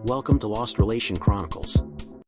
Welcome to Lost Relation Chronicles.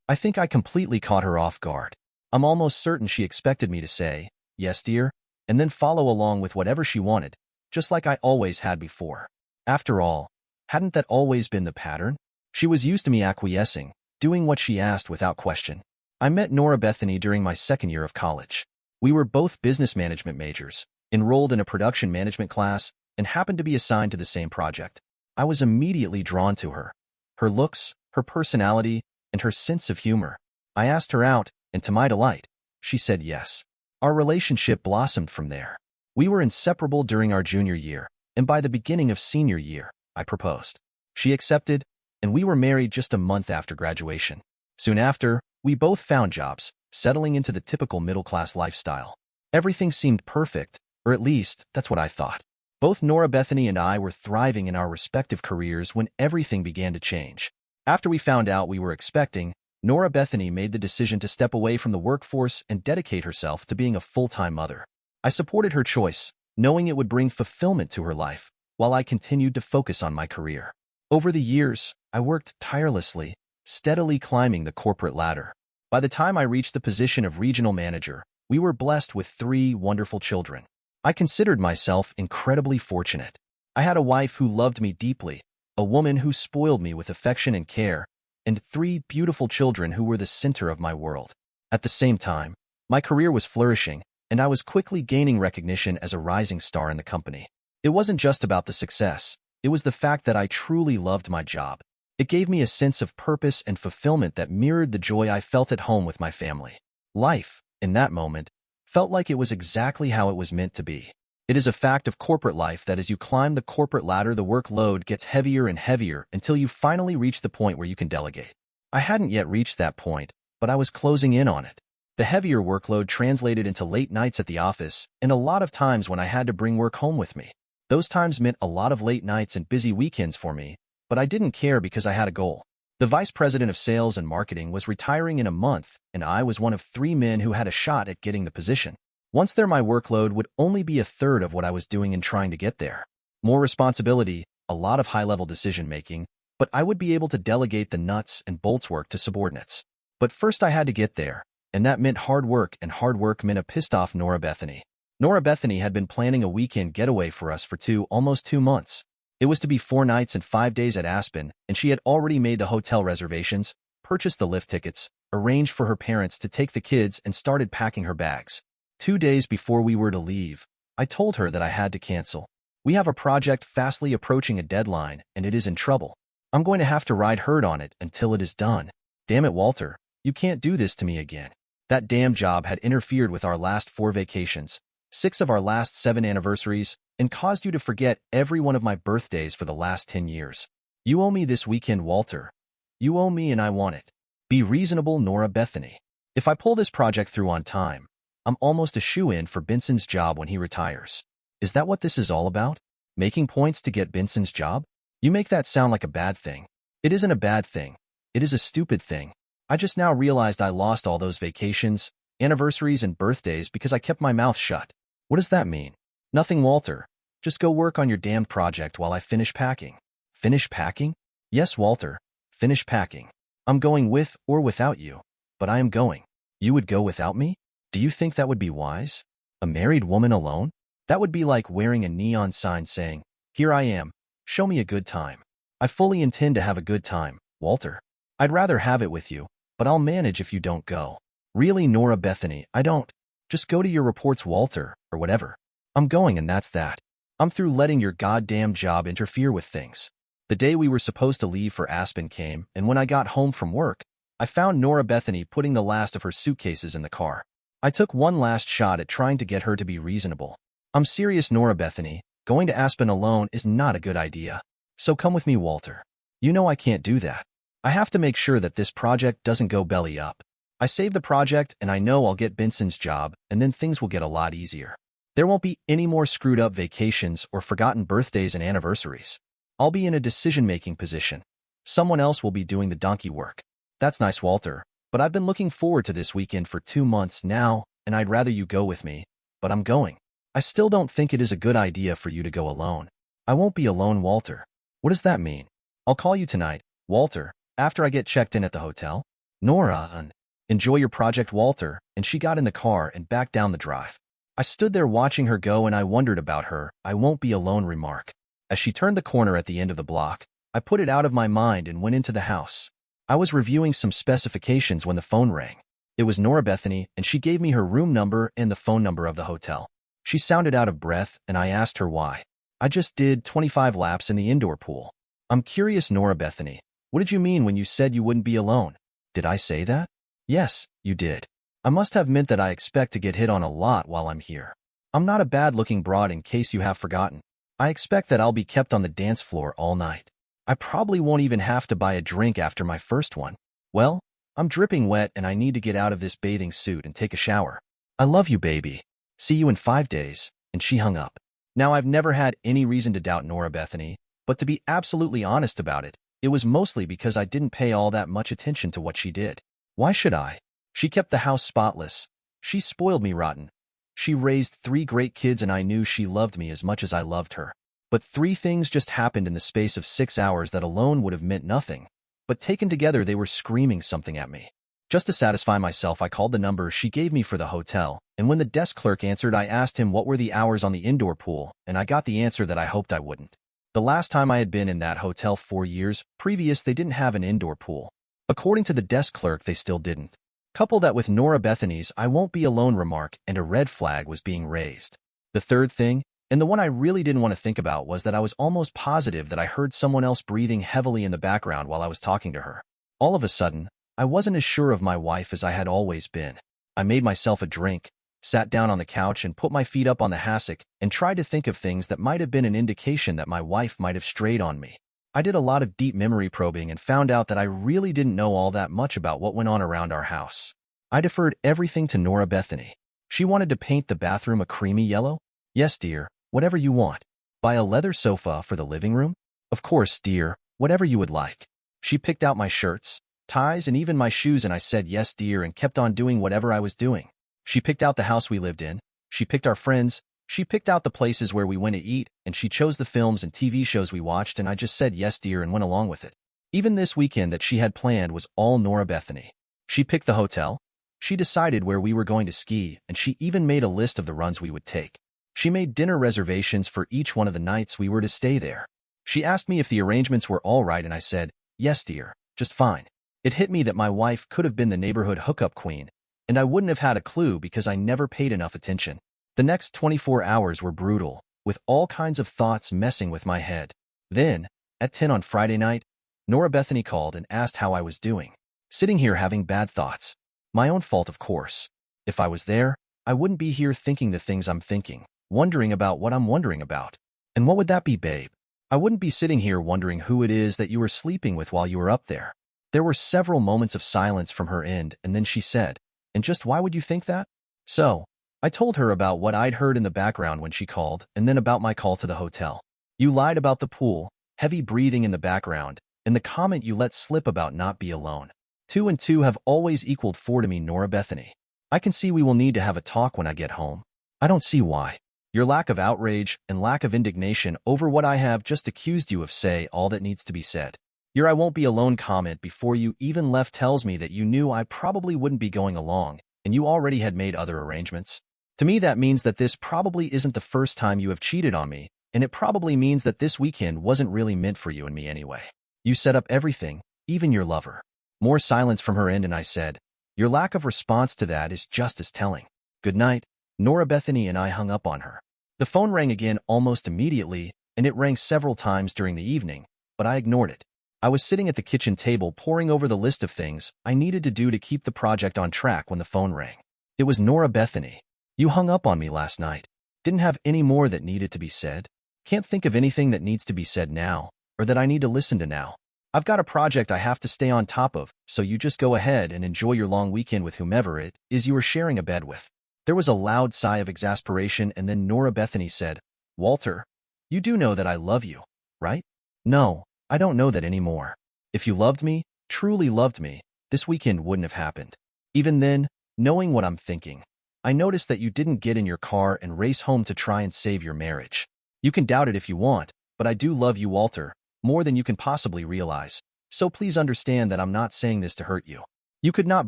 I think I completely caught her off guard. I'm almost certain she expected me to say, "Yes, dear," and then follow along with whatever she wanted, just like I always had before. After all, hadn't that always been the pattern? She was used to me acquiescing, doing what she asked without question. I met Nora Bethany during my second year of college. We were both business management majors, enrolled in a production management class, and happened to be assigned to the same project. I was immediately drawn to her. Her looks, her personality, and her sense of humor. I asked her out, and to my delight, she said yes. Our relationship blossomed from there. We were inseparable during our junior year, and by the beginning of senior year, I proposed. She accepted, and we were married just a month after graduation. Soon after, we both found jobs, settling into the typical middle-class lifestyle. Everything seemed perfect, or at least, that's what I thought. Both Nora Bethany and I were thriving in our respective careers when everything began to change. After we found out we were expecting, Nora Bethany made the decision to step away from the workforce and dedicate herself to being a full-time mother. I supported her choice, knowing it would bring fulfillment to her life, while I continued to focus on my career. Over the years, I worked tirelessly, steadily climbing the corporate ladder. By the time I reached the position of regional manager, we were blessed with 3 wonderful children. I considered myself incredibly fortunate. I had a wife who loved me deeply, a woman who spoiled me with affection and care, and 3 beautiful children who were the center of my world. At the same time, my career was flourishing, and I was quickly gaining recognition as a rising star in the company. It wasn't just about the success, it was the fact that I truly loved my job. It gave me a sense of purpose and fulfillment that mirrored the joy I felt at home with my family. Life, in that moment, felt like it was exactly how it was meant to be. It is a fact of corporate life that as you climb the corporate ladder, the workload gets heavier and heavier until you finally reach the point where you can delegate. I hadn't yet reached that point, but I was closing in on it. The heavier workload translated into late nights at the office and a lot of times when I had to bring work home with me. Those times meant a lot of late nights and busy weekends for me, but I didn't care because I had a goal. The vice president of sales and marketing was retiring in a month, and I was one of 3 men who had a shot at getting the position. Once there, my workload would only be a third of what I was doing in trying to get there. More responsibility, a lot of high-level decision-making, but I would be able to delegate the nuts and bolts work to subordinates. But first I had to get there, and that meant hard work, and hard work meant a pissed-off Nora Bethany. Nora Bethany had been planning a weekend getaway for us for almost 2 months. It was to be 4 nights and 5 days at Aspen, and she had already made the hotel reservations, purchased the lift tickets, arranged for her parents to take the kids, and started packing her bags. 2 days before we were to leave, I told her that I had to cancel. We have a project fastly approaching a deadline, and it is in trouble. I'm going to have to ride herd on it until it is done. Damn it, Walter, you can't do this to me again. That damn job had interfered with our last 4 vacations, 6 of our last 7 anniversaries, and caused you to forget every one of my birthdays for the last 10 years. You owe me this weekend, Walter. You owe me and I want it. Be reasonable, Nora Bethany. If I pull this project through on time, I'm almost a shoo-in for Benson's job when he retires. Is that what this is all about? Making points to get Benson's job? You make that sound like a bad thing. It isn't a bad thing. It is a stupid thing. I just now realized I lost all those vacations, anniversaries, and birthdays because I kept my mouth shut. What does that mean? Nothing, Walter. Just go work on your damned project while I finish packing. Finish packing? Yes, Walter. Finish packing. I'm going with or without you. But I am going. You would go without me? Do you think that would be wise? A married woman alone? That would be like wearing a neon sign saying, "Here I am. Show me a good time." I fully intend to have a good time, Walter. I'd rather have it with you, but I'll manage if you don't go. Really, Nora Bethany, I don't. Just go to your reports, Walter, or whatever. I'm going, and that's that. I'm through letting your goddamn job interfere with things. The day we were supposed to leave for Aspen came, and when I got home from work, I found Nora Bethany putting the last of her suitcases in the car. I took one last shot at trying to get her to be reasonable. I'm serious, Nora Bethany. Going to Aspen alone is not a good idea. So come with me, Walter. You know I can't do that. I have to make sure that this project doesn't go belly up. I save the project, and I know I'll get Benson's job, and then things will get a lot easier. There won't be any more screwed-up vacations or forgotten birthdays and anniversaries. I'll be in a decision-making position. Someone else will be doing the donkey work. That's nice, Walter, but I've been looking forward to this weekend for 2 months now, and I'd rather you go with me, but I'm going. I still don't think it is a good idea for you to go alone. I won't be alone, Walter. What does that mean? I'll call you tonight, Walter, after I get checked in at the hotel. Nora, enjoy your project, Walter, and she got in the car and backed down the drive. I stood there watching her go and I wondered about her I won't be alone remark. As she turned the corner at the end of the block, I put it out of my mind and went into the house. I was reviewing some specifications when the phone rang. It was Nora Bethany, and she gave me her room number and the phone number of the hotel. She sounded out of breath, and I asked her why. I just did 25 laps in the indoor pool. I'm curious, Nora Bethany. What did you mean when you said you wouldn't be alone? Did I say that? Yes, you did. I must have meant that I expect to get hit on a lot while I'm here. I'm not a bad-looking broad in case you have forgotten. I expect that I'll be kept on the dance floor all night. I probably won't even have to buy a drink after my first one. Well, I'm dripping wet and I need to get out of this bathing suit and take a shower. I love you, baby. See you in 5 days. And she hung up. Now, I've never had any reason to doubt Nora Bethany, but to be absolutely honest about it, it was mostly because I didn't pay all that much attention to what she did. Why should I? She kept the house spotless. She spoiled me rotten. She raised 3 great kids and I knew she loved me as much as I loved her. But 3 things just happened in the space of 6 hours that alone would have meant nothing. But taken together, they were screaming something at me. Just to satisfy myself, I called the number she gave me for the hotel, and when the desk clerk answered, I asked him what were the hours on the indoor pool, and I got the answer that I hoped I wouldn't. The last time I had been in that hotel 4 years previous, they didn't have an indoor pool. According to the desk clerk, they still didn't. Couple that with Nora Bethany's "I won't be alone" remark, and a red flag was being raised. The third thing, and the one I really didn't want to think about, was that I was almost positive that I heard someone else breathing heavily in the background while I was talking to her. All of a sudden, I wasn't as sure of my wife as I had always been. I made myself a drink, sat down on the couch and put my feet up on the hassock and tried to think of things that might have been an indication that my wife might have strayed on me. I did a lot of deep memory probing and found out that I really didn't know all that much about what went on around our house. I deferred everything to Nora Bethany. She wanted to paint the bathroom a creamy yellow. Yes, dear, whatever you want. Buy a leather sofa for the living room? Of course, dear, whatever you would like. She picked out my shirts, ties, and even my shoes, and I said yes, dear, and kept on doing whatever I was doing. She picked out the house we lived in. She picked our friends. She picked out the places where we went to eat, and she chose the films and TV shows we watched, and I just said yes, dear, and went along with it. Even this weekend that she had planned was all Nora Bethany. She picked the hotel. She decided where we were going to ski, and she even made a list of the runs we would take. She made dinner reservations for each one of the nights we were to stay there. She asked me if the arrangements were all right, and I said, yes, dear, just fine. It hit me that my wife could have been the neighborhood hookup queen, and I wouldn't have had a clue because I never paid enough attention. The next 24 hours were brutal, with all kinds of thoughts messing with my head. Then, at 10 on Friday night, Nora Bethany called and asked how I was doing. Sitting here having bad thoughts. My own fault, of course. If I was there, I wouldn't be here thinking the things I'm thinking, wondering about what I'm wondering about. And what would that be, babe? I wouldn't be sitting here wondering who it is that you were sleeping with while you were up there. There were several moments of silence from her end, and then she said, and just why would you think that? So, I told her about what I'd heard in the background when she called, and then about my call to the hotel. You lied about the pool, heavy breathing in the background, and the comment you let slip about not be alone. 2 and 2 have always equaled 4 to me, Nora Bethany. I can see we will need to have a talk when I get home. I don't see why. Your lack of outrage and lack of indignation over what I have just accused you of say all that needs to be said. Your "I won't be alone" comment before you even left tells me that you knew I probably wouldn't be going along, and you already had made other arrangements. To me, that means that this probably isn't the first time you have cheated on me, and it probably means that this weekend wasn't really meant for you and me anyway. You set up everything, even your lover. More silence from her end, and I said, your lack of response to that is just as telling. Good night. Nora Bethany, and I hung up on her. The phone rang again almost immediately, and it rang several times during the evening, but I ignored it. I was sitting at the kitchen table poring over the list of things I needed to do to keep the project on track when the phone rang. It was Nora Bethany. You hung up on me last night. Didn't have any more that needed to be said. Can't think of anything that needs to be said now, or that I need to listen to now. I've got a project I have to stay on top of, so you just go ahead and enjoy your long weekend with whomever it is you are sharing a bed with. There was a loud sigh of exasperation, and then Nora Bethany said, Walter, you do know that I love you, right? No, I don't know that anymore. If you loved me, truly loved me, this weekend wouldn't have happened. Even then, knowing what I'm thinking, I noticed that you didn't get in your car and race home to try and save your marriage. You can doubt it if you want, but I do love you, Walter, more than you can possibly realize. So please understand that I'm not saying this to hurt you. You could not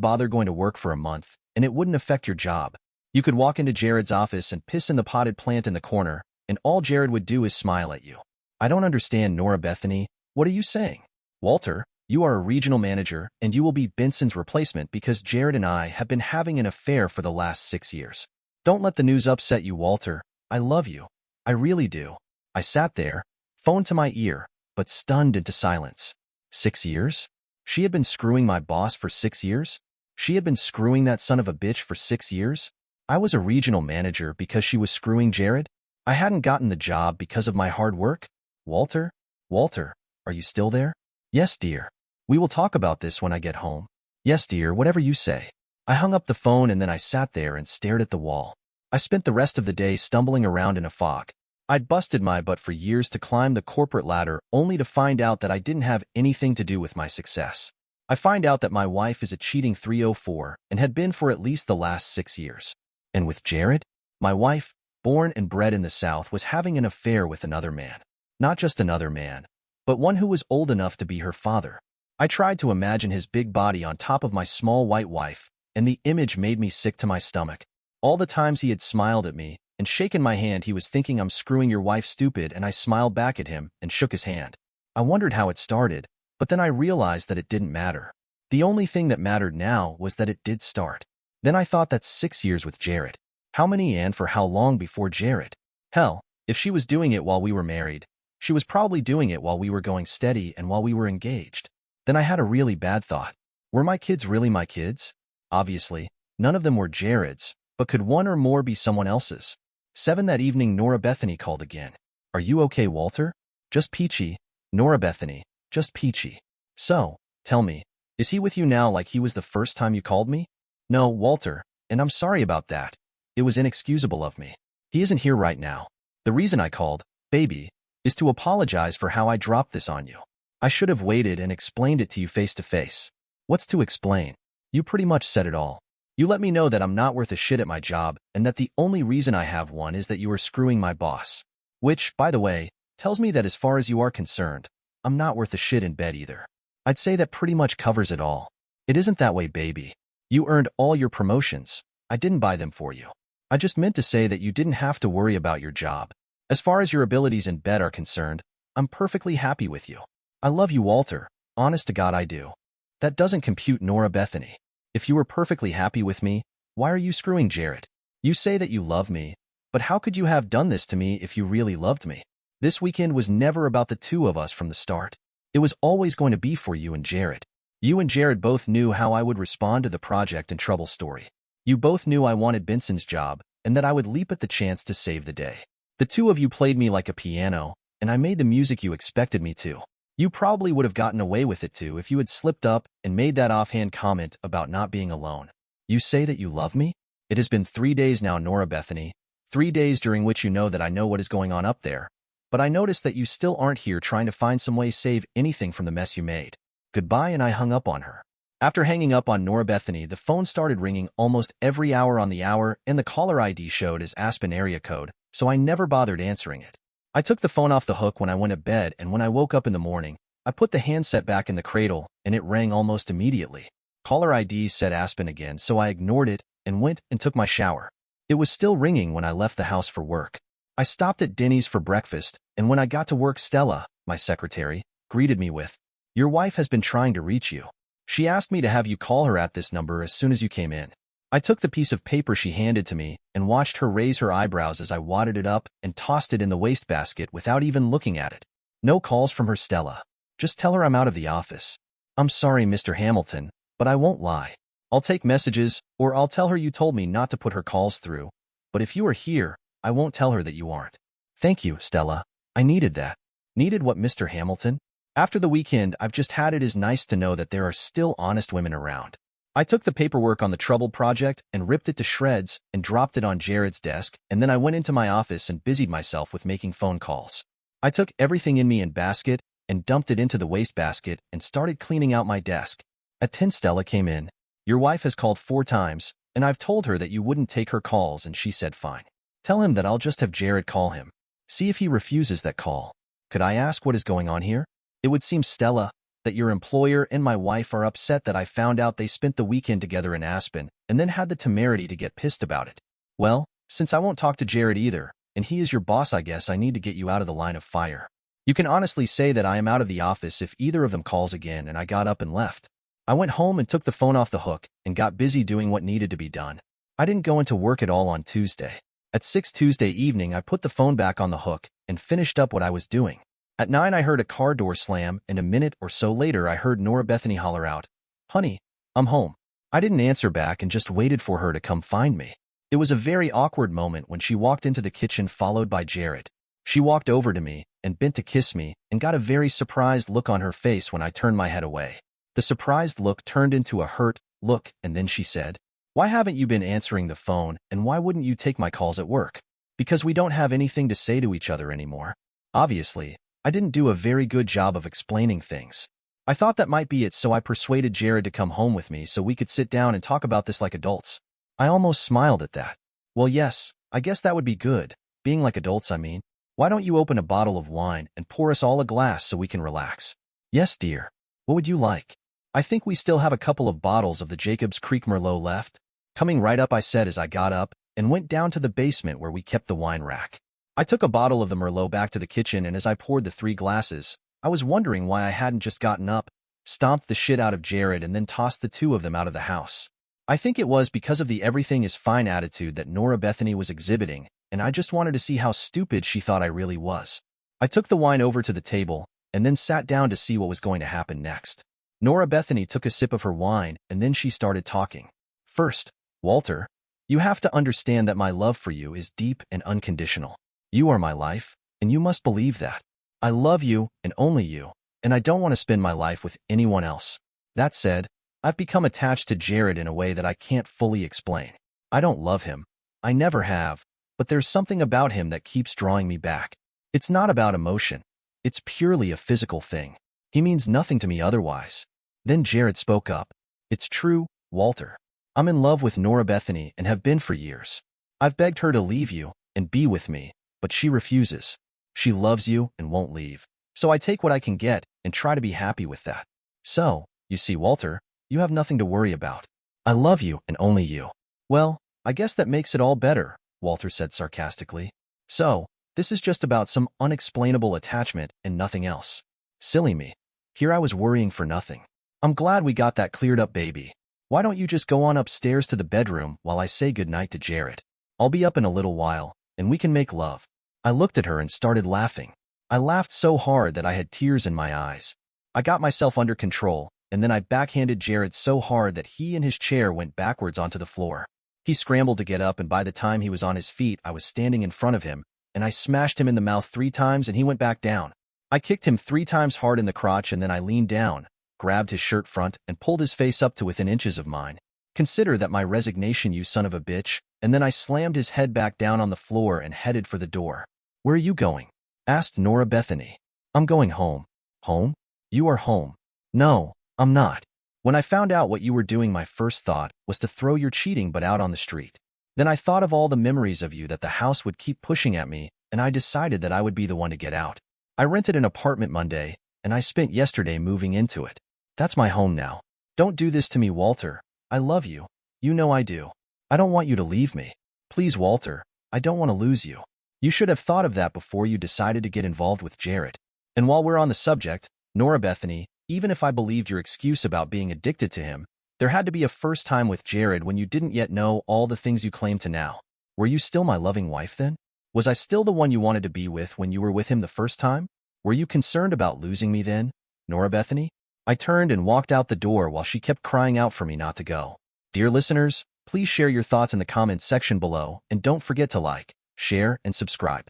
bother going to work for a month, and it wouldn't affect your job. You could walk into Jared's office and piss in the potted plant in the corner, and all Jared would do is smile at you. I don't understand, Nora Bethany. What are you saying? Walter, you are a regional manager, and you will be Benson's replacement because Jared and I have been having an affair for the last 6 years. Don't let the news upset you, Walter. I love you. I really do. I sat there, phone to my ear, but stunned into silence. 6 years? She had been screwing my boss for 6 years? She had been screwing that son of a bitch for 6 years? I was a regional manager because she was screwing Jared? I hadn't gotten the job because of my hard work? Walter? Walter, are you still there? Yes, dear. We will talk about this when I get home. Yes, dear, whatever you say. I hung up the phone and then I sat there and stared at the wall. I spent the rest of the day stumbling around in a fog. I'd busted my butt for years to climb the corporate ladder only to find out that I didn't have anything to do with my success. I find out that my wife is a cheating 304 and had been for at least the last 6 years. And with Jared, my wife, born and bred in the South, was having an affair with another man. Not just another man, but one who was old enough to be her father. I tried to imagine his big body on top of my small white wife, and the image made me sick to my stomach. All the times he had smiled at me and shaken my hand, he was thinking, I'm screwing your wife, stupid, and I smiled back at him and shook his hand. I wondered how it started, but then I realized that it didn't matter. The only thing that mattered now was that it did start. Then I thought, that's 6 years with Jared. How many and for how long before Jared? Hell, if she was doing it while we were married, she was probably doing it while we were going steady and while we were engaged. Then I had a really bad thought. Were my kids really my kids? Obviously, none of them were Jared's, but could one or more be someone else's? 7 that evening, Nora Bethany called again. Are you okay, Walter? Just peachy. Nora Bethany, just peachy. So, tell me, is he with you now like he was the first time you called me? No, Walter, and I'm sorry about that. It was inexcusable of me. He isn't here right now. The reason I called, baby, is to apologize for how I dropped this on you. I should have waited and explained it to you face to face. What's to explain? You pretty much said it all. You let me know that I'm not worth a shit at my job and that the only reason I have one is that you are screwing my boss. Which, by the way, tells me that as far as you are concerned, I'm not worth a shit in bed either. I'd say that pretty much covers it all. It isn't that way, baby. You earned all your promotions. I didn't buy them for you. I just meant to say that you didn't have to worry about your job. As far as your abilities in bed are concerned, I'm perfectly happy with you. I love you, Walter. Honest to God, I do. That doesn't compute, Nora Bethany. If you were perfectly happy with me, why are you screwing Jared? You say that you love me, but how could you have done this to me if you really loved me? This weekend was never about the two of us from the start. It was always going to be for you and Jared. You and Jared both knew how I would respond to the project and trouble story. You both knew I wanted Benson's job and that I would leap at the chance to save the day. The two of you played me like a piano, and I made the music you expected me to. You probably would have gotten away with it too if you had slipped up and made that offhand comment about not being alone. You say that you love me? It has been 3 days now, Nora Bethany. 3 days during which you know that I know what is going on up there. But I noticed that you still aren't here trying to find some way to save anything from the mess you made. Goodbye, and I hung up on her. After hanging up on Nora Bethany, the phone started ringing almost every hour on the hour, and the caller ID showed as Aspen area code, so I never bothered answering it. I took the phone off the hook when I went to bed, and when I woke up in the morning, I put the handset back in the cradle, and it rang almost immediately. Caller ID said Aspen again, so I ignored it and went and took my shower. It was still ringing when I left the house for work. I stopped at Denny's for breakfast, and when I got to work, Stella, my secretary, greeted me with, "Your wife has been trying to reach you. She asked me to have you call her at this number as soon as you came in." I took the piece of paper she handed to me and watched her raise her eyebrows as I wadded it up and tossed it in the wastebasket without even looking at it. No calls from her, Stella. Just tell her I'm out of the office. I'm sorry, Mr. Hamilton, but I won't lie. I'll take messages, or I'll tell her you told me not to put her calls through. But if you are here, I won't tell her that you aren't. Thank you, Stella. I needed that. Needed what, Mr. Hamilton? After the weekend I've just had, it is nice to know that there are still honest women around. I took the paperwork on the troubled project and ripped it to shreds and dropped it on Jared's desk, and then I went into my office and busied myself with making phone calls. I took everything in me in basket and dumped it into the wastebasket and started cleaning out my desk. At 10, Stella came in. "Your wife has called 4 times, and I've told her that you wouldn't take her calls, and she said fine. Tell him that I'll just have Jared call him. See if he refuses that call." Could I ask what is going on here? It would seem, Stella, that your employer and my wife are upset that I found out they spent the weekend together in Aspen and then had the temerity to get pissed about it. Well, since I won't talk to Jared either, and he is your boss, I guess I need to get you out of the line of fire. You can honestly say that I am out of the office if either of them calls again, and I got up and left. I went home and took the phone off the hook and got busy doing what needed to be done. I didn't go into work at all on Tuesday. At 6 Tuesday evening, I put the phone back on the hook and finished up what I was doing. At 9, I heard a car door slam, and a minute or so later, I heard Nora Bethany holler out, "Honey, I'm home." I didn't answer back and just waited for her to come find me. It was a very awkward moment when she walked into the kitchen followed by Jared. She walked over to me and bent to kiss me and got a very surprised look on her face when I turned my head away. The surprised look turned into a hurt look, and then she said, "Why haven't you been answering the phone, and why wouldn't you take my calls at work?" "Because we don't have anything to say to each other anymore." Obviously, I didn't do a very good job of explaining things. I thought that might be it, so I persuaded Jared to come home with me so we could sit down and talk about this like adults. I almost smiled at that. "Well, yes, I guess that would be good. Being like adults, I mean. Why don't you open a bottle of wine and pour us all a glass so we can relax?" "Yes, dear. What would you like?" "I think we still have a couple of bottles of the Jacob's Creek Merlot left." "Coming right up," I said as I got up and went down to the basement where we kept the wine rack. I took a bottle of the Merlot back to the kitchen, and as I poured the 3 glasses, I was wondering why I hadn't just gotten up, stomped the shit out of Jared, and then tossed the 2 of them out of the house. I think it was because of the everything is fine attitude that Nora Bethany was exhibiting, and I just wanted to see how stupid she thought I really was. I took the wine over to the table and then sat down to see what was going to happen next. Nora Bethany took a sip of her wine, and then she started talking. "First, Walter, you have to understand that my love for you is deep and unconditional. You are my life, and you must believe that. I love you and only you, and I don't want to spend my life with anyone else. That said, I've become attached to Jared in a way that I can't fully explain. I don't love him. I never have, but there's something about him that keeps drawing me back. It's not about emotion. It's purely a physical thing. He means nothing to me otherwise." Then Jared spoke up. "It's true, Walter. I'm in love with Nora Bethany and have been for years. I've begged her to leave you and be with me, but she refuses. She loves you and won't leave. So I take what I can get and try to be happy with that. So, you see, Walter, you have nothing to worry about. I love you and only you." "Well, I guess that makes it all better," Walter said sarcastically. "So, this is just about some unexplainable attachment and nothing else. Silly me. Here I was worrying for nothing. I'm glad we got that cleared up, baby. Why don't you just go on upstairs to the bedroom while I say goodnight to Jared? I'll be up in a little while, and we can make love." I looked at her and started laughing. I laughed so hard that I had tears in my eyes. I got myself under control, and then I backhanded Jared so hard that he and his chair went backwards onto the floor. He scrambled to get up, and by the time he was on his feet, I was standing in front of him, and I smashed him in the mouth 3 times, and he went back down. I kicked him 3 times hard in the crotch, and then I leaned down, grabbed his shirt front, and pulled his face up to within inches of mine. "Consider that my resignation, you son of a bitch," and then I slammed his head back down on the floor and headed for the door. "Where are you going?" asked Nora Bethany. "I'm going home." "Home? You are home." "No, I'm not. When I found out what you were doing, my first thought was to throw your cheating butt out on the street. Then I thought of all the memories of you that the house would keep pushing at me, and I decided that I would be the one to get out. I rented an apartment Monday, and I spent yesterday moving into it. That's my home now. Don't do this to me, Walter. I love you. You know I do. I don't want you to leave me. Please, Walter, I don't want to lose you. You should have thought of that before you decided to get involved with Jared. And while we're on the subject, Nora Bethany, even if I believed your excuse about being addicted to him, there had to be a first time with Jared when you didn't yet know all the things you claim to now. Were you still my loving wife then? Was I still the one you wanted to be with when you were with him the first time? Were you concerned about losing me then, Nora Bethany? I turned and walked out the door while she kept crying out for me not to go. Dear listeners, please share your thoughts in the comments section below, and don't forget to like, share, and subscribe.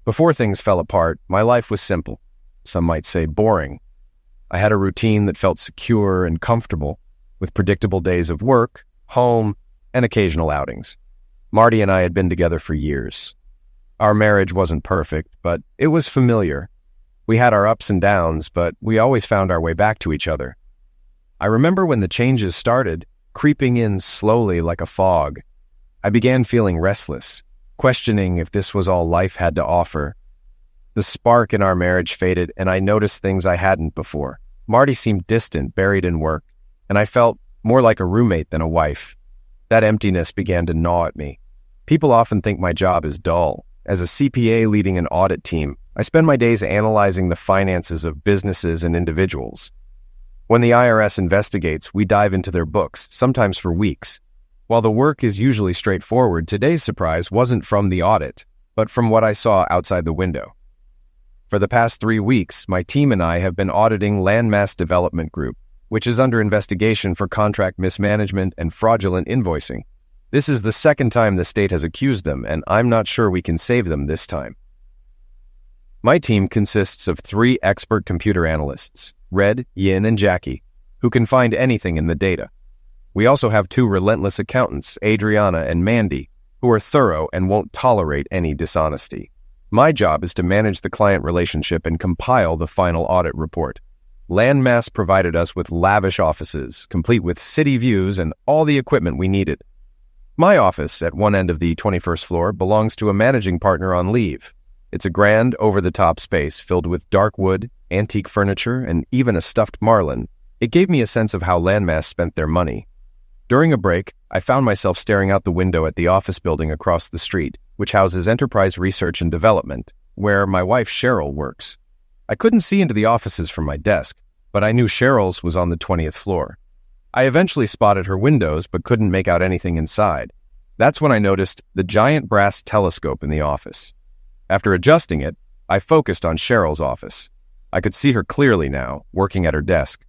Before things fell apart, my life was simple. Some might say boring. I had a routine that felt secure and comfortable, with predictable days of work, home, and occasional outings. Marty and I had been together for years. Our marriage wasn't perfect, but it was familiar. We had our ups and downs, but we always found our way back to each other. I remember when the changes started, creeping in slowly like a fog. I began feeling restless, questioning if this was all life had to offer. The spark in our marriage faded, and I noticed things I hadn't before. Marty seemed distant, buried in work, and I felt more like a roommate than a wife. That emptiness began to gnaw at me. People often think my job is dull. As a CPA leading an audit team, I spend my days analyzing the finances of businesses and individuals. When the IRS investigates, we dive into their books, sometimes for weeks. While the work is usually straightforward, today's surprise wasn't from the audit, but from what I saw outside the window. For the past 3 weeks, my team and I have been auditing Landmass Development Group, which is under investigation for contract mismanagement and fraudulent invoicing. This is the second time the state has accused them, and I'm not sure we can save them this time. My team consists of 3 expert computer analysts, Red, Yin, and Jackie, who can find anything in the data. We also have 2 relentless accountants, Adriana and Mandy, who are thorough and won't tolerate any dishonesty. My job is to manage the client relationship and compile the final audit report. Landmass provided us with lavish offices, complete with city views and all the equipment we needed. My office, at one end of the 21st floor, belongs to a managing partner on leave. It's a grand, over-the-top space filled with dark wood, antique furniture, and even a stuffed marlin. It gave me a sense of how Landmass spent their money. During a break, I found myself staring out the window at the office building across the street, which houses Enterprise Research and Development, where my wife Cheryl works. I couldn't see into the offices from my desk, but I knew Cheryl's was on the 20th floor. I eventually spotted her windows, but couldn't make out anything inside. That's when I noticed the giant brass telescope in the office. After adjusting it, I focused on Cheryl's office. I could see her clearly now, working at her desk.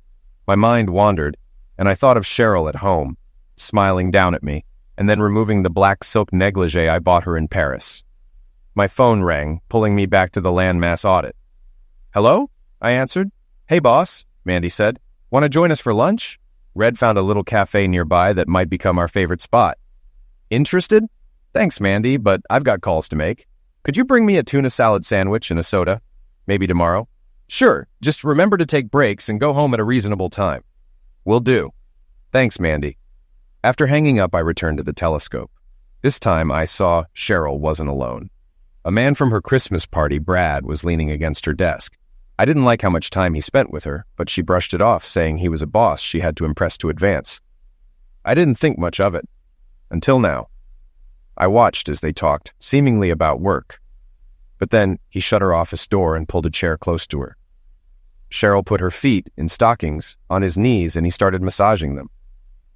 My mind wandered, and I thought of Cheryl at home, smiling down at me, and then removing the black silk negligee I bought her in Paris. My phone rang, pulling me back to the Landmass audit. "Hello?" I answered. "Hey, boss," Mandy said. "Want to join us for lunch? Red found a little cafe nearby that might become our favorite spot." "Interested?" "Thanks, Mandy, but I've got calls to make. Could you bring me a tuna salad sandwich and a soda? Maybe tomorrow?" "Sure, just remember to take breaks and go home at a reasonable time." "Will do." "Thanks, Mandy." After hanging up, I returned to the telescope. This time, I saw Cheryl wasn't alone. A man from her Christmas party, Brad, was leaning against her desk. I didn't like how much time he spent with her, but she brushed it off, saying he was a boss she had to impress to advance. I didn't think much of it. Until now. I watched as they talked, seemingly about work. But then he shut her office door and pulled a chair close to her. Cheryl put her feet, in stockings, on his knees, and he started massaging them.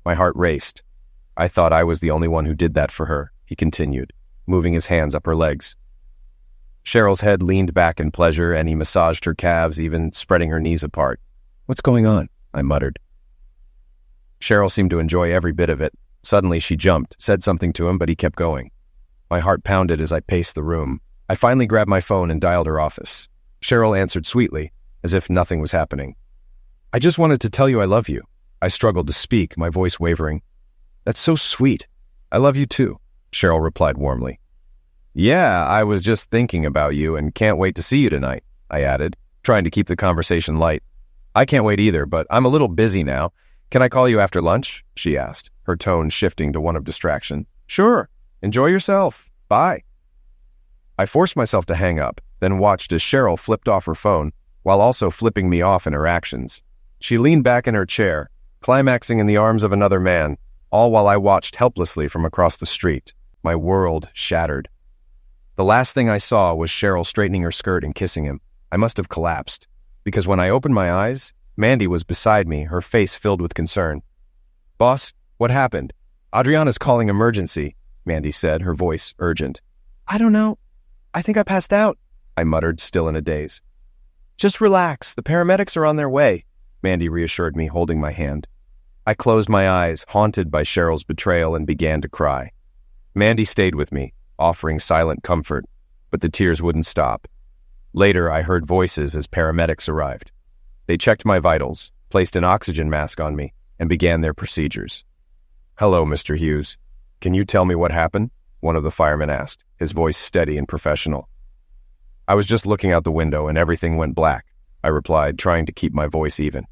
My heart raced. I thought I was the only one who did that for her, he continued, moving his hands up her legs. Cheryl's head leaned back in pleasure, and he massaged her calves, even spreading her knees apart. "What's going on?" I muttered. Cheryl seemed to enjoy every bit of it. Suddenly she jumped, said something to him, but he kept going. My heart pounded as I paced the room. I finally grabbed my phone and dialed her office. Cheryl answered sweetly, as if nothing was happening. "I just wanted to tell you I love you." I struggled to speak, my voice wavering. "That's so sweet. I love you too," Cheryl replied warmly. "Yeah, I was just thinking about you and can't wait to see you tonight," I added, trying to keep the conversation light. "I can't wait either, but I'm a little busy now. Can I call you after lunch?" she asked, her tone shifting to one of distraction. "Sure. Enjoy yourself. Bye." I forced myself to hang up, then watched as Cheryl flipped off her phone, while also flipping me off in her actions. She leaned back in her chair, climaxing in the arms of another man, all while I watched helplessly from across the street. My world shattered. The last thing I saw was Cheryl straightening her skirt and kissing him. I must have collapsed, because when I opened my eyes, Mandy was beside me, her face filled with concern. "Boss, what happened?" "Adriana's calling emergency," Mandy said, her voice urgent. "I don't know. I think I passed out," I muttered, still in a daze. "Just relax. The paramedics are on their way," Mandy reassured me, holding my hand. I closed my eyes, haunted by Cheryl's betrayal, and began to cry. Mandy stayed with me, offering silent comfort, but the tears wouldn't stop. Later, I heard voices as paramedics arrived. They checked my vitals, placed an oxygen mask on me, and began their procedures. "Hello, Mr. Hughes. Can you tell me what happened?" one of the firemen asked, his voice steady and professional. "I was just looking out the window and everything went black," I replied, trying to keep my voice even.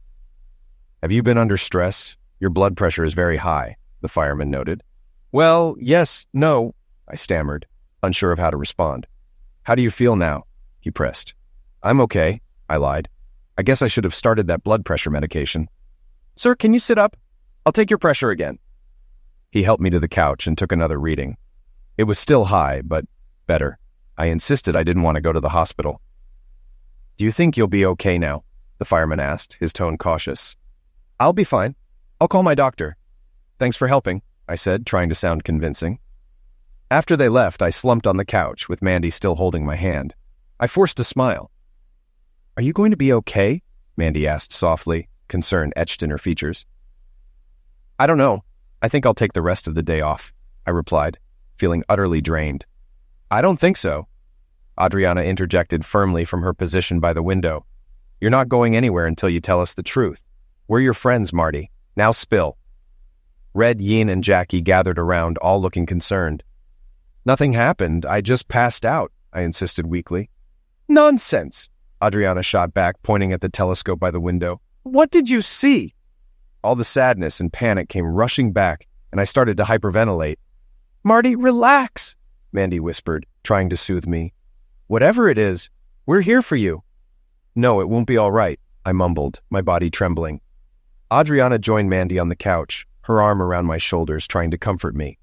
"Have you been under stress? Your blood pressure is very high," the fireman noted. "Well, yes, no," I stammered. unsure of how to respond. "How do you feel now?" he pressed. "I'm okay," I lied. "I guess I should have started that blood pressure medication." "Sir, can you sit up? I'll take your pressure again." He helped me to the couch and took another reading. It was still high, but better. I insisted I didn't want to go to the hospital. "Do you think you'll be okay now?" the fireman asked, his tone cautious. "I'll be fine. I'll call my doctor." "Thanks for helping," I said, trying to sound convincing. After they left, I slumped on the couch with Mandy still holding my hand. I forced a smile. "Are you going to be okay?" Mandy asked softly, concern etched in her features. "I don't know. I think I'll take the rest of the day off," I replied, feeling utterly drained. "I don't think so," Adriana interjected firmly from her position by the window. "You're not going anywhere until you tell us the truth. We're your friends, Marty. Now spill." Red, Yin, and Jackie gathered around, all looking concerned. "Nothing happened. I just passed out," I insisted weakly. "Nonsense," Adriana shot back, pointing at the telescope by the window. "What did you see?" All the sadness and panic came rushing back, and I started to hyperventilate. "Marty, relax," Mandy whispered, trying to soothe me. "Whatever it is, we're here for you." "No, it won't be all right," I mumbled, my body trembling. Adriana joined Mandy on the couch, her arm around my shoulders, trying to comfort me.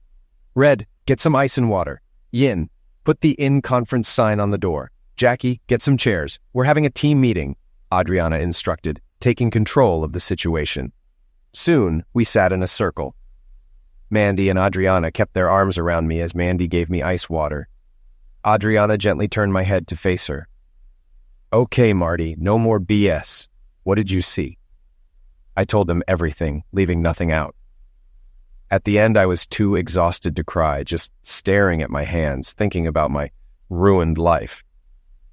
"Red, get some ice and water. Yin, put the in-conference sign on the door. Jackie, get some chairs. We're having a team meeting," Adriana instructed, taking control of the situation. Soon, we sat in a circle. Mandy and Adriana kept their arms around me as Mandy gave me ice water. Adriana gently turned my head to face her. "Okay, Marty, no more BS. What did you see?" I told them everything, leaving nothing out. At the end, I was too exhausted to cry, just staring at my hands, thinking about my ruined life.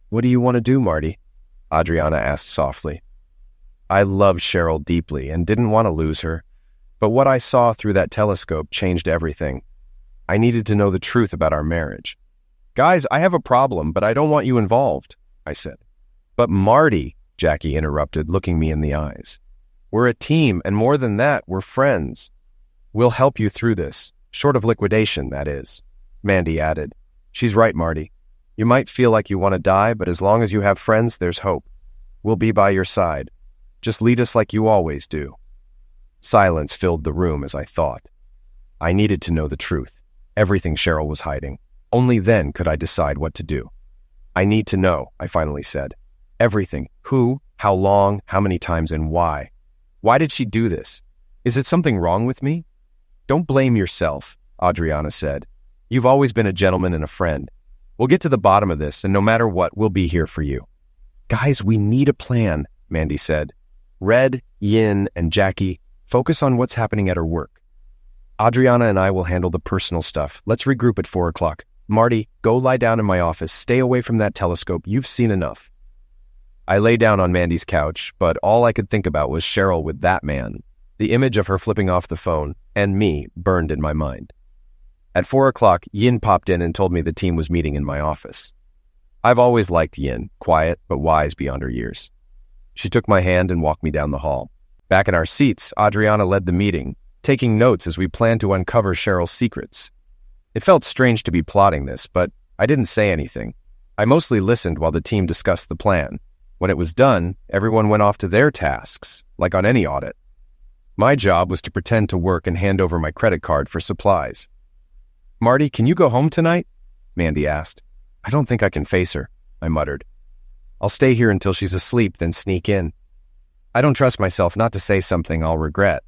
"What do you want to do, Marty?" Adriana asked softly. I loved Cheryl deeply and didn't want to lose her, but what I saw through that telescope changed everything. I needed to know the truth about our marriage. "Guys, I have a problem, but I don't want you involved," I said. "But Marty," Jackie interrupted, looking me in the eyes. "We're a team, and more than that, we're friends. We'll help you through this, short of liquidation, that is," Mandy added. "She's right, Marty. You might feel like you want to die, but as long as you have friends, there's hope. We'll be by your side. Just lead us like you always do." Silence filled the room as I thought. I needed to know the truth, everything Cheryl was hiding. Only then could I decide what to do. "I need to know," I finally said. "Everything. Who, how long, how many times, and why. Why did she do this? Is it something wrong with me?" "Don't blame yourself," Adriana said. "You've always been a gentleman and a friend. We'll get to the bottom of this, and no matter what, we'll be here for you." "Guys, we need a plan," Mandy said. "Red, Yin, and Jackie, focus on what's happening at her work. Adriana and I will handle the personal stuff. Let's regroup at 4 o'clock. Marty, go lie down in my office. Stay away from that telescope. You've seen enough." I lay down on Mandy's couch, but all I could think about was Cheryl with that man. The image of her flipping off the phone, and me, burned in my mind. At 4 o'clock, Yin popped in and told me the team was meeting in my office. I've always liked Yin, quiet but wise beyond her years. She took my hand and walked me down the hall. Back in our seats, Adriana led the meeting, taking notes as we planned to uncover Cheryl's secrets. It felt strange to be plotting this, but I didn't say anything. I mostly listened while the team discussed the plan. When it was done, everyone went off to their tasks, like on any audit. My job was to pretend to work and hand over my credit card for supplies. "Marty, can you go home tonight?" Mandy asked. "I don't think I can face her," I muttered. "I'll stay here until she's asleep, then sneak in. I don't trust myself not to say something I'll regret."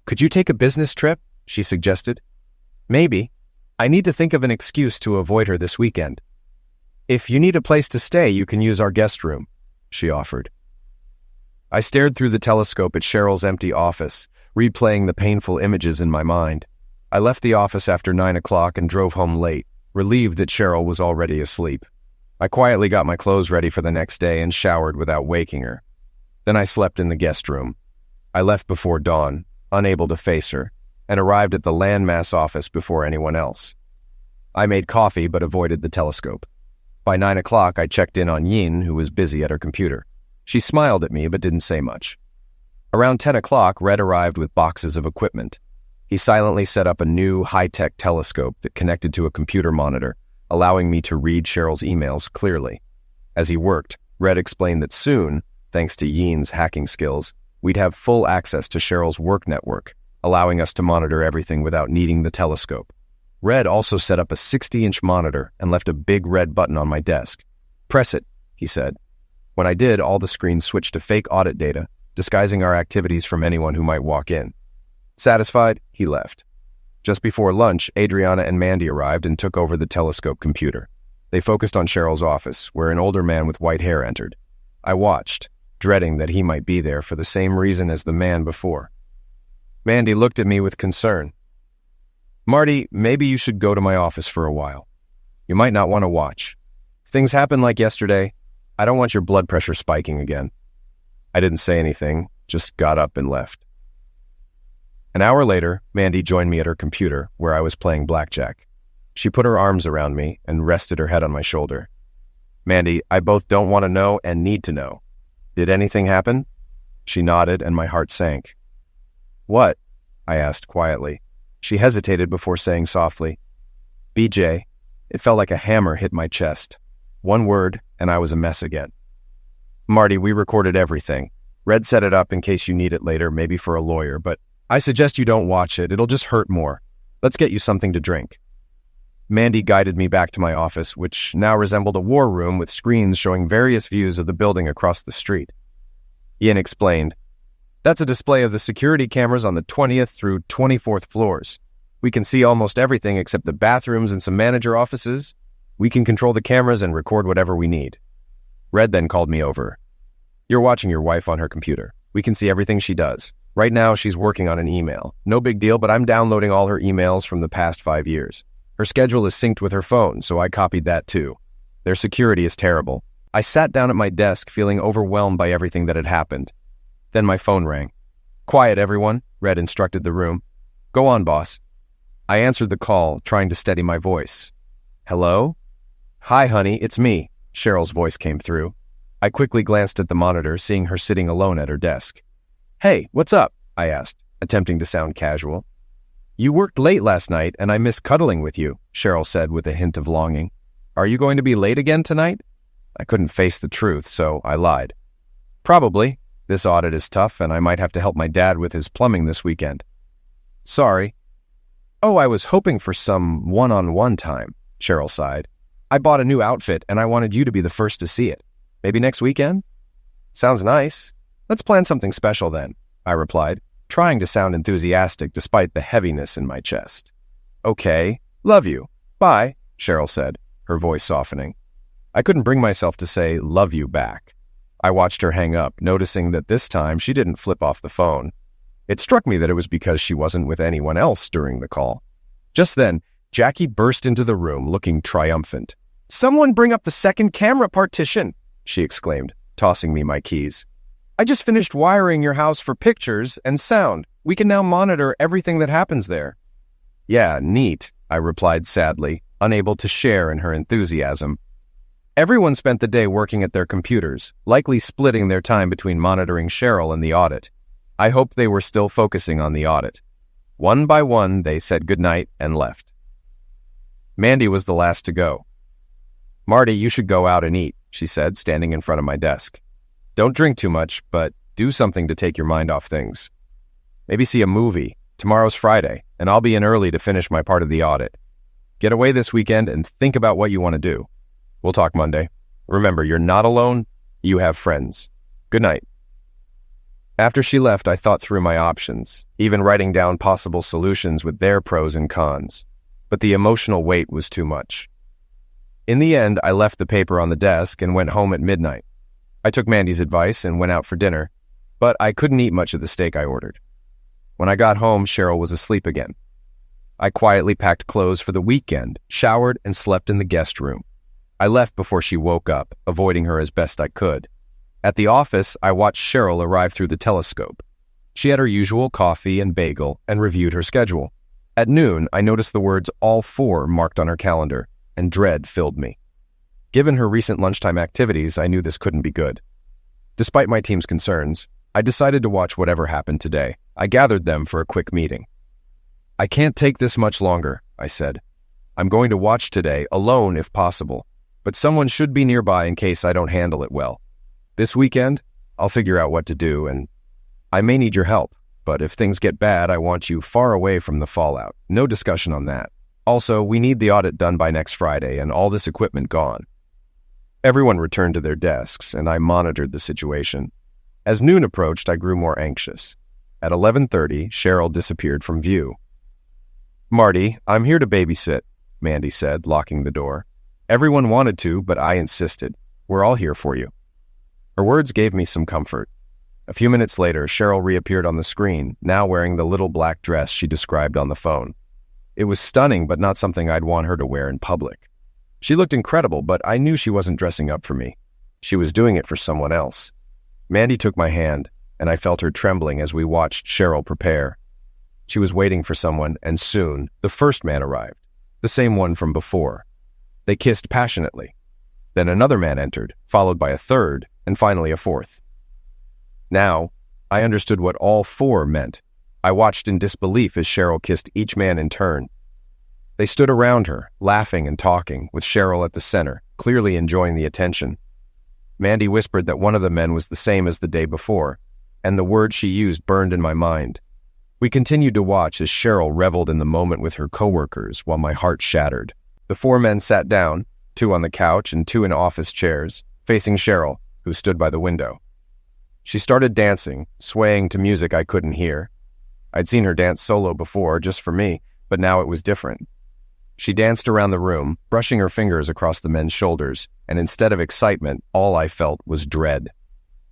"Could you take a business trip?" she suggested. "Maybe. I need to think of an excuse to avoid her this weekend." "If you need a place to stay, you can use our guest room," she offered. I stared through the telescope at Cheryl's empty office, replaying the painful images in my mind. I left the office after 9 o'clock and drove home late, relieved that Cheryl was already asleep. I quietly got my clothes ready for the next day and showered without waking her. Then I slept in the guest room. I left before dawn, unable to face her, and arrived at the landmass office before anyone else. I made coffee but avoided the telescope. By 9 o'clock, I checked in on Yin, who was busy at her computer. She smiled at me but didn't say much. Around 10 o'clock, Red arrived with boxes of equipment. He silently set up a new, high-tech telescope that connected to a computer monitor, allowing me to read Cheryl's emails clearly. As he worked, Red explained that soon, thanks to Yeen's hacking skills, we'd have full access to Cheryl's work network, allowing us to monitor everything without needing the telescope. Red also set up a 60-inch monitor and left a big red button on my desk. "Press it," he said. When I did, all the screens switched to fake audit data, disguising our activities from anyone who might walk in. Satisfied, he left. Just before lunch, Adriana and Mandy arrived and took over the telescope computer. They focused on Cheryl's office, where an older man with white hair entered. I watched, dreading that he might be there for the same reason as the man before. Mandy looked at me with concern. "Marty, maybe you should go to my office for a while. You might not want to watch. If things happen like yesterday, I don't want your blood pressure spiking again." I didn't say anything, just got up and left. An hour later, Mandy joined me at her computer, where I was playing blackjack. She put her arms around me and rested her head on my shoulder. "Mandy, I both don't want to know and need to know. Did anything happen?" She nodded and my heart sank. "What?" I asked quietly. She hesitated before saying softly, "BJ." It felt like a hammer hit my chest. One word, and I was a mess again. "Marty, we recorded everything. Red set it up in case you need it later, maybe for a lawyer, but I suggest you don't watch it. It'll just hurt more. Let's get you something to drink." Mandy guided me back to my office, which now resembled a war room with screens showing various views of the building across the street. Ian explained, "That's a display of the security cameras on the 20th through 24th floors. We can see almost everything except the bathrooms and some manager offices. We can control the cameras and record whatever we need." Red then called me over. "You're watching your wife on her computer. We can see everything she does. Right now, she's working on an email. No big deal, but I'm downloading all her emails from the past 5 years. Her schedule is synced with her phone, so I copied that too. Their security is terrible." I sat down at my desk, feeling overwhelmed by everything that had happened. Then my phone rang. "Quiet, everyone," Red instructed the room. "Go on, boss." I answered the call, trying to steady my voice. "Hello?" "Hi, honey, it's me," Cheryl's voice came through. I quickly glanced at the monitor, seeing her sitting alone at her desk. "Hey, what's up?" I asked, attempting to sound casual. "You worked late last night, and I miss cuddling with you," Cheryl said with a hint of longing. "Are you going to be late again tonight?" I couldn't face the truth, so I lied. "Probably. This audit is tough, and I might have to help my dad with his plumbing this weekend." "Sorry." "Oh, I was hoping for some one-on-one time," Cheryl sighed. "I bought a new outfit, and I wanted you to be the first to see it. Maybe next weekend?" "Sounds nice. Let's plan something special then," I replied, trying to sound enthusiastic despite the heaviness in my chest. "Okay. Love you. Bye," Cheryl said, her voice softening. I couldn't bring myself to say "love you" back. I watched her hang up, noticing that this time she didn't flip off the phone. It struck me that it was because she wasn't with anyone else during the call. Just then, Jackie burst into the room looking triumphant. "Someone bring up the second camera partition," she exclaimed, tossing me my keys. "I just finished wiring your house for pictures and sound. We can now monitor everything that happens there." "Yeah, neat," I replied sadly, unable to share in her enthusiasm. Everyone spent the day working at their computers, likely splitting their time between monitoring Cheryl and the audit. I hoped they were still focusing on the audit. One by one, they said goodnight and left. Mandy was the last to go. "Marty, you should go out and eat," she said, standing in front of my desk. "Don't drink too much, but do something to take your mind off things. Maybe see a movie. Tomorrow's Friday, and I'll be in early to finish my part of the audit. Get away this weekend and think about what you want to do. We'll talk Monday. Remember, you're not alone. You have friends. Good night." After she left, I thought through my options, even writing down possible solutions with their pros and cons. But the emotional weight was too much. In the end, I left the paper on the desk and went home at midnight. I took Mandy's advice and went out for dinner, but I couldn't eat much of the steak I ordered. When I got home, Cheryl was asleep again. I quietly packed clothes for the weekend, showered, and slept in the guest room. I left before she woke up, avoiding her as best I could. At the office, I watched Cheryl arrive through the telescope. She had her usual coffee and bagel and reviewed her schedule. At noon, I noticed the words "all 4" marked on her calendar, and dread filled me. Given her recent lunchtime activities, I knew this couldn't be good. Despite my team's concerns, I decided to watch whatever happened today. I gathered them for a quick meeting. "I can't take this much longer," I said. I'm going to watch today, alone if possible, but someone should be nearby in case I don't handle it well. This weekend, I'll figure out what to do, and I may need your help, but if things get bad, I want you far away from the fallout. No discussion on that. Also, we need the audit done by next Friday and all this equipment gone. Everyone returned to their desks, and I monitored the situation. As noon approached, I grew more anxious. At 11:30, Cheryl disappeared from view. "Marty, I'm here to babysit," Mandy said, locking the door. "Everyone wanted to, but I insisted. We're all here for you." Her words gave me some comfort. A few minutes later, Cheryl reappeared on the screen, now wearing the little black dress she described on the phone. It was stunning, but not something I'd want her to wear in public. She looked incredible, but I knew she wasn't dressing up for me. She was doing it for someone else. Mandy took my hand, and I felt her trembling as we watched Cheryl prepare. She was waiting for someone, and soon, the first man arrived, the same one from before. They kissed passionately. Then another man entered, followed by a third, and finally a fourth. Now, I understood what all four meant. I watched in disbelief as Cheryl kissed each man in turn. They stood around her, laughing and talking, with Cheryl at the center, clearly enjoying the attention. Mandy whispered that one of the men was the same as the day before, and the words she used burned in my mind. We continued to watch as Cheryl reveled in the moment with her coworkers while my heart shattered. The four men sat down, 2 on the couch and 2 in office chairs, facing Cheryl, who stood by the window. She started dancing, swaying to music I couldn't hear. I'd seen her dance solo before, just for me, but now it was different. She danced around the room, brushing her fingers across the men's shoulders, and instead of excitement, all I felt was dread.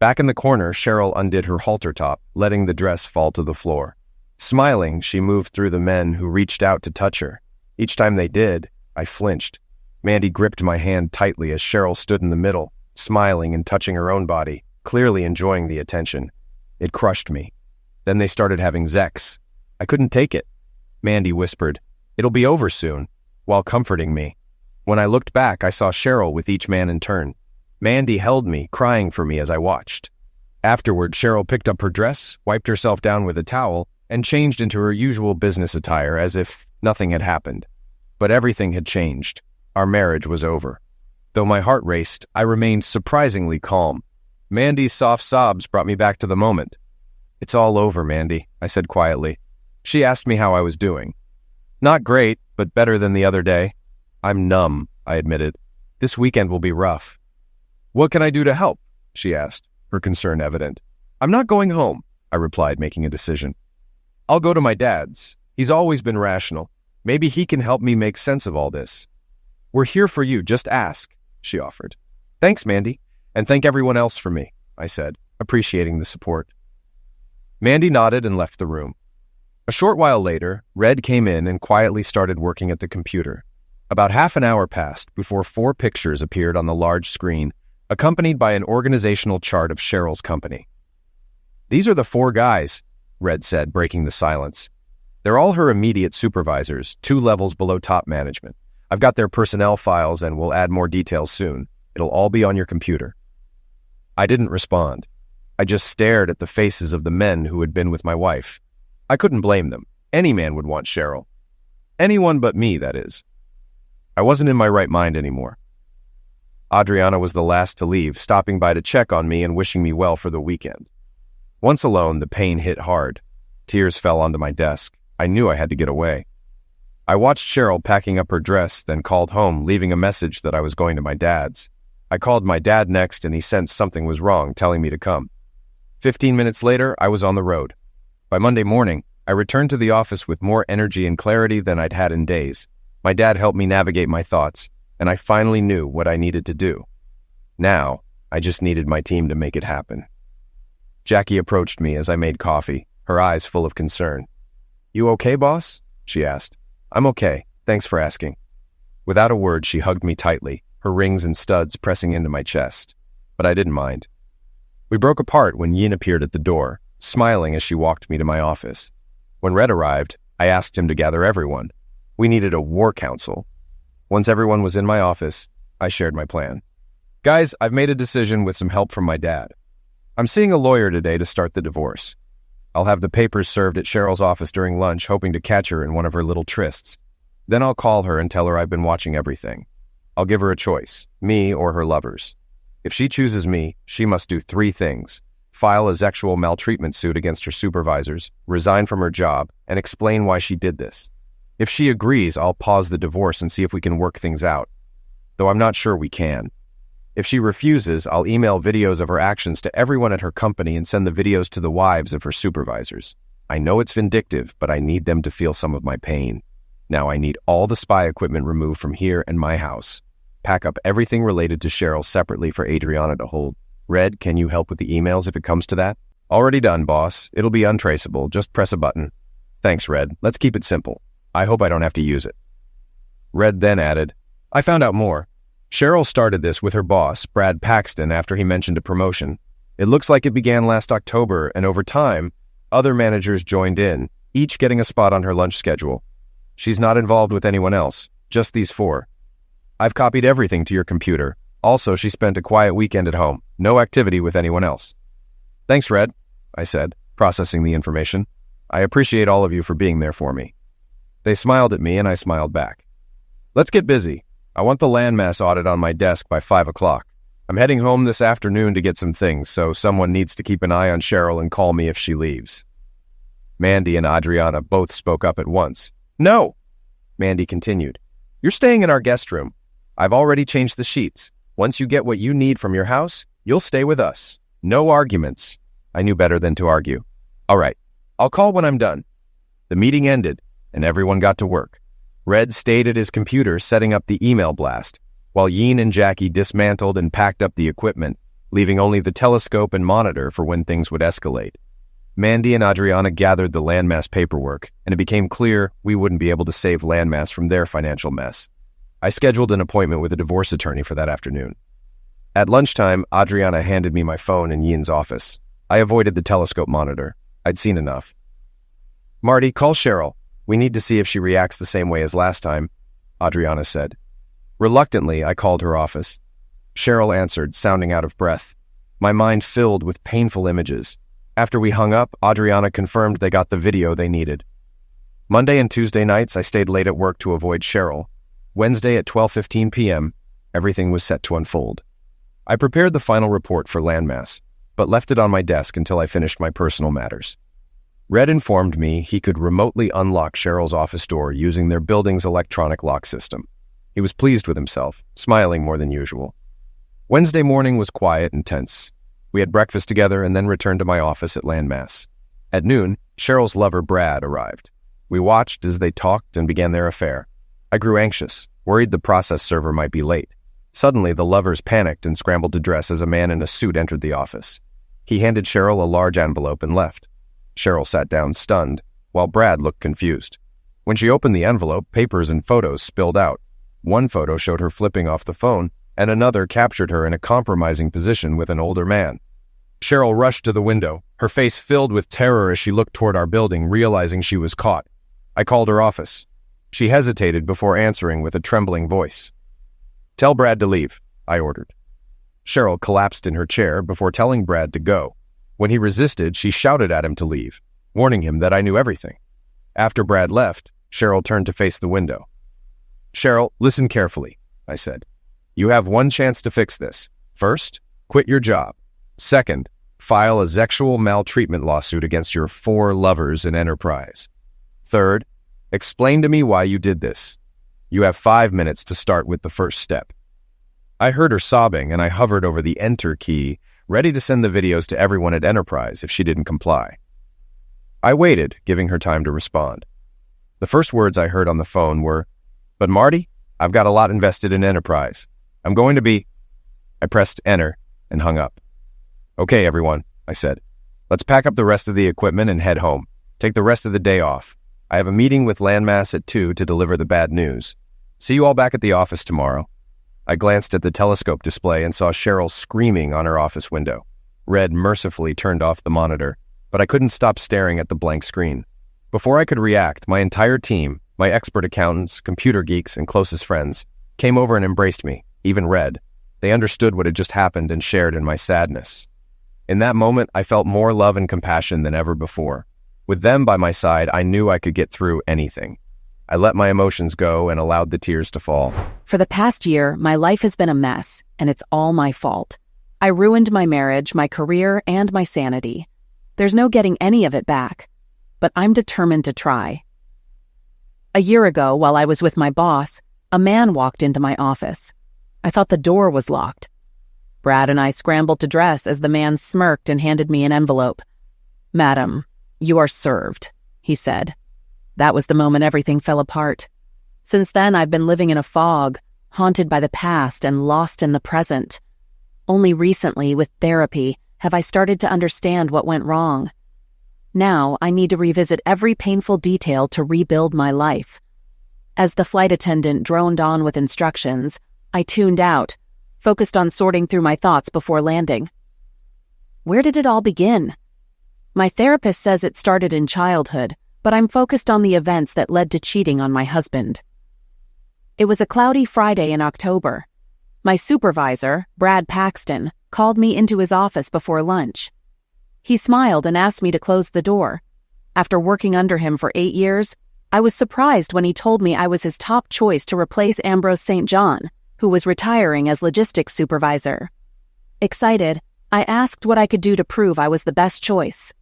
Back in the corner, Cheryl undid her halter top, letting the dress fall to the floor. Smiling, she moved through the men who reached out to touch her. Each time they did, I flinched. Mandy gripped my hand tightly as Cheryl stood in the middle, smiling and touching her own body, clearly enjoying the attention. It crushed me. Then they started having sex. I couldn't take it. Mandy whispered, "It'll be over soon," while comforting me. When I looked back, I saw Cheryl with each man in turn. Mandy held me, crying for me as I watched. Afterward, Cheryl picked up her dress, wiped herself down with a towel, and changed into her usual business attire as if nothing had happened. But everything had changed. Our marriage was over. Though my heart raced, I remained surprisingly calm. Mandy's soft sobs brought me back to the moment. "It's all over, Mandy," I said quietly. She asked me how I was doing. "Not great, but better than the other day." "I'm numb," I admitted. "This weekend will be rough." "What can I do to help?" she asked, her concern evident. "I'm not going home," I replied, making a decision. "I'll go to my dad's. He's always been rational. Maybe he can help me make sense of all this." "We're here for you, just ask," she offered. "Thanks, Mandy, and thank everyone else for me," I said, appreciating the support. Mandy nodded and left the room. A short while later, Red came in and quietly started working at the computer. About half an hour passed before 4 pictures appeared on the large screen, accompanied by an organizational chart of Cheryl's company. "These are the 4 guys," Red said, breaking the silence. "They're all her immediate supervisors, 2 levels below top management. I've got their personnel files and we'll add more details soon. It'll all be on your computer." I didn't respond. I just stared at the faces of the men who had been with my wife. I couldn't blame them. Any man would want Cheryl. Anyone but me, that is. I wasn't in my right mind anymore. Adriana was the last to leave, stopping by to check on me and wishing me well for the weekend. Once alone, the pain hit hard. Tears fell onto my desk. I knew I had to get away. I watched Cheryl packing up her dress, then called home, leaving a message that I was going to my dad's. I called my dad next, and he sensed something was wrong, telling me to come. 15 minutes later, I was on the road. By Monday morning, I returned to the office with more energy and clarity than I'd had in days. My dad helped me navigate my thoughts, and I finally knew what I needed to do. Now, I just needed my team to make it happen. Jackie approached me as I made coffee, her eyes full of concern. "You okay, boss?" she asked. "I'm okay. Thanks for asking." Without a word, she hugged me tightly, her rings and studs pressing into my chest. But I didn't mind. We broke apart when Yin appeared at the door, smiling as she walked me to my office. When Red arrived, I asked him to gather everyone. We needed a war council. Once everyone was in my office, I shared my plan. "Guys, I've made a decision with some help from my dad. I'm seeing a lawyer today to start the divorce. I'll have the papers served at Cheryl's office during lunch, hoping to catch her in one of her little trysts. Then I'll call her and tell her I've been watching everything. I'll give her a choice, me or her lovers. If she chooses me, she must do 3 things: file a sexual maltreatment suit against her supervisors, resign from her job, and explain why she did this. If she agrees, I'll pause the divorce and see if we can work things out, though I'm not sure we can. If she refuses, I'll email videos of her actions to everyone at her company and send the videos to the wives of her supervisors. I know it's vindictive, but I need them to feel some of my pain. Now I need all the spy equipment removed from here and my house. Pack up everything related to Cheryl separately for Adriana to hold. Red, can you help with the emails if it comes to that? Already done, boss. It'll be untraceable. Just press a button. Thanks, Red. Let's keep it simple. I hope I don't have to use it. Red then added, I found out more. Cheryl started this with her boss, Brad Paxton, after he mentioned a promotion. It looks like it began last October, and over time, other managers joined in, each getting a spot on her lunch schedule. She's not involved with anyone else, just these 4. I've copied everything to your computer. Also, she spent a quiet weekend at home. No activity with anyone else. Thanks, Red, I said, processing the information. I appreciate all of you for being there for me. They smiled at me, and I smiled back. Let's get busy. I want the landmass audit on my desk by 5 o'clock. I'm heading home this afternoon to get some things, so someone needs to keep an eye on Cheryl and call me if she leaves. Mandy and Adriana both spoke up at once. No, Mandy continued. You're staying in our guest room. I've already changed the sheets. Once you get what you need from your house, you'll stay with us. No arguments. I knew better than to argue. All right, I'll call when I'm done. The meeting ended, and everyone got to work. Red stayed at his computer setting up the email blast, while Yeen and Jackie dismantled and packed up the equipment, leaving only the telescope and monitor for when things would escalate. Mandy and Adriana gathered the landmass paperwork, and it became clear we wouldn't be able to save landmass from their financial mess. I scheduled an appointment with a divorce attorney for that afternoon. At lunchtime, Adriana handed me my phone in Yeen's office. I avoided the telescope monitor. I'd seen enough. Marty, call Cheryl. We need to see if she reacts the same way as last time, Adriana said. Reluctantly, I called her office. Cheryl answered, sounding out of breath. My mind filled with painful images. After we hung up, Adriana confirmed they got the video they needed. Monday and Tuesday nights, I stayed late at work to avoid Cheryl. Wednesday at 12:15 p.m., everything was set to unfold. I prepared the final report for landmass, but left it on my desk until I finished my personal matters. Red informed me he could remotely unlock Cheryl's office door using their building's electronic lock system. He was pleased with himself, smiling more than usual. Wednesday morning was quiet and tense. We had breakfast together and then returned to my office at landmass. At noon, Cheryl's lover Brad arrived. We watched as they talked and began their affair. I grew anxious, worried the process server might be late. Suddenly, the lovers panicked and scrambled to dress as a man in a suit entered the office. He handed Cheryl a large envelope and left. Cheryl sat down stunned, while Brad looked confused. When she opened the envelope, papers and photos spilled out. One photo showed her flipping off the phone, and another captured her in a compromising position with an older man. Cheryl rushed to the window, her face filled with terror as she looked toward our building, realizing she was caught. I called her office. She hesitated before answering with a trembling voice. Tell Brad to leave, I ordered. Cheryl collapsed in her chair before telling Brad to go. When he resisted, she shouted at him to leave, warning him that I knew everything. After Brad left, Cheryl turned to face the window. Cheryl, listen carefully, I said. You have one chance to fix this. First, quit your job. Second, file a sexual maltreatment lawsuit against your 4 lovers in Enterprise. Third, explain to me why you did this. You have 5 minutes to start with the first step. I heard her sobbing, and I hovered over the enter key, ready to send the videos to everyone at Enterprise if she didn't comply. I waited, giving her time to respond. The first words I heard on the phone were, "But Marty, I've got a lot invested in Enterprise. I'm going to be..." I pressed enter and hung up. "Okay, everyone," I said. "Let's pack up the rest of the equipment and head home. Take the rest of the day off. I have a meeting with Landmass at 2 to deliver the bad news. See you all back at the office tomorrow." I glanced at the telescope display and saw Cheryl screaming on her office window. Red mercifully turned off the monitor, but I couldn't stop staring at the blank screen. Before I could react, my entire team, my expert accountants, computer geeks, and closest friends, came over and embraced me, even Red. They understood what had just happened and shared in my sadness. In that moment, I felt more love and compassion than ever before. With them by my side, I knew I could get through anything. I let my emotions go and allowed the tears to fall. For the past year, my life has been a mess, and it's all my fault. I ruined my marriage, my career, and my sanity. There's no getting any of it back, but I'm determined to try. A year ago, while I was with my boss, a man walked into my office. I thought the door was locked. Brad and I scrambled to dress as the man smirked and handed me an envelope. "Madam, you are served," he said. That was the moment everything fell apart. Since then, I've been living in a fog, haunted by the past and lost in the present. Only recently, with therapy, have I started to understand what went wrong. Now, I need to revisit every painful detail to rebuild my life. As the flight attendant droned on with instructions, I tuned out, focused on sorting through my thoughts before landing. Where did it all begin? My therapist says it started in childhood, but I'm focused on the events that led to cheating on my husband. It was a cloudy Friday in October. My supervisor, Brad Paxton, called me into his office before lunch. He smiled and asked me to close the door. After working under him for 8 years, I was surprised when he told me I was his top choice to replace Ambrose St. John, who was retiring as logistics supervisor. Excited, I asked what I could do to prove I was the best choice.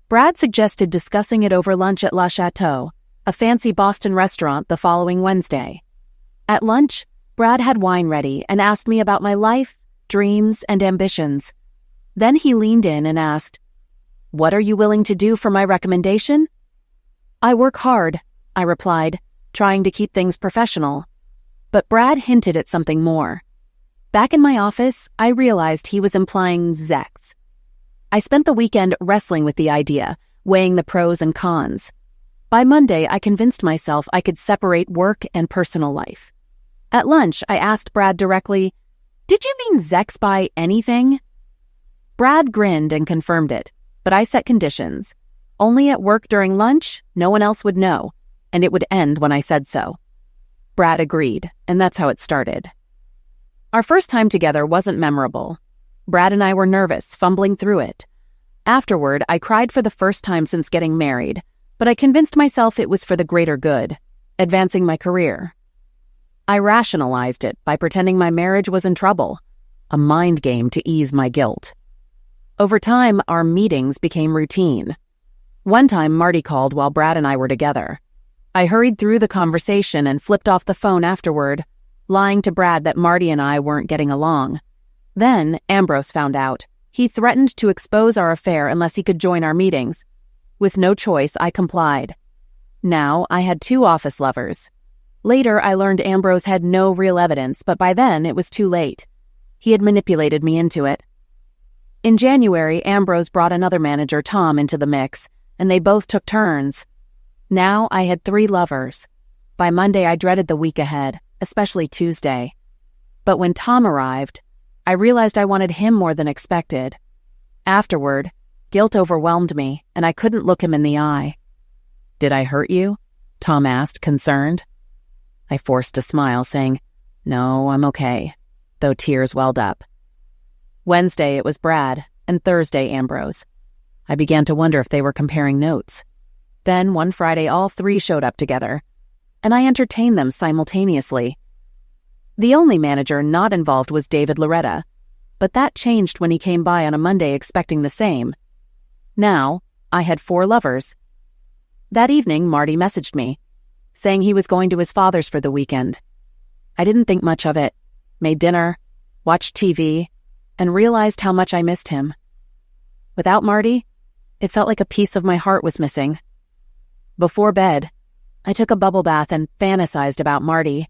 Brad suggested discussing it over lunch at Le Chateau, a fancy Boston restaurant, the following Wednesday. At lunch, Brad had wine ready and asked me about my life, dreams, and ambitions. Then he leaned in and asked, "What are you willing to do for my recommendation?" "I work hard," I replied, trying to keep things professional. But Brad hinted at something more. Back in my office, I realized he was implying sex. I spent the weekend wrestling with the idea, weighing the pros and cons. By Monday, I convinced myself I could separate work and personal life. At lunch, I asked Brad directly, "Did you mean sex by anything?" Brad grinned and confirmed it, but I set conditions. Only at work during lunch, no one else would know, and it would end when I said so. Brad agreed, and that's how it started. Our first time together wasn't memorable. Brad and I were nervous, fumbling through it. Afterward, I cried for the first time since getting married, but I convinced myself it was for the greater good, advancing my career. I rationalized it by pretending my marriage was in trouble, a mind game to ease my guilt. Over time, our meetings became routine. One time, Marty called while Brad and I were together. I hurried through the conversation and flipped off the phone afterward, lying to Brad that Marty and I weren't getting along. Then, Ambrose found out. He threatened to expose our affair unless he could join our meetings. With no choice, I complied. Now, I had 2 office lovers. Later, I learned Ambrose had no real evidence, but by then, it was too late. He had manipulated me into it. In January, Ambrose brought another manager, Tom, into the mix, and they both took turns. Now, I had 3 lovers. By Monday, I dreaded the week ahead, especially Tuesday. But when Tom arrived, I realized I wanted him more than expected. Afterward, guilt overwhelmed me, and I couldn't look him in the eye. "Did I hurt you?" Tom asked, concerned. I forced a smile, saying, "No, I'm okay," though tears welled up. Wednesday, it was Brad, and Thursday, Ambrose. I began to wonder if they were comparing notes. Then, one Friday, all 3 showed up together, and I entertained them simultaneously. The only manager not involved was David Loretta, but that changed when he came by on a Monday expecting the same. Now, I had 4 lovers. That evening, Marty messaged me, saying he was going to his father's for the weekend. I didn't think much of it, made dinner, watched TV, and realized how much I missed him. Without Marty, it felt like a piece of my heart was missing. Before bed, I took a bubble bath and fantasized about Marty.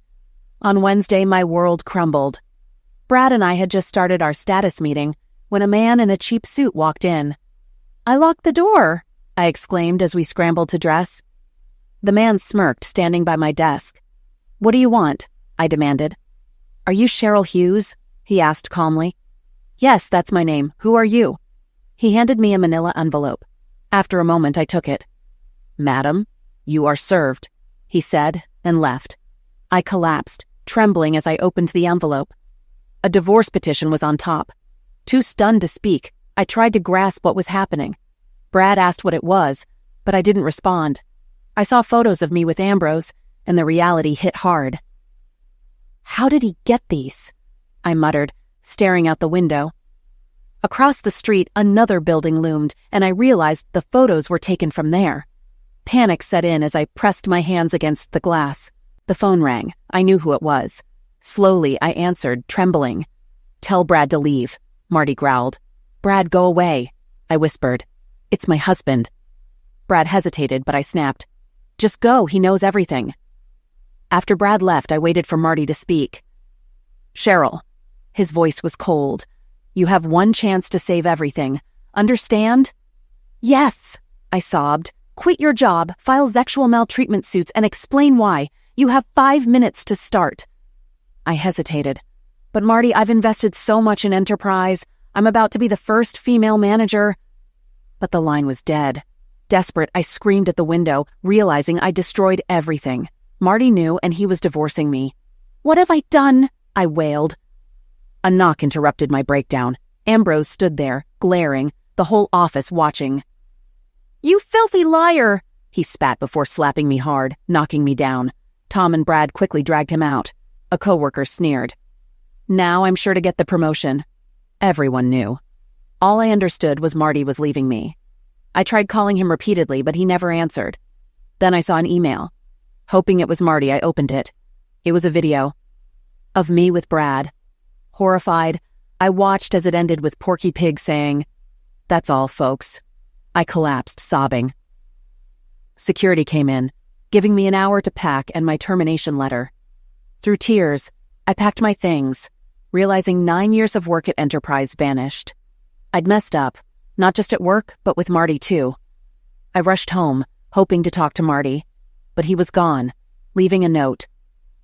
On Wednesday, my world crumbled. Brad and I had just started our status meeting when a man in a cheap suit walked in. "I locked the door," I exclaimed as we scrambled to dress. The man smirked, standing by my desk. "What do you want?" I demanded. "Are you Cheryl Hughes?" he asked calmly. "Yes, that's my name. Who are you?" He handed me a manila envelope. After a moment, I took it. "Madam, you are served," he said, and left. I collapsed, trembling as I opened the envelope. A divorce petition was on top. Too stunned to speak, I tried to grasp what was happening. Brad asked what it was, but I didn't respond. I saw photos of me with Ambrose, and the reality hit hard. "How did he get these?" I muttered, staring out the window. Across the street, another building loomed, and I realized the photos were taken from there. Panic set in as I pressed my hands against the glass. The phone rang. I knew who it was. Slowly, I answered, trembling. "Tell Brad to leave," Marty growled. "Brad, go away," I whispered. "It's my husband." Brad hesitated, but I snapped. "Just go, he knows everything." After Brad left, I waited for Marty to speak. "Cheryl," his voice was cold, "you have one chance to save everything. Understand?" "Yes," I sobbed. "Quit your job, file sexual maltreatment suits, and explain why. You have 5 minutes to start." I hesitated. "But Marty, I've invested so much in Enterprise. I'm about to be the first female manager." But the line was dead. Desperate, I screamed at the window, realizing I destroyed everything. Marty knew, and he was divorcing me. "What have I done?" I wailed. A knock interrupted my breakdown. Ambrose stood there, glaring, the whole office watching. "You filthy liar!" he spat before slapping me hard, knocking me down. Tom and Brad quickly dragged him out. A coworker sneered. "Now I'm sure to get the promotion." Everyone knew. All I understood was Marty was leaving me. I tried calling him repeatedly, but he never answered. Then I saw an email. Hoping it was Marty, I opened it. It was a video of me with Brad. Horrified, I watched as it ended with Porky Pig saying, "That's all, folks." I collapsed, sobbing. Security came in, giving me an hour to pack and my termination letter. Through tears, I packed my things, realizing 9 years of work at Enterprise vanished. I'd messed up, not just at work, but with Marty too. I rushed home, hoping to talk to Marty, but he was gone, leaving a note.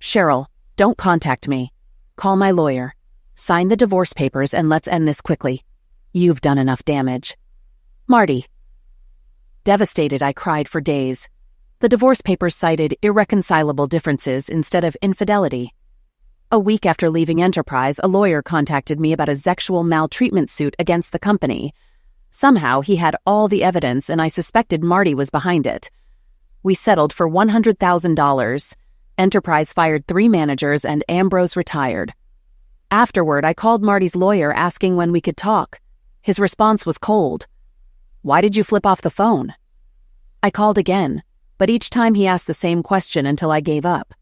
"Cheryl, don't contact me. Call my lawyer. Sign the divorce papers and let's end this quickly. You've done enough damage. Marty." Devastated, I cried for days. The divorce papers cited irreconcilable differences instead of infidelity. A week after leaving Enterprise, a lawyer contacted me about a sexual maltreatment suit against the company. Somehow, he had all the evidence, and I suspected Marty was behind it. We settled for $100,000. Enterprise fired 3 managers, and Ambrose retired. Afterward, I called Marty's lawyer asking when we could talk. His response was cold. "Why did you flip off the phone?" I called again, but each time he asked the same question until I gave up.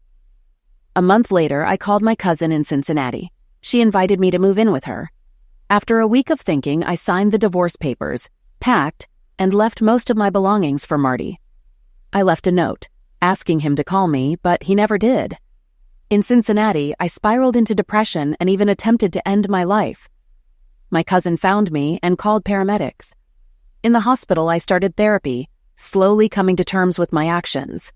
A month later, I called my cousin in Cincinnati. She invited me to move in with her. After a week of thinking, I signed the divorce papers, packed, and left most of my belongings for Marty. I left a note, asking him to call me, but he never did. In Cincinnati, I spiraled into depression and even attempted to end my life. My cousin found me and called paramedics. In the hospital, I started therapy, slowly coming to terms with my actions.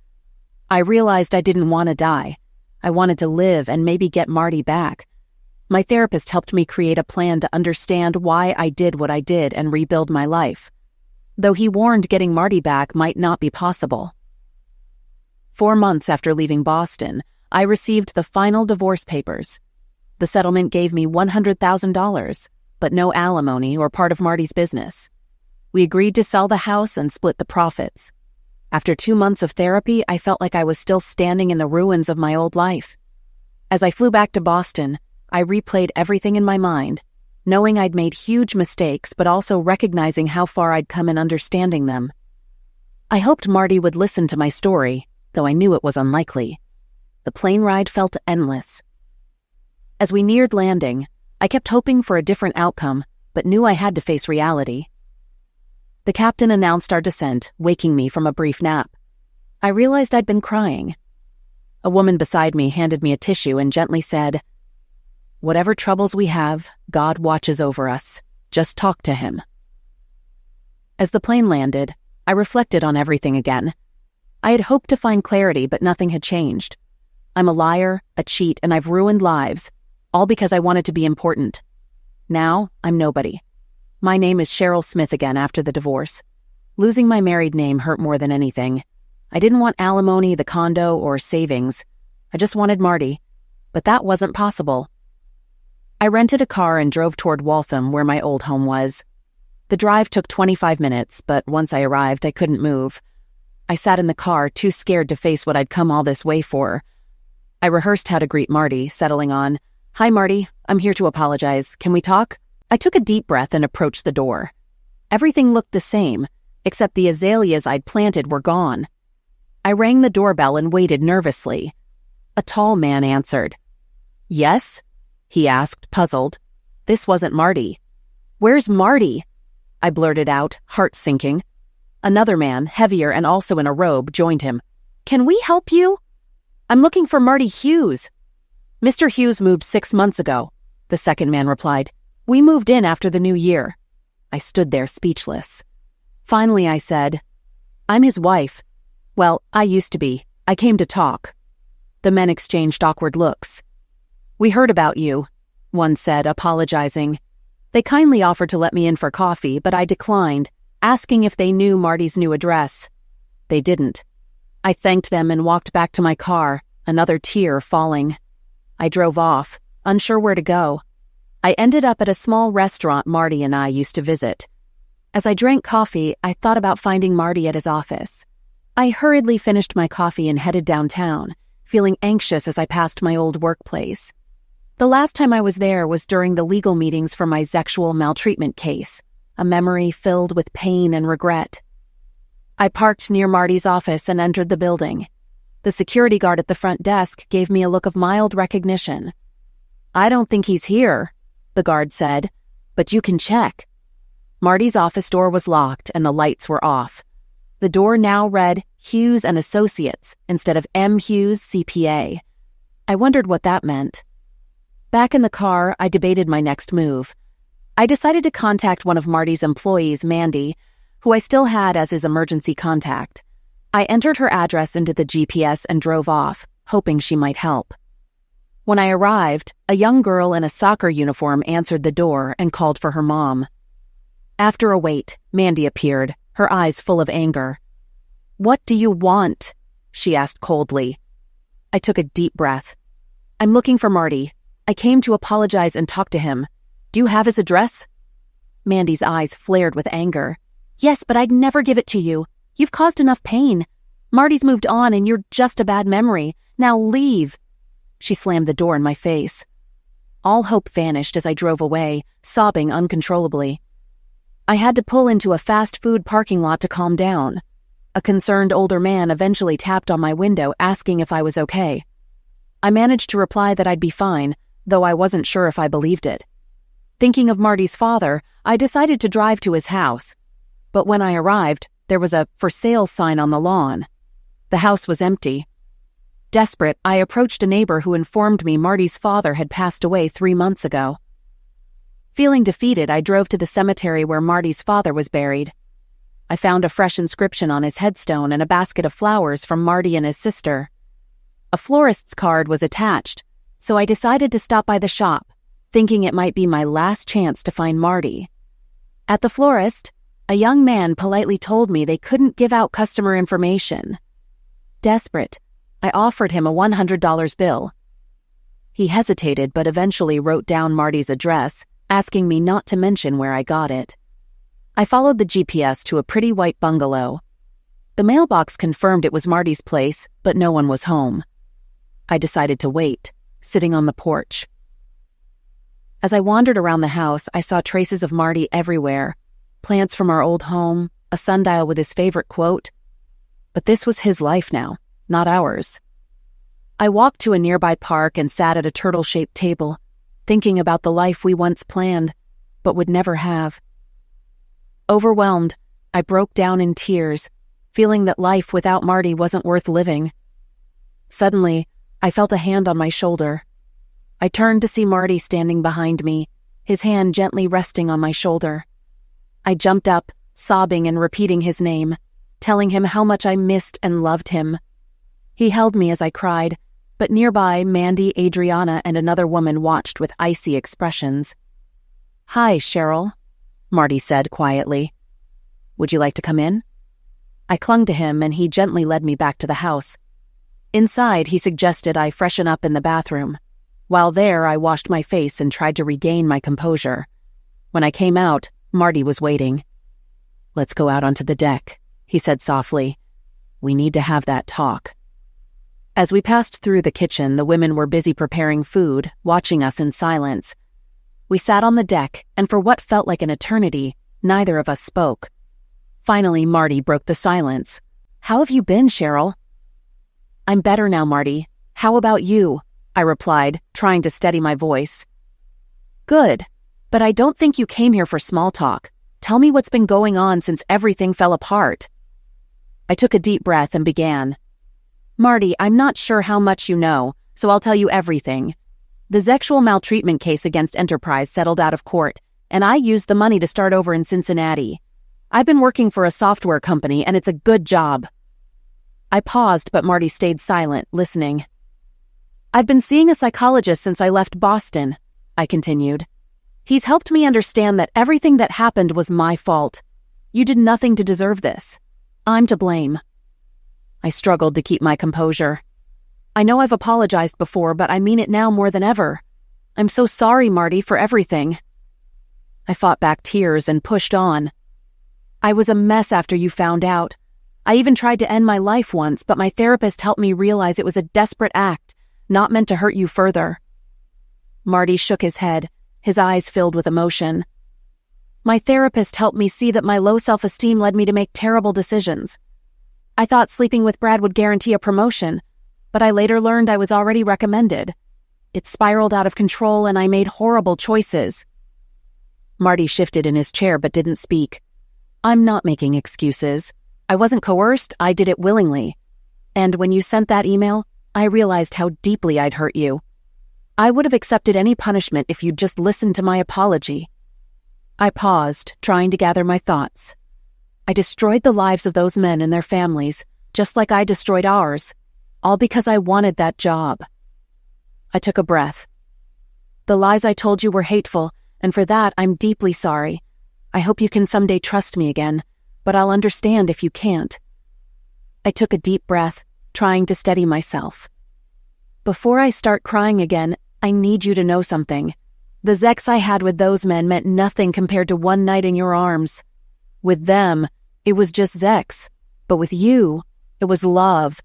I realized I didn't want to die. I wanted to live and maybe get Marty back. My therapist helped me create a plan to understand why I did what I did and rebuild my life, though he warned getting Marty back might not be possible. 4 months after leaving Boston, I received the final divorce papers. The settlement gave me $100,000, but no alimony or part of Marty's business. We agreed to sell the house and split the profits. After 2 months of therapy, I felt like I was still standing in the ruins of my old life. As I flew back to Boston, I replayed everything in my mind, knowing I'd made huge mistakes, but also recognizing how far I'd come in understanding them. I hoped Marty would listen to my story, though I knew it was unlikely. The plane ride felt endless. As we neared landing, I kept hoping for a different outcome, but knew I had to face reality. The captain announced our descent, waking me from a brief nap. I realized I'd been crying. A woman beside me handed me a tissue and gently said, "Whatever troubles we have, God watches over us. Just talk to him." As the plane landed, I reflected on everything again. I had hoped to find clarity, but nothing had changed. I'm a liar, a cheat, and I've ruined lives, all because I wanted to be important. Now, I'm nobody. My name is Cheryl Smith again after the divorce. Losing my married name hurt more than anything. I didn't want alimony, the condo, or savings. I just wanted Marty, but that wasn't possible. I rented a car and drove toward Waltham, where my old home was. The drive took 25 minutes, but once I arrived, I couldn't move. I sat in the car, too scared to face what I'd come all this way for. I rehearsed how to greet Marty, settling on, "Hi, Marty. I'm here to apologize. Can we talk?" I took a deep breath and approached the door. Everything looked the same, except the azaleas I'd planted were gone. I rang the doorbell and waited nervously. A tall man answered. "Yes?" he asked, puzzled. This wasn't Marty. "Where's Marty?" I blurted out, heart sinking. Another man, heavier and also in a robe, joined him. "Can we help you?" "I'm looking for Marty Hughes." "Mr. Hughes moved 6 months ago," the second man replied. "We moved in after the new year." I stood there speechless. Finally, I said, "I'm his wife. Well, I used to be. I came to talk." The men exchanged awkward looks. "We heard about you," one said, apologizing. They kindly offered to let me in for coffee, but I declined, asking if they knew Marty's new address. They didn't. I thanked them and walked back to my car, another tear falling. I drove off, unsure where to go. I ended up at a small restaurant Marty and I used to visit. As I drank coffee, I thought about finding Marty at his office. I hurriedly finished my coffee and headed downtown, feeling anxious as I passed my old workplace. The last time I was there was during the legal meetings for my sexual maltreatment case, a memory filled with pain and regret. I parked near Marty's office and entered the building. The security guard at the front desk gave me a look of mild recognition. "I don't think he's here," the guard said, "but you can check." Marty's office door was locked and the lights were off. The door now read Hughes and Associates instead of M. Hughes, CPA. I wondered what that meant. Back in the car, I debated my next move. I decided to contact one of Marty's employees, Mandy, who I still had as his emergency contact. I entered her address into the GPS and drove off, hoping she might help. When I arrived, a young girl in a soccer uniform answered the door and called for her mom. After a wait, Mandy appeared, her eyes full of anger. "What do you want?" she asked coldly. I took a deep breath. "I'm looking for Marty. I came to apologize and talk to him. Do you have his address?" Mandy's eyes flared with anger. "Yes, but I'd never give it to you. You've caused enough pain. Marty's moved on and you're just a bad memory. Now leave." She slammed the door in my face. All hope vanished as I drove away, sobbing uncontrollably. I had to pull into a fast food parking lot to calm down. A concerned older man eventually tapped on my window asking if I was okay. I managed to reply that I'd be fine, though I wasn't sure if I believed it. Thinking of Marty's father, I decided to drive to his house. But when I arrived, there was a "for sale" sign on the lawn. The house was empty. Desperate, I approached a neighbor who informed me Marty's father had passed away 3 months ago. Feeling defeated, I drove to the cemetery where Marty's father was buried. I found a fresh inscription on his headstone and a basket of flowers from Marty and his sister. A florist's card was attached, so I decided to stop by the shop, thinking it might be my last chance to find Marty. At the florist, a young man politely told me they couldn't give out customer information. Desperate, I offered him a $100 bill. He hesitated but eventually wrote down Marty's address, asking me not to mention where I got it. I followed the GPS to a pretty white bungalow. The mailbox confirmed it was Marty's place, but no one was home. I decided to wait, sitting on the porch. As I wandered around the house, I saw traces of Marty everywhere. Plants from our old home, a sundial with his favorite quote. But this was his life now, not ours. I walked to a nearby park and sat at a turtle-shaped table, thinking about the life we once planned, but would never have. Overwhelmed, I broke down in tears, feeling that life without Marty wasn't worth living. Suddenly, I felt a hand on my shoulder. I turned to see Marty standing behind me, his hand gently resting on my shoulder. I jumped up, sobbing and repeating his name, telling him how much I missed and loved him. He held me as I cried, but nearby, Mandy, Adriana, and another woman watched with icy expressions. "Hi, Cheryl," Marty said quietly. "Would you like to come in?" I clung to him and he gently led me back to the house. Inside, he suggested I freshen up in the bathroom. While there, I washed my face and tried to regain my composure. When I came out, Marty was waiting. "Let's go out onto the deck," he said softly. We need to have that talk. As we passed through the kitchen, the women were busy preparing food, watching us in silence. We sat on the deck, and for what felt like an eternity, neither of us spoke. Finally, Marty broke the silence. "How have you been, Cheryl?" "I'm better now, Marty. How about you?" I replied, trying to steady my voice. "Good, but I don't think you came here for small talk. Tell me what's been going on since everything fell apart." I took a deep breath and began. "Marty, I'm not sure how much you know, so I'll tell you everything. The sexual maltreatment case against Enterprise settled out of court, and I used the money to start over in Cincinnati. I've been working for a software company, and it's a good job." I paused, but Marty stayed silent, listening. "I've been seeing a psychologist since I left Boston," I continued. "He's helped me understand that everything that happened was my fault. You did nothing to deserve this. I'm to blame." I struggled to keep my composure. "I know I've apologized before, but I mean it now more than ever. I'm so sorry, Marty, for everything." I fought back tears and pushed on. "I was a mess after you found out. I even tried to end my life once, but my therapist helped me realize it was a desperate act, not meant to hurt you further." Marty shook his head, his eyes filled with emotion. "My therapist helped me see that my low self-esteem led me to make terrible decisions. I thought sleeping with Brad would guarantee a promotion, but I later learned I was already recommended. It spiraled out of control and I made horrible choices." Marty shifted in his chair but didn't speak. "I'm not making excuses. I wasn't coerced, I did it willingly. And when you sent that email, I realized how deeply I'd hurt you. I would have accepted any punishment if you'd just listened to my apology." I paused, trying to gather my thoughts. I destroyed the lives of those men and their families, just like I destroyed ours, all because I wanted that job. I took a breath. "The lies I told you were hateful, and for that I'm deeply sorry. I hope you can someday trust me again, but I'll understand if you can't." I took a deep breath, trying to steady myself. "Before I start crying again, I need you to know something. The sex I had with those men meant nothing compared to one night in your arms. With them, it was just sex, but with you, it was love.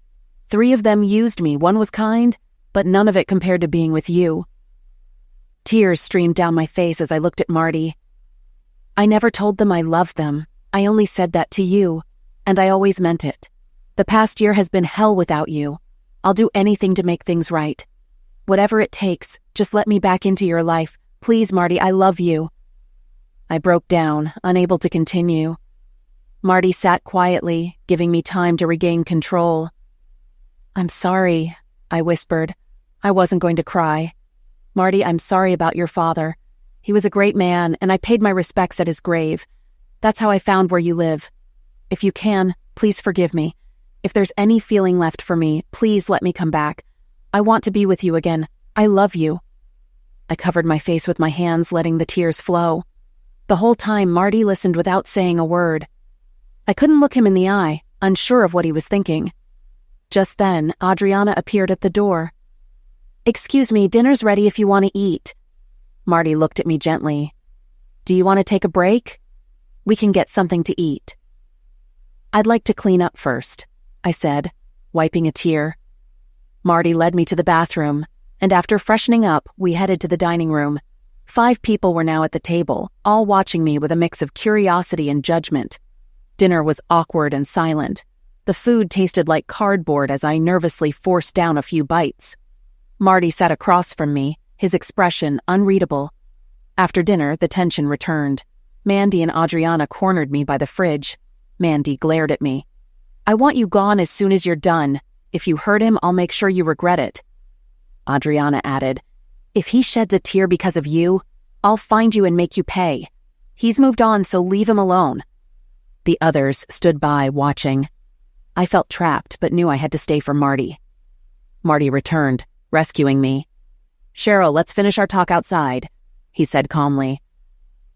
3 of them used me, 1 was kind, but none of it compared to being with you." Tears streamed down my face as I looked at Marty. "I never told them I loved them. I only said that to you, and I always meant it. The past year has been hell without you. I'll do anything to make things right. Whatever it takes, just let me back into your life. Please, Marty, I love you." I broke down, unable to continue. Marty sat quietly, giving me time to regain control. "I'm sorry," I whispered. I wasn't going to cry. "Marty, I'm sorry about your father. He was a great man, and I paid my respects at his grave. That's how I found where you live. If you can, please forgive me. If there's any feeling left for me, please let me come back. I want to be with you again. I love you." I covered my face with my hands, letting the tears flow. The whole time, Marty listened without saying a word. I couldn't look him in the eye, unsure of what he was thinking. Just then, Adriana appeared at the door. "Excuse me, dinner's ready if you want to eat." Marty looked at me gently. "Do you want to take a break? We can get something to eat." "I'd like to clean up first," I said, wiping a tear. Marty led me to the bathroom, and after freshening up, we headed to the dining room. 5 people were now at the table, all watching me with a mix of curiosity and judgment. Dinner was awkward and silent. The food tasted like cardboard as I nervously forced down a few bites. Marty sat across from me, his expression unreadable. After dinner, the tension returned. Mandy and Adriana cornered me by the fridge. Mandy glared at me. "I want you gone as soon as you're done. If you hurt him, I'll make sure you regret it." Adriana added, "If he sheds a tear because of you, I'll find you and make you pay. He's moved on, so leave him alone." The others stood by, watching. I felt trapped, but knew I had to stay for Marty. Marty returned, rescuing me. "Cheryl, let's finish our talk outside," he said calmly.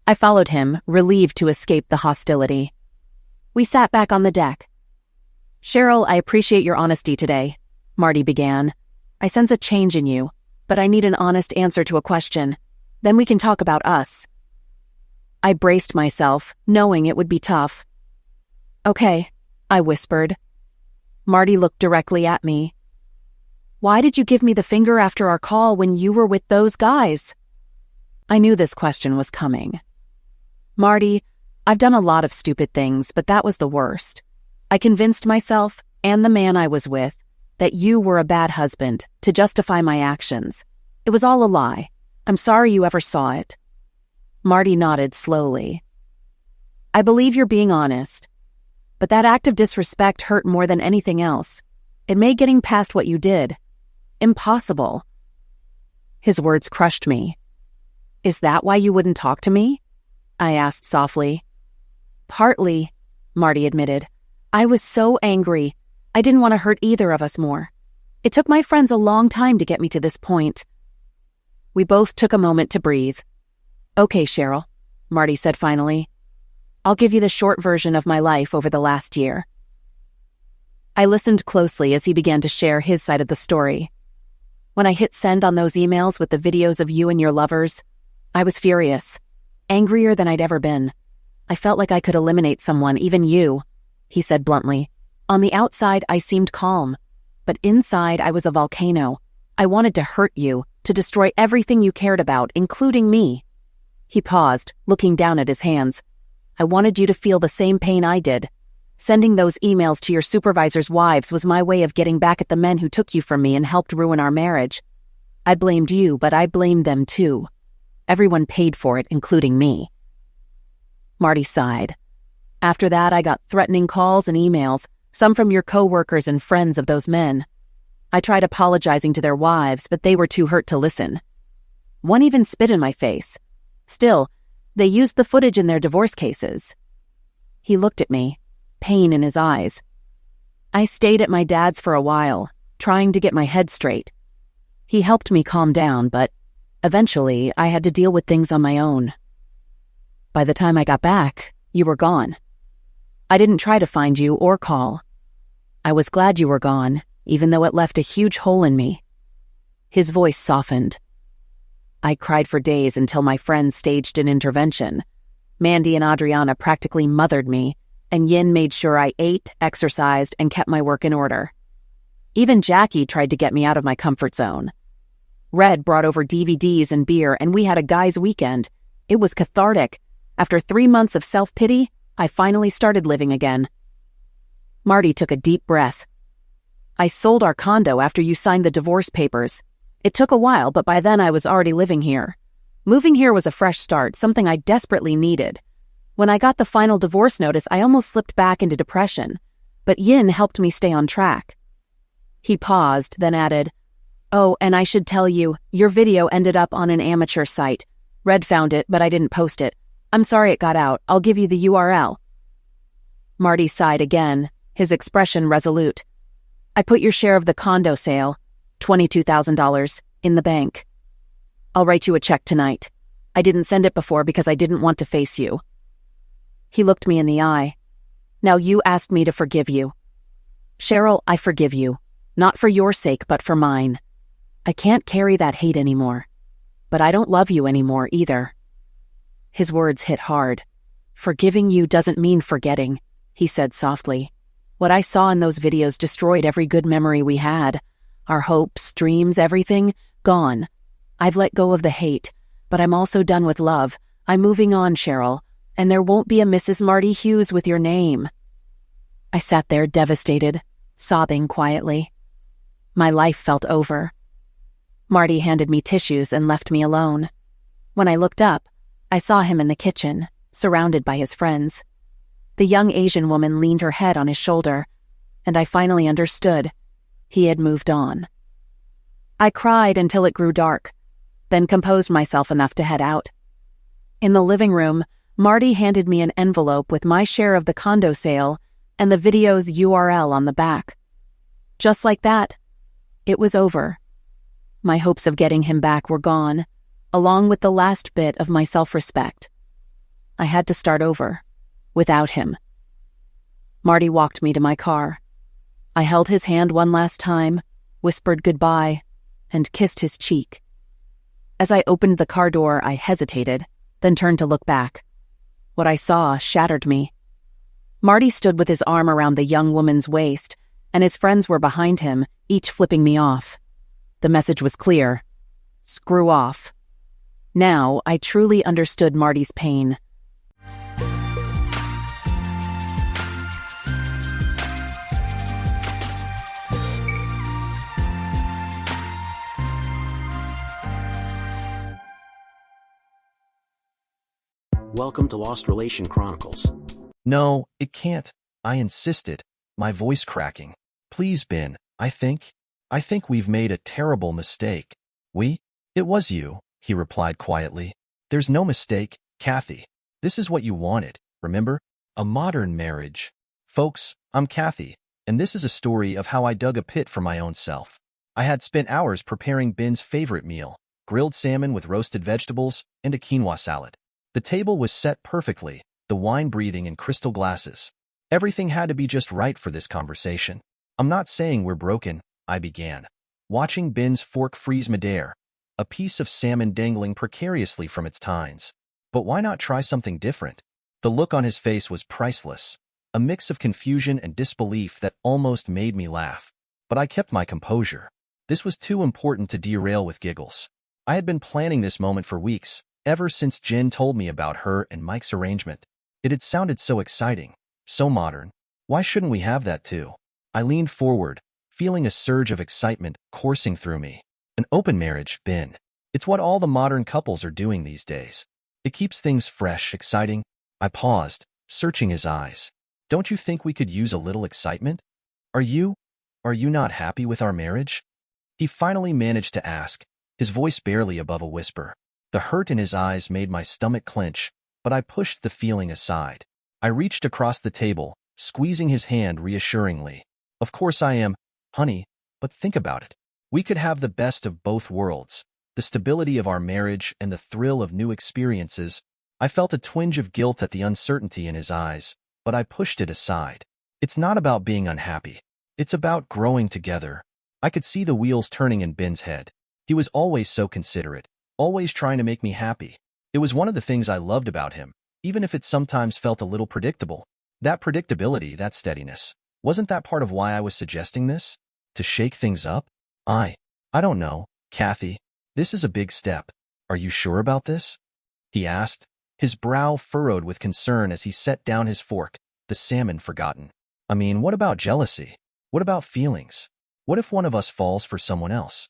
I followed him, relieved to escape the hostility. We sat back on the deck. "Cheryl, I appreciate your honesty today," Marty began. "I sense a change in you, but I need an honest answer to a question. Then we can talk about us." I braced myself, knowing it would be tough. "Okay," I whispered. Marty looked directly at me. Why did you give me the finger after our call when you were with those guys? I knew this question was coming. Marty, I've done a lot of stupid things, but that was the worst. I convinced myself, and the man I was with, that you were a bad husband to justify my actions. It was all a lie. I'm sorry you ever saw it. Marty nodded slowly. I believe you're being honest, but that act of disrespect hurt more than anything else. It made getting past what you did impossible. His words crushed me. Is that why you wouldn't talk to me? I asked softly. Partly, Marty admitted. I was so angry. I didn't want to hurt either of us more. It took my friends a long time to get me to this point. We both took a moment to breathe. Okay, Cheryl, Marty said finally. I'll give you the short version of my life over the last year. I listened closely as he began to share his side of the story. When I hit send on those emails with the videos of you and your lovers, I was furious, angrier than I'd ever been. I felt like I could eliminate someone, even you, he said bluntly. On the outside, I seemed calm, but inside I was a volcano. I wanted to hurt you, to destroy everything you cared about, including me. He paused, looking down at his hands. I wanted you to feel the same pain I did. Sending those emails to your supervisor's wives was my way of getting back at the men who took you from me and helped ruin our marriage. I blamed you, but I blamed them too. Everyone paid for it, including me. Marty sighed. After that, I got threatening calls and emails, some from your co-workers and friends of those men. I tried apologizing to their wives, but they were too hurt to listen. One even spit in my face. Still, they used the footage in their divorce cases. He looked at me, pain in his eyes. I stayed at my dad's for a while, trying to get my head straight. He helped me calm down, but eventually I had to deal with things on my own. By the time I got back, you were gone. I didn't try to find you or call. I was glad you were gone, even though it left a huge hole in me. His voice softened. I cried for days until my friends staged an intervention. Mandy and Adriana practically mothered me, and Yin made sure I ate, exercised, and kept my work in order. Even Jackie tried to get me out of my comfort zone. Red brought over DVDs and beer, and we had a guys' weekend. It was cathartic. After 3 months of self-pity, I finally started living again. Marty took a deep breath. I sold our condo after you signed the divorce papers. It took a while, but by then I was already living here. Moving here was a fresh start, something I desperately needed. When I got the final divorce notice, I almost slipped back into depression, but Yin helped me stay on track. He paused, then added, Oh, and I should tell you, your video ended up on an amateur site. Red found it, but I didn't post it. I'm sorry it got out. I'll give you the URL. Marty sighed again, his expression resolute. I put your share of the condo sale, $22,000, in the bank. I'll write you a check tonight. I didn't send it before because I didn't want to face you. He looked me in the eye. Now you asked me to forgive you. Cheryl, I forgive you. Not for your sake, but for mine. I can't carry that hate anymore. But I don't love you anymore either. His words hit hard. Forgiving you doesn't mean forgetting, he said softly. What I saw in those videos destroyed every good memory we had. Our hopes, dreams, everything, gone. I've let go of the hate, but I'm also done with love. I'm moving on, Cheryl, and there won't be a Mrs. Marty Hughes with your name. I sat there devastated, sobbing quietly. My life felt over. Marty handed me tissues and left me alone. When I looked up, I saw him in the kitchen, surrounded by his friends. The young Asian woman leaned her head on his shoulder, and I finally understood. He had moved on. I cried until it grew dark, then composed myself enough to head out. In the living room, Marty handed me an envelope with my share of the condo sale and the video's URL on the back. Just like that, it was over. My hopes of getting him back were gone, along with the last bit of my self-respect. I had to start over, without him. Marty walked me to my car. I held his hand one last time, whispered goodbye, and kissed his cheek. As I opened the car door, I hesitated, then turned to look back. What I saw shattered me. Marty stood with his arm around the young woman's waist, and his friends were behind him, each flipping me off. The message was clear. Screw off. Now, I truly understood Marty's pain. Welcome to Lost Relation Chronicles. No, it can't. I insisted, my voice cracking. Please, Ben, I think we've made a terrible mistake. We? It was you, he replied quietly. There's no mistake, Kathy. This is what you wanted, remember? A modern marriage. Folks, I'm Kathy, and this is a story of how I dug a pit for my own self. I had spent hours preparing Ben's favorite meal, grilled salmon with roasted vegetables and a quinoa salad. The table was set perfectly, the wine breathing in crystal glasses. Everything had to be just right for this conversation. I'm not saying we're broken, I began, watching Ben's fork freeze midair, a piece of salmon dangling precariously from its tines. But why not try something different? The look on his face was priceless, a mix of confusion and disbelief that almost made me laugh. But I kept my composure. This was too important to derail with giggles. I had been planning this moment for weeks, ever since Jen told me about her and Mike's arrangement. It had sounded so exciting, so modern. Why shouldn't we have that too? I leaned forward, feeling a surge of excitement coursing through me. An open marriage, Ben. It's what all the modern couples are doing these days. It keeps things fresh, exciting. I paused, searching his eyes. Don't you think we could use a little excitement? Are you not happy with our marriage? He finally managed to ask, his voice barely above a whisper. The hurt in his eyes made my stomach clench, but I pushed the feeling aside. I reached across the table, squeezing his hand reassuringly. Of course I am, honey, but think about it. We could have the best of both worlds, the stability of our marriage and the thrill of new experiences. I felt a twinge of guilt at the uncertainty in his eyes, but I pushed it aside. It's not about being unhappy. It's about growing together. I could see the wheels turning in Ben's head. He was always so considerate, always trying to make me happy. It was one of the things I loved about him, even if it sometimes felt a little predictable. That predictability, that steadiness. Wasn't that part of why I was suggesting this? To shake things up? I don't know, Kathy. This is a big step. Are you sure about this? He asked, his brow furrowed with concern as he set down his fork, the salmon forgotten. I mean, what about jealousy? What about feelings? What if one of us falls for someone else?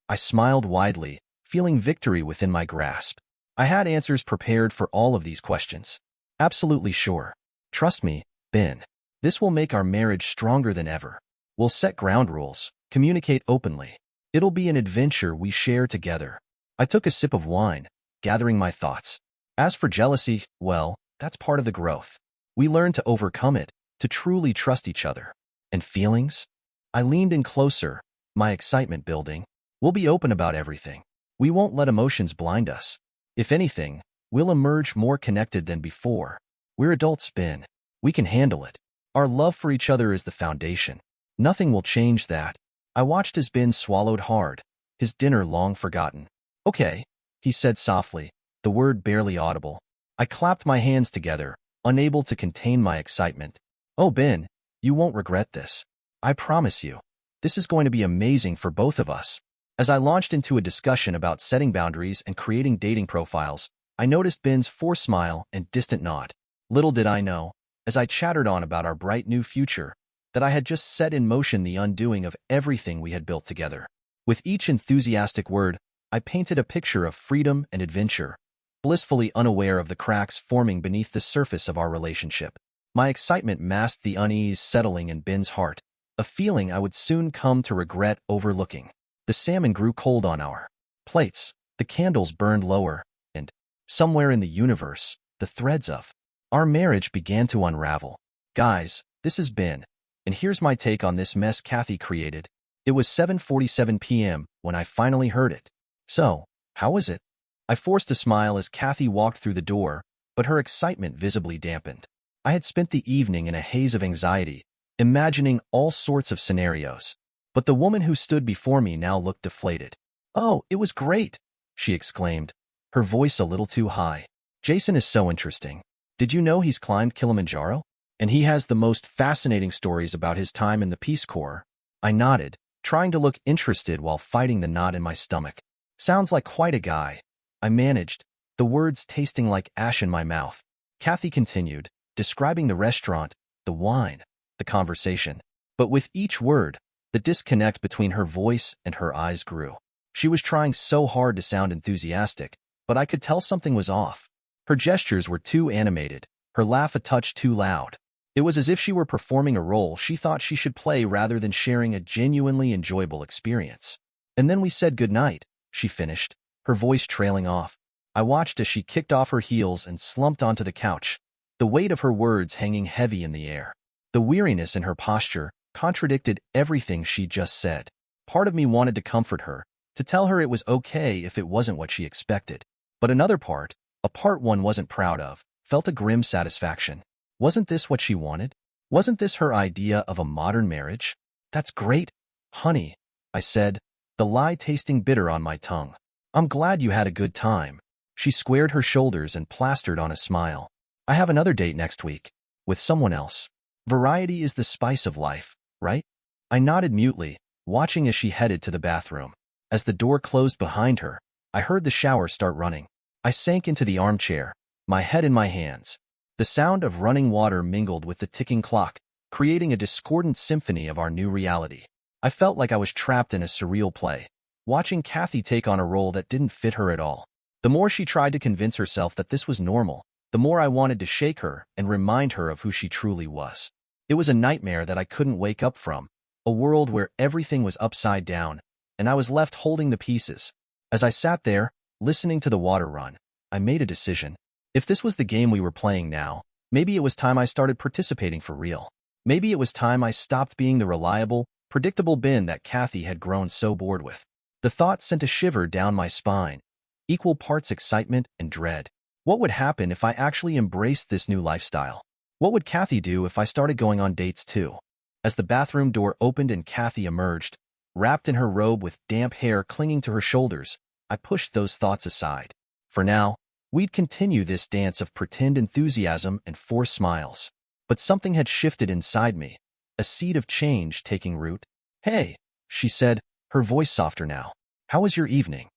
I smiled widely, feeling victory within my grasp. I had answers prepared for all of these questions. Absolutely sure. Trust me, Ben. This will make our marriage stronger than ever. We'll set ground rules, communicate openly. It'll be an adventure we share together. I took a sip of wine, gathering my thoughts. As for jealousy, well, that's part of the growth. We learn to overcome it, to truly trust each other. And feelings? I leaned in closer, my excitement building. We'll be open about everything. We won't let emotions blind us. If anything, we'll emerge more connected than before. We're adults, Ben. We can handle it. Our love for each other is the foundation. Nothing will change that. I watched as Ben swallowed hard, his dinner long forgotten. Okay, he said softly, the word barely audible. I clapped my hands together, unable to contain my excitement. Oh, Ben, you won't regret this. I promise you. This is going to be amazing for both of us. As I launched into a discussion about setting boundaries and creating dating profiles, I noticed Ben's forced smile and distant nod. Little did I know, as I chattered on about our bright new future, that I had just set in motion the undoing of everything we had built together. With each enthusiastic word, I painted a picture of freedom and adventure, blissfully unaware of the cracks forming beneath the surface of our relationship. My excitement masked the unease settling in Ben's heart, a feeling I would soon come to regret overlooking. The salmon grew cold on our plates, the candles burned lower, and, somewhere in the universe, the threads of our marriage began to unravel. Guys, this is Ben, and here's my take on this mess Kathy created. It was 7:47 p.m. when I finally heard it. So, how was it? I forced a smile as Kathy walked through the door, but her excitement visibly dampened. I had spent the evening in a haze of anxiety, imagining all sorts of scenarios. But the woman who stood before me now looked deflated. Oh, it was great, she exclaimed, her voice a little too high. Jason is so interesting. Did you know he's climbed Kilimanjaro? And he has the most fascinating stories about his time in the Peace Corps. I nodded, trying to look interested while fighting the knot in my stomach. Sounds like quite a guy. I managed, the words tasting like ash in my mouth. Kathy continued, describing the restaurant, the wine, the conversation. But with each word, the disconnect between her voice and her eyes grew. She was trying so hard to sound enthusiastic, but I could tell something was off. Her gestures were too animated, her laugh a touch too loud. It was as if she were performing a role she thought she should play rather than sharing a genuinely enjoyable experience. And then we said goodnight, she finished, her voice trailing off. I watched as she kicked off her heels and slumped onto the couch, the weight of her words hanging heavy in the air. The weariness in her posture contradicted everything she'd just said. Part of me wanted to comfort her, to tell her it was okay if it wasn't what she expected. But another part, a part one wasn't proud of, felt a grim satisfaction. Wasn't this what she wanted? Wasn't this her idea of a modern marriage? That's great, honey, I said, the lie tasting bitter on my tongue. I'm glad you had a good time. She squared her shoulders and plastered on a smile. I have another date next week, with someone else. Variety is the spice of life, right? I nodded mutely, watching as she headed to the bathroom. As the door closed behind her, I heard the shower start running. I sank into the armchair, my head in my hands. The sound of running water mingled with the ticking clock, creating a discordant symphony of our new reality. I felt like I was trapped in a surreal play, watching Kathy take on a role that didn't fit her at all. The more she tried to convince herself that this was normal, the more I wanted to shake her and remind her of who she truly was. It was a nightmare that I couldn't wake up from, a world where everything was upside down, and I was left holding the pieces. As I sat there, listening to the water run, I made a decision. If this was the game we were playing now, maybe it was time I started participating for real. Maybe it was time I stopped being the reliable, predictable Ben that Kathy had grown so bored with. The thought sent a shiver down my spine, equal parts excitement and dread. What would happen if I actually embraced this new lifestyle? What would Kathy do if I started going on dates too? As the bathroom door opened and Kathy emerged, wrapped in her robe with damp hair clinging to her shoulders, I pushed those thoughts aside. For now, we'd continue this dance of pretend enthusiasm and forced smiles. But something had shifted inside me, a seed of change taking root. "Hey," she said, her voice softer now. "How was your evening?"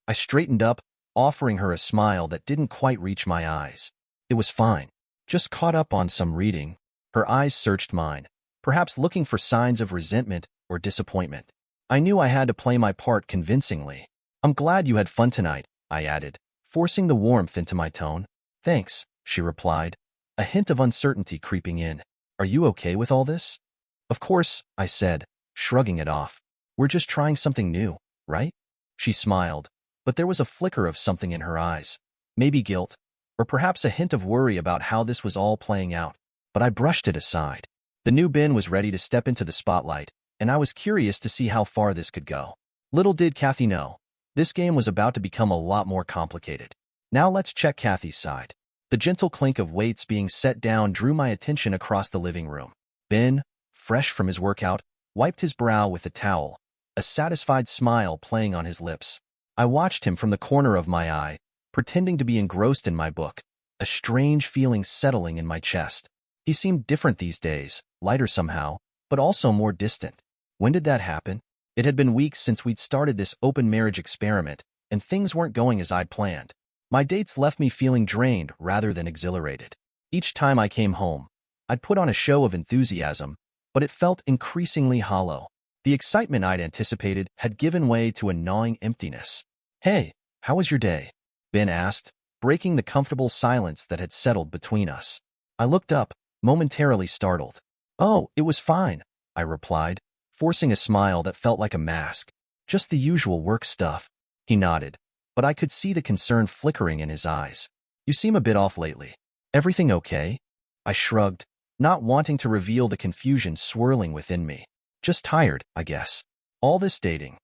I straightened up, offering her a smile that didn't quite reach my eyes. "It was fine. Just caught up on some reading." Her eyes searched mine, perhaps looking for signs of resentment or disappointment. I knew I had to play my part convincingly. "I'm glad you had fun tonight," I added, forcing the warmth into my tone. "Thanks," she replied, a hint of uncertainty creeping in. "Are you okay with all this?" "Of course," I said, shrugging it off. "We're just trying something new, right?" She smiled, but there was a flicker of something in her eyes. Maybe guilt, or perhaps a hint of worry about how this was all playing out. But I brushed it aside. The new Ben was ready to step into the spotlight, and I was curious to see how far this could go. Little did Kathy know, this game was about to become a lot more complicated. Now let's check Kathy's side. The gentle clink of weights being set down drew my attention across the living room. Ben, fresh from his workout, wiped his brow with a towel, a satisfied smile playing on his lips. I watched him from the corner of my eye, pretending to be engrossed in my book, a strange feeling settling in my chest. He seemed different these days, lighter somehow, but also more distant. When did that happen? It had been weeks since we'd started this open marriage experiment, and things weren't going as I'd planned. My dates left me feeling drained rather than exhilarated. Each time I came home, I'd put on a show of enthusiasm, but it felt increasingly hollow. The excitement I'd anticipated had given way to a gnawing emptiness. "Hey, how was your day?" Ben asked, breaking the comfortable silence that had settled between us. I looked up, momentarily startled. "Oh, it was fine," I replied, forcing a smile that felt like a mask. "Just the usual work stuff." He nodded, but I could see the concern flickering in his eyes. "You seem a bit off lately. Everything okay?" I shrugged, not wanting to reveal the confusion swirling within me. "Just tired, I guess. All this dating.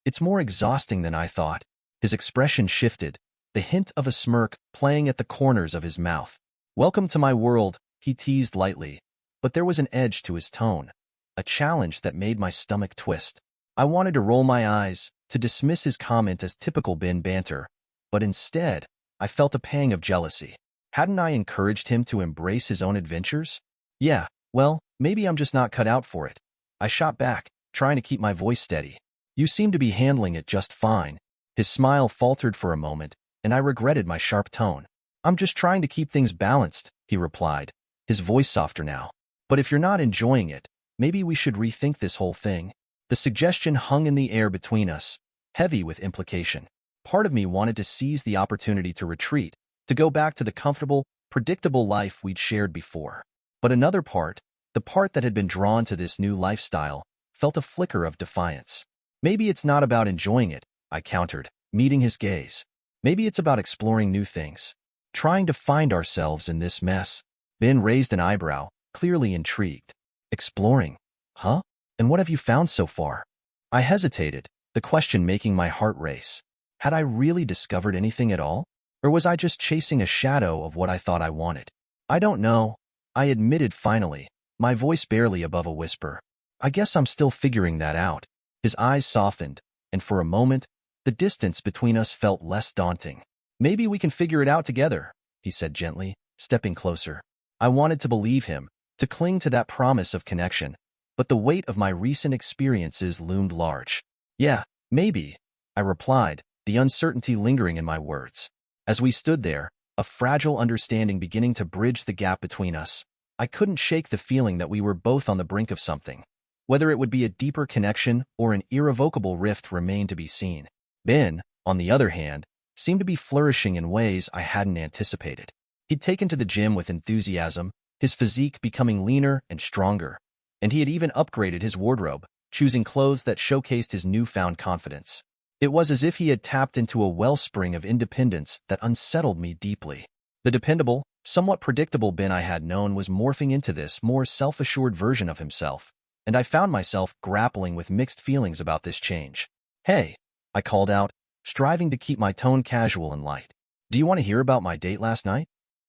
It's more exhausting than I thought." His expression shifted, the hint of a smirk playing at the corners of his mouth. "Welcome to my world," he teased lightly, but there was an edge to his tone, a challenge that made my stomach twist. I wanted to roll my eyes, to dismiss his comment as typical Ben banter, but instead, I felt a pang of jealousy. Hadn't I encouraged him to embrace his own adventures? Yeah, well, maybe I'm just not cut out for it. I shot back, trying to keep my voice steady. You seem to be handling it just fine. His smile faltered for a moment, and I regretted my sharp tone. I'm just trying to keep things balanced, he replied, his voice softer now. But if you're not enjoying it, maybe we should rethink this whole thing. The suggestion hung in the air between us, heavy with implication. Part of me wanted to seize the opportunity to retreat, to go back to the comfortable, predictable life we'd shared before. But another part, the part that had been drawn to this new lifestyle, felt a flicker of defiance. Maybe it's not about enjoying it, I countered, meeting his gaze. Maybe it's about exploring new things, trying to find ourselves in this mess. Ben raised an eyebrow, clearly intrigued. Exploring? Huh? And what have you found so far? I hesitated, the question making my heart race. Had I really discovered anything at all? Or was I just chasing a shadow of what I thought I wanted? I don't know, I admitted finally, my voice barely above a whisper. I guess I'm still figuring that out. His eyes softened, and for a moment, the distance between us felt less daunting. Maybe we can figure it out together, he said gently, stepping closer. I wanted to believe him, to cling to that promise of connection, but the weight of my recent experiences loomed large. Yeah, maybe, I replied, the uncertainty lingering in my words. As we stood there, a fragile understanding beginning to bridge the gap between us, I couldn't shake the feeling that we were both on the brink of something. Whether it would be a deeper connection or an irrevocable rift remained to be seen. Ben, on the other hand, seemed to be flourishing in ways I hadn't anticipated. He'd taken to the gym with enthusiasm, his physique becoming leaner and stronger, and he had even upgraded his wardrobe, choosing clothes that showcased his newfound confidence. It was as if he had tapped into a wellspring of independence that unsettled me deeply. The dependable, somewhat predictable Ben I had known was morphing into this more self-assured version of himself, and I found myself grappling with mixed feelings about this change. Hey, I called out, striving to keep my tone casual and light. Do you want to hear about my date last night?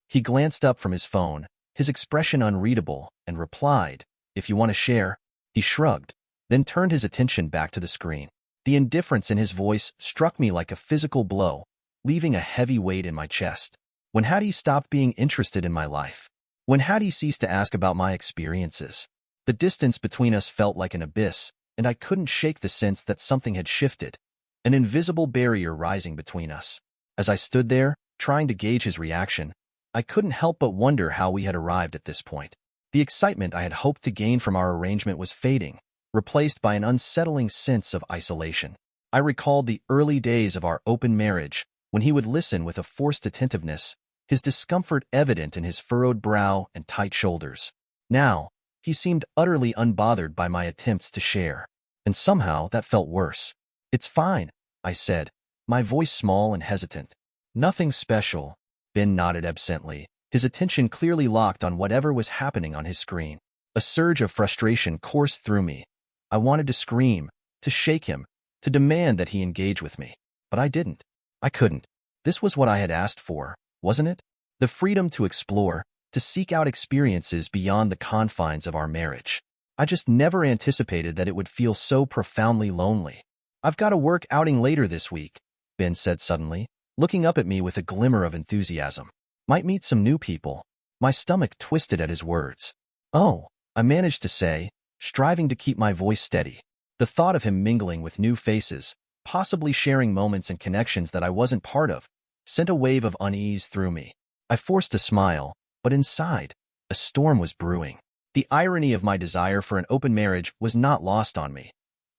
He glanced up from his phone, his expression unreadable, and replied, if you want to share. He shrugged, then turned his attention back to the screen. The indifference in his voice struck me like a physical blow, leaving a heavy weight in my chest. When had he stopped being interested in my life? When had he ceased to ask about my experiences? The distance between us felt like an abyss, and I couldn't shake the sense that something had shifted, an invisible barrier rising between us. As I stood there, trying to gauge his reaction, I couldn't help but wonder how we had arrived at this point. The excitement I had hoped to gain from our arrangement was fading, replaced by an unsettling sense of isolation. I recalled the early days of our open marriage, when he would listen with a forced attentiveness, his discomfort evident in his furrowed brow and tight shoulders. Now, he seemed utterly unbothered by my attempts to share, and somehow that felt worse. It's fine, I said, my voice small and hesitant. Nothing special, Ben nodded absently, his attention clearly locked on whatever was happening on his screen. A surge of frustration coursed through me. I wanted to scream, to shake him, to demand that he engage with me. But I didn't. I couldn't. This was what I had asked for, wasn't it? The freedom to explore, to seek out experiences beyond the confines of our marriage. I just never anticipated that it would feel so profoundly lonely. I've got a work outing later this week, Ben said suddenly, looking up at me with a glimmer of enthusiasm. Might meet some new people. My stomach twisted at his words. Oh, I managed to say, striving to keep my voice steady. The thought of him mingling with new faces, possibly sharing moments and connections that I wasn't part of, sent a wave of unease through me. I forced a smile, but inside, a storm was brewing. The irony of my desire for an open marriage was not lost on me.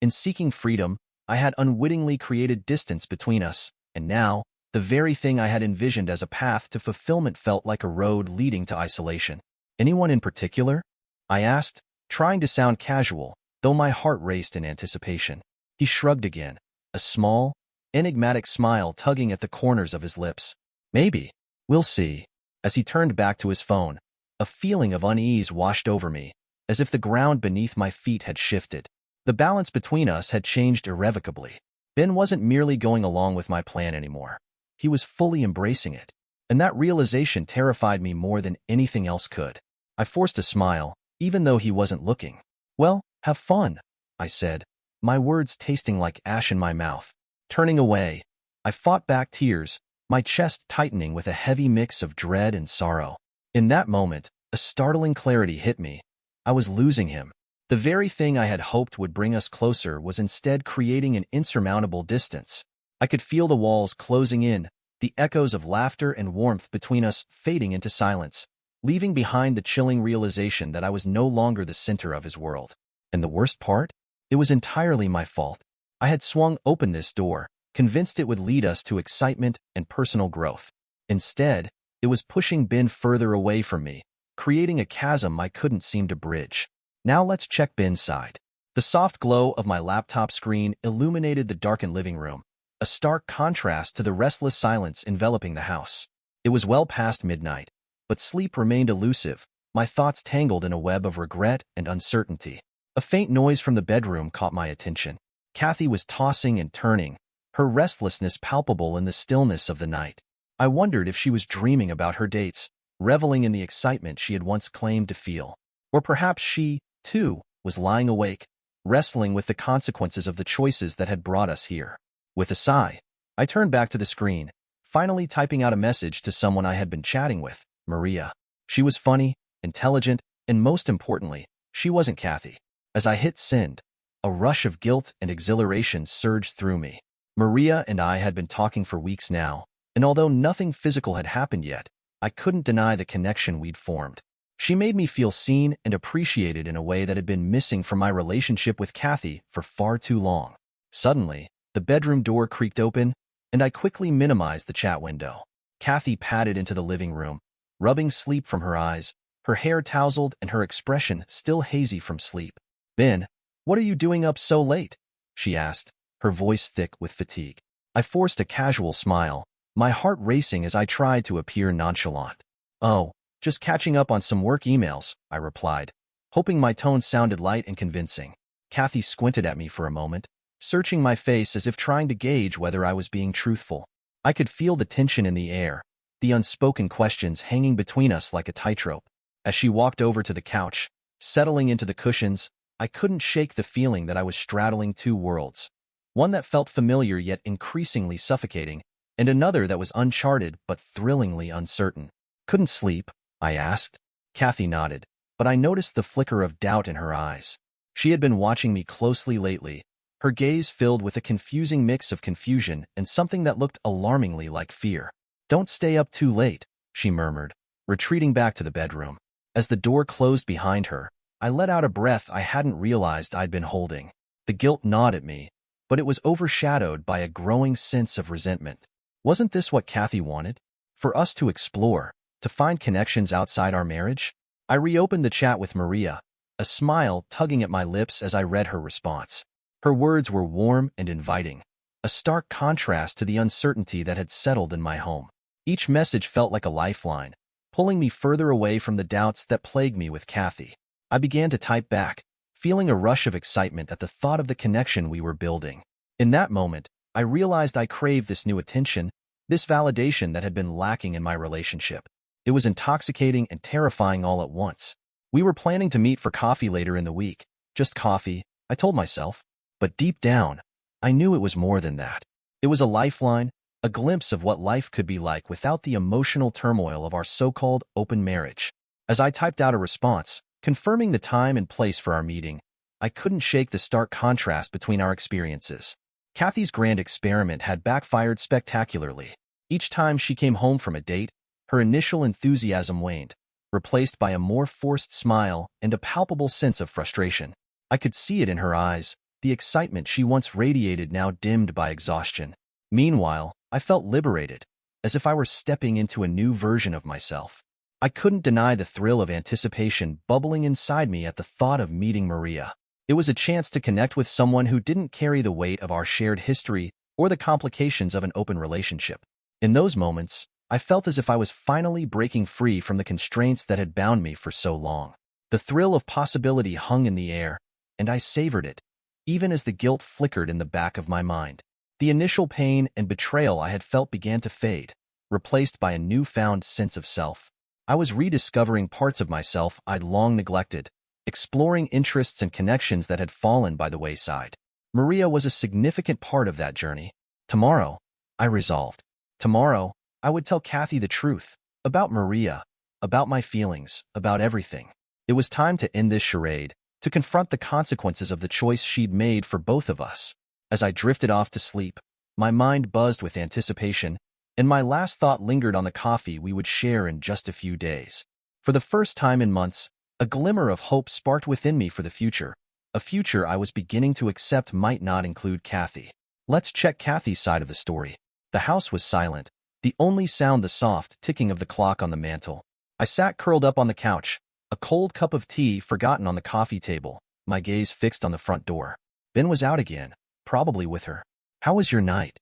In seeking freedom, I had unwittingly created distance between us, and now, the very thing I had envisioned as a path to fulfillment felt like a road leading to isolation. Anyone in particular? I asked, trying to sound casual, though my heart raced in anticipation. He shrugged again, a small, enigmatic smile tugging at the corners of his lips. Maybe. We'll see. As he turned back to his phone, a feeling of unease washed over me, as if the ground beneath my feet had shifted. The balance between us had changed irrevocably. Ben wasn't merely going along with my plan anymore. He was fully embracing it, and that realization terrified me more than anything else could. I forced a smile, even though he wasn't looking. Well, have fun, I said, my words tasting like ash in my mouth. Turning away, I fought back tears, my chest tightening with a heavy mix of dread and sorrow. In that moment, A startling clarity hit me. I was losing him. The very thing I had hoped would bring us closer was instead creating an insurmountable distance. I could feel the walls closing in, the echoes of laughter and warmth between us fading into silence, leaving behind the chilling realization that I was no longer the center of his world. And the worst part? It was entirely my fault. I had swung open this door, convinced it would lead us to excitement and personal growth. Instead, it was pushing Ben further away from me, creating a chasm I couldn't seem to bridge. Now let's check Ben's side. The soft glow of my laptop screen illuminated the darkened living room, a stark contrast to the restless silence enveloping the house. It was well past midnight, but sleep remained elusive, my thoughts tangled in a web of regret and uncertainty. A faint noise from the bedroom caught my attention. Kathy was tossing and turning, her restlessness palpable in the stillness of the night. I wondered if she was dreaming about her dates, reveling in the excitement she had once claimed to feel. Or perhaps she, too, was lying awake, wrestling with the consequences of the choices that had brought us here. With a sigh, I turned back to the screen, finally typing out a message to someone I had been chatting with, Maria. She was funny, intelligent, and most importantly, she wasn't Kathy. As I hit send, a rush of guilt and exhilaration surged through me. Maria and I had been talking for weeks now, and although nothing physical had happened yet, I couldn't deny the connection we'd formed. She made me feel seen and appreciated in a way that had been missing from my relationship with Kathy for far too long. Suddenly, the bedroom door creaked open, and I quickly minimized the chat window. Kathy padded into the living room, rubbing sleep from her eyes, her hair tousled and her expression still hazy from sleep. Ben, what are you doing up so late? She asked, her voice thick with fatigue. I forced a casual smile, my heart racing as I tried to appear nonchalant. Oh, just catching up on some work emails, I replied, hoping my tone sounded light and convincing. Kathy squinted at me for a moment, searching my face as if trying to gauge whether I was being truthful. I could feel the tension in the air, the unspoken questions hanging between us like a tightrope. As she walked over to the couch, settling into the cushions, I couldn't shake the feeling that I was straddling two worlds. One that felt familiar yet increasingly suffocating, and another that was uncharted but thrillingly uncertain. Couldn't sleep? I asked. Kathy nodded, but I noticed the flicker of doubt in her eyes. She had been watching me closely lately, her gaze filled with a confusing mix of confusion and something that looked alarmingly like fear. Don't stay up too late, she murmured, retreating back to the bedroom. As the door closed behind her, I let out a breath I hadn't realized I'd been holding. The guilt gnawed at me, but it was overshadowed by a growing sense of resentment. Wasn't this what Kathy wanted? For us to explore, to find connections outside our marriage? I reopened the chat with Maria, a smile tugging at my lips as I read her response. Her words were warm and inviting, a stark contrast to the uncertainty that had settled in my home. Each message felt like a lifeline, pulling me further away from the doubts that plagued me with Kathy. I began to type back, feeling a rush of excitement at the thought of the connection we were building. In that moment, I realized I craved this new attention, this validation that had been lacking in my relationship. It was intoxicating and terrifying all at once. We were planning to meet for coffee later in the week. Just coffee, I told myself. But deep down, I knew it was more than that. It was a lifeline, a glimpse of what life could be like without the emotional turmoil of our so-called open marriage. As I typed out a response, confirming the time and place for our meeting, I couldn't shake the stark contrast between our experiences. Kathy's grand experiment had backfired spectacularly. Each time she came home from a date, her initial enthusiasm waned, replaced by a more forced smile and a palpable sense of frustration. I could see it in her eyes, the excitement she once radiated now dimmed by exhaustion. Meanwhile, I felt liberated, as if I were stepping into a new version of myself. I couldn't deny the thrill of anticipation bubbling inside me at the thought of meeting Maria. It was a chance to connect with someone who didn't carry the weight of our shared history or the complications of an open relationship. In those moments, I felt as if I was finally breaking free from the constraints that had bound me for so long. The thrill of possibility hung in the air, and I savored it, even as the guilt flickered in the back of my mind. The initial pain and betrayal I had felt began to fade, replaced by a newfound sense of self. I was rediscovering parts of myself I'd long neglected, exploring interests and connections that had fallen by the wayside. Maria was a significant part of that journey. Tomorrow, I resolved. Tomorrow, I would tell Kathy the truth about Maria, about my feelings, about everything. It was time to end this charade, to confront the consequences of the choice she'd made for both of us. As I drifted off to sleep, my mind buzzed with anticipation, and my last thought lingered on the coffee we would share in just a few days. For the first time in months, a glimmer of hope sparked within me for the future, a future I was beginning to accept might not include Kathy. Let's check Kathy's side of the story. The house was silent, the only sound the soft ticking of the clock on the mantel. I sat curled up on the couch, a cold cup of tea forgotten on the coffee table, my gaze fixed on the front door. Ben was out again, probably with her. How was your night?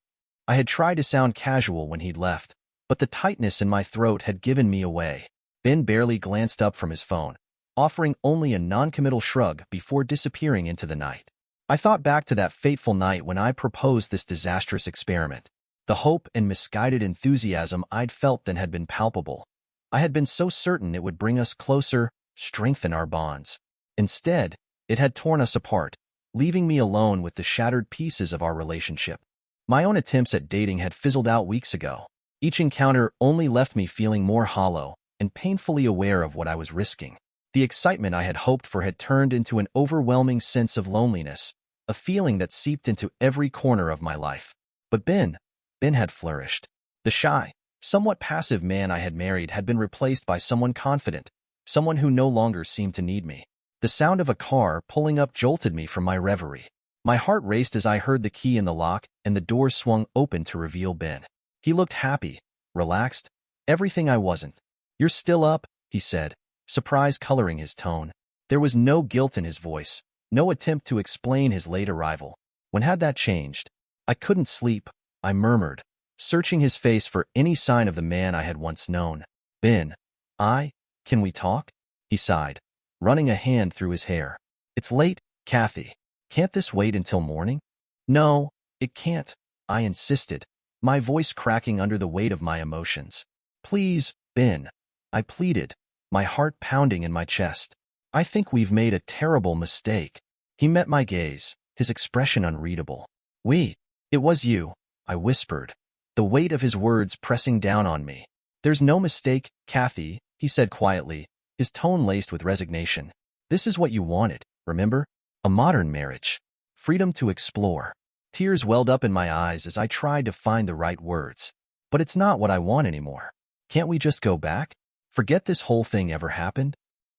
I had tried to sound casual when he'd left, but the tightness in my throat had given me away. Ben barely glanced up from his phone, offering only a non-committal shrug before disappearing into the night. I thought back to that fateful night when I proposed this disastrous experiment. The hope and misguided enthusiasm I'd felt then had been palpable. I had been so certain it would bring us closer, strengthen our bonds. Instead, it had torn us apart, leaving me alone with the shattered pieces of our relationship. My own attempts at dating had fizzled out weeks ago. Each encounter only left me feeling more hollow and painfully aware of what I was risking. The excitement I had hoped for had turned into an overwhelming sense of loneliness, a feeling that seeped into every corner of my life. But Ben had flourished. The shy, somewhat passive man I had married had been replaced by someone confident, someone who no longer seemed to need me. The sound of a car pulling up jolted me from my reverie. My heart raced as I heard the key in the lock and the door swung open to reveal Ben. He looked happy, relaxed, everything I wasn't. "You're still up," he said, surprise coloring his tone. There was no guilt in his voice, no attempt to explain his late arrival. When had that changed? I couldn't sleep, I murmured, searching his face for any sign of the man I had once known. "Ben, can we talk?" he sighed, running a hand through his hair. "It's late, Kathy. Can't this wait until morning?" "No, it can't," I insisted, my voice cracking under the weight of my emotions. "Please, Ben," I pleaded, my heart pounding in my chest. "I think we've made a terrible mistake." He met my gaze, his expression unreadable. It was you," I whispered, the weight of his words pressing down on me. "There's no mistake, Kathy," he said quietly, his tone laced with resignation. "This is what you wanted, remember? A modern marriage. Freedom to explore." Tears welled up in my eyes as I tried to find the right words. "But it's not what I want anymore. Can't we just go back? Forget this whole thing ever happened?"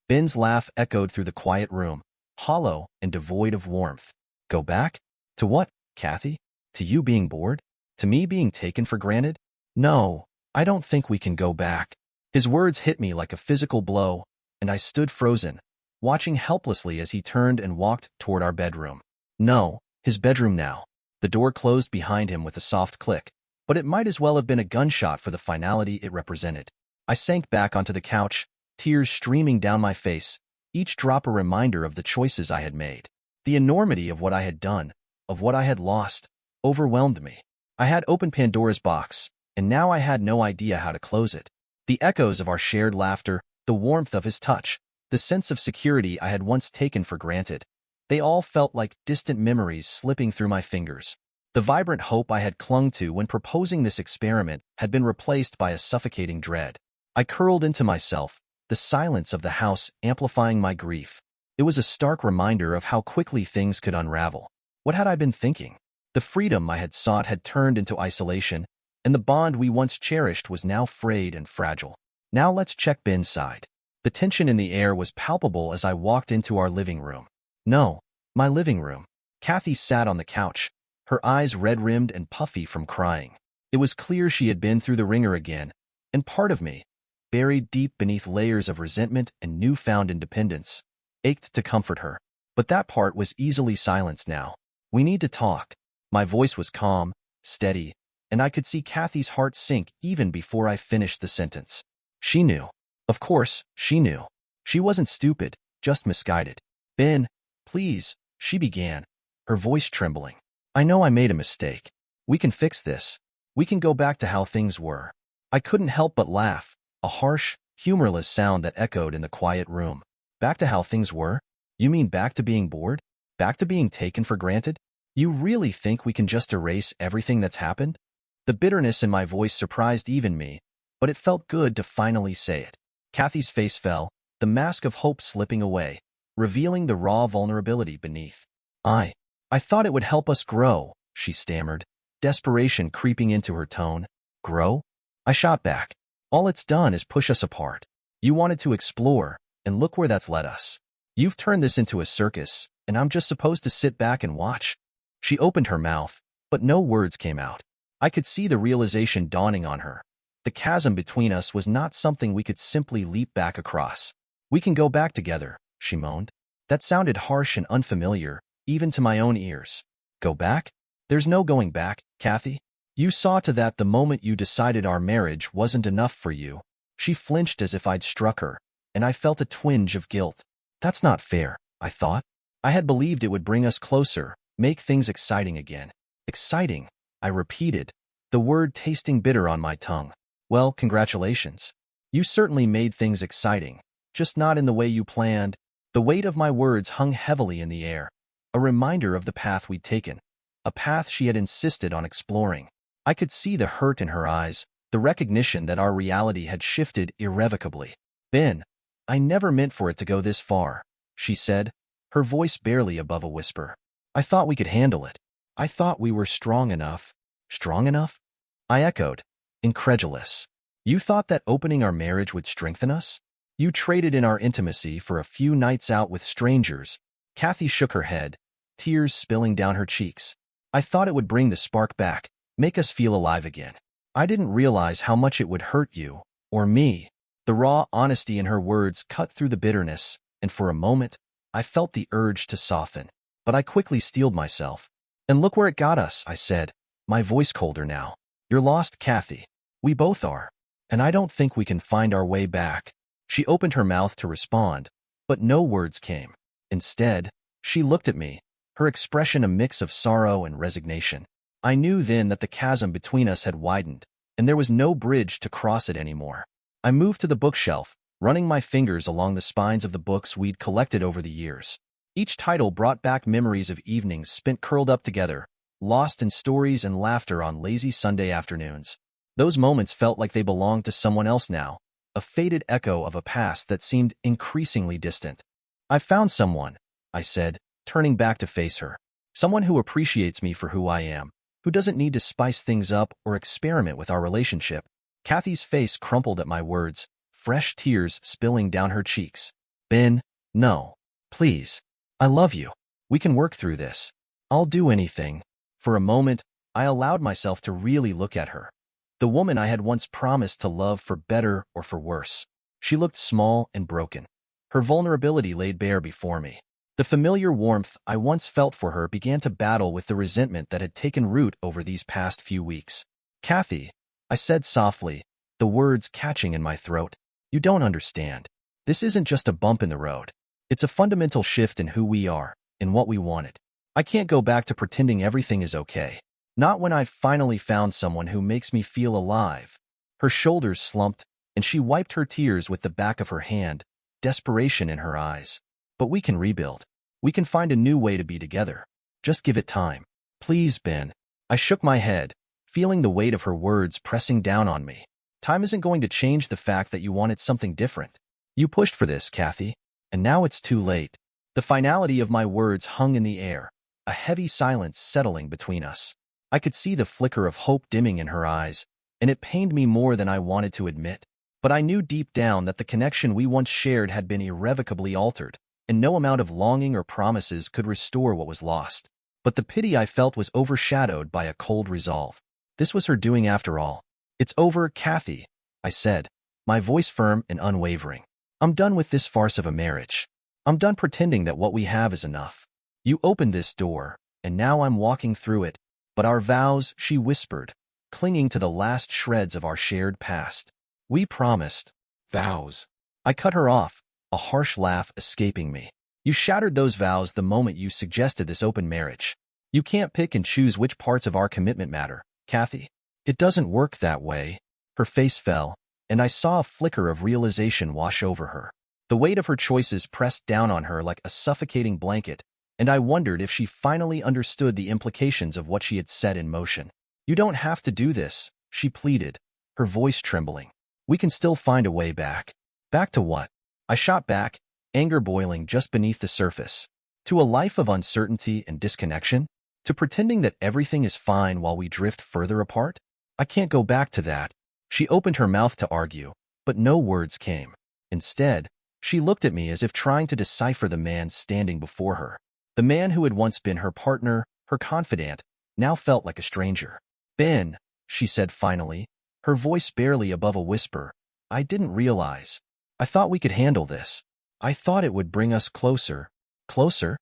Ben's laugh echoed through the quiet room, hollow and devoid of warmth. "Go back? To what, Kathy? To you being bored? To me being taken for granted? No, I don't think we can go back." His words hit me like a physical blow, and I stood frozen, watching helplessly as he turned and walked toward our bedroom. No, his bedroom now. The door closed behind him with a soft click, but it might as well have been a gunshot for the finality it represented. I sank back onto the couch, tears streaming down my face, each drop a reminder of the choices I had made. The enormity of what I had done, of what I had lost, overwhelmed me. I had opened Pandora's box, and now I had no idea how to close it. The echoes of our shared laughter, the warmth of his touch, the sense of security I had once taken for granted, they all felt like distant memories slipping through my fingers. The vibrant hope I had clung to when proposing this experiment had been replaced by a suffocating dread. I curled into myself, the silence of the house amplifying my grief. It was a stark reminder of how quickly things could unravel. What had I been thinking? The freedom I had sought had turned into isolation, and the bond we once cherished was now frayed and fragile. Now let's check Ben's side. The tension in the air was palpable as I walked into our living room. No, my living room. Kathy sat on the couch, her eyes red-rimmed and puffy from crying. It was clear she had been through the ringer again, and part of me, buried deep beneath layers of resentment and newfound independence, ached to comfort her. But that part was easily silenced now. "We need to talk." My voice was calm, steady, and I could see Kathy's heart sink even before I finished the sentence. She knew. Of course, she knew. She wasn't stupid, just misguided. "Ben, please," she began, her voice trembling. "I know I made a mistake. We can fix this. We can go back to how things were." I couldn't help but laugh, a harsh, humorless sound that echoed in the quiet room. "Back to how things were? You mean back to being bored? Back to being taken for granted? You really think we can just erase everything that's happened?" The bitterness in my voice surprised even me, but it felt good to finally say it. Kathy's face fell, the mask of hope slipping away, revealing the raw vulnerability beneath. I thought it would help us grow, she stammered, desperation creeping into her tone. Grow? I shot back. All it's done is push us apart. You wanted to explore, and look where that's led us. You've turned this into a circus, and I'm just supposed to sit back and watch. She opened her mouth, but no words came out. I could see the realization dawning on her. The chasm between us was not something we could simply leap back across. We can go back together, she moaned. That sounded harsh and unfamiliar, even to my own ears. Go back? There's no going back, Kathy. You saw to that the moment you decided our marriage wasn't enough for you. She flinched as if I'd struck her, and I felt a twinge of guilt. That's not fair, I thought. I had believed it would bring us closer, make things exciting again. Exciting, I repeated, the word tasting bitter on my tongue. Well, congratulations. You certainly made things exciting, just not in the way you planned. The weight of my words hung heavily in the air, a reminder of the path we'd taken, a path she had insisted on exploring. I could see the hurt in her eyes, the recognition that our reality had shifted irrevocably. Ben, I never meant for it to go this far, she said, her voice barely above a whisper. I thought we could handle it. I thought we were strong enough. Strong enough? I echoed, incredulous. You thought that opening our marriage would strengthen us? You traded in our intimacy for a few nights out with strangers. Kathy shook her head, tears spilling down her cheeks. I thought it would bring the spark back, make us feel alive again. I didn't realize how much it would hurt you, or me. The raw honesty in her words cut through the bitterness, and for a moment, I felt the urge to soften. But I quickly steeled myself. And look where it got us, I said, my voice colder now. You're lost, Kathy. We both are. And I don't think we can find our way back. She opened her mouth to respond, but no words came. Instead, she looked at me, her expression a mix of sorrow and resignation. I knew then that the chasm between us had widened, and there was no bridge to cross it anymore. I moved to the bookshelf, running my fingers along the spines of the books we'd collected over the years. Each title brought back memories of evenings spent curled up together, lost in stories and laughter on lazy Sunday afternoons. Those moments felt like they belonged to someone else now, a faded echo of a past that seemed increasingly distant. I found someone, I said, turning back to face her. Someone who appreciates me for who I am, who doesn't need to spice things up or experiment with our relationship. Kathy's face crumpled at my words, fresh tears spilling down her cheeks. Ben, no. Please. I love you. We can work through this. I'll do anything. For a moment, I allowed myself to really look at her. The woman I had once promised to love for better or for worse. She looked small and broken. Her vulnerability laid bare before me. The familiar warmth I once felt for her began to battle with the resentment that had taken root over these past few weeks. Kathy, I said softly, the words catching in my throat. You don't understand. This isn't just a bump in the road. It's a fundamental shift in who we are, in what we wanted. I can't go back to pretending everything is okay. Not when I've finally found someone who makes me feel alive. Her shoulders slumped, and she wiped her tears with the back of her hand, desperation in her eyes. But we can rebuild. We can find a new way to be together. Just give it time. Please, Ben. I shook my head, feeling the weight of her words pressing down on me. Time isn't going to change the fact that you wanted something different. You pushed for this, Kathy, and now it's too late. The finality of my words hung in the air, a heavy silence settling between us. I could see the flicker of hope dimming in her eyes, and it pained me more than I wanted to admit. But I knew deep down that the connection we once shared had been irrevocably altered, and no amount of longing or promises could restore what was lost. But the pity I felt was overshadowed by a cold resolve. This was her doing after all. It's over, Kathy, I said, my voice firm and unwavering. I'm done with this farce of a marriage. I'm done pretending that what we have is enough. You opened this door, and now I'm walking through it. But our vows, she whispered, clinging to the last shreds of our shared past. We promised. Vows. I cut her off, a harsh laugh escaping me. You shattered those vows the moment you suggested this open marriage. You can't pick and choose which parts of our commitment matter, Kathy. It doesn't work that way. Her face fell, and I saw a flicker of realization wash over her. The weight of her choices pressed down on her like a suffocating blanket, and I wondered if she finally understood the implications of what she had set in motion. You don't have to do this, she pleaded, her voice trembling. We can still find a way back. Back to what? I shot back, anger boiling just beneath the surface. To a life of uncertainty and disconnection? To pretending that everything is fine while we drift further apart? I can't go back to that. She opened her mouth to argue, but no words came. Instead, she looked at me as if trying to decipher the man standing before her. The man who had once been her partner, her confidant, now felt like a stranger. Ben, she said finally, her voice barely above a whisper, I didn't realize. I thought we could handle this. I thought it would bring us closer. Closer?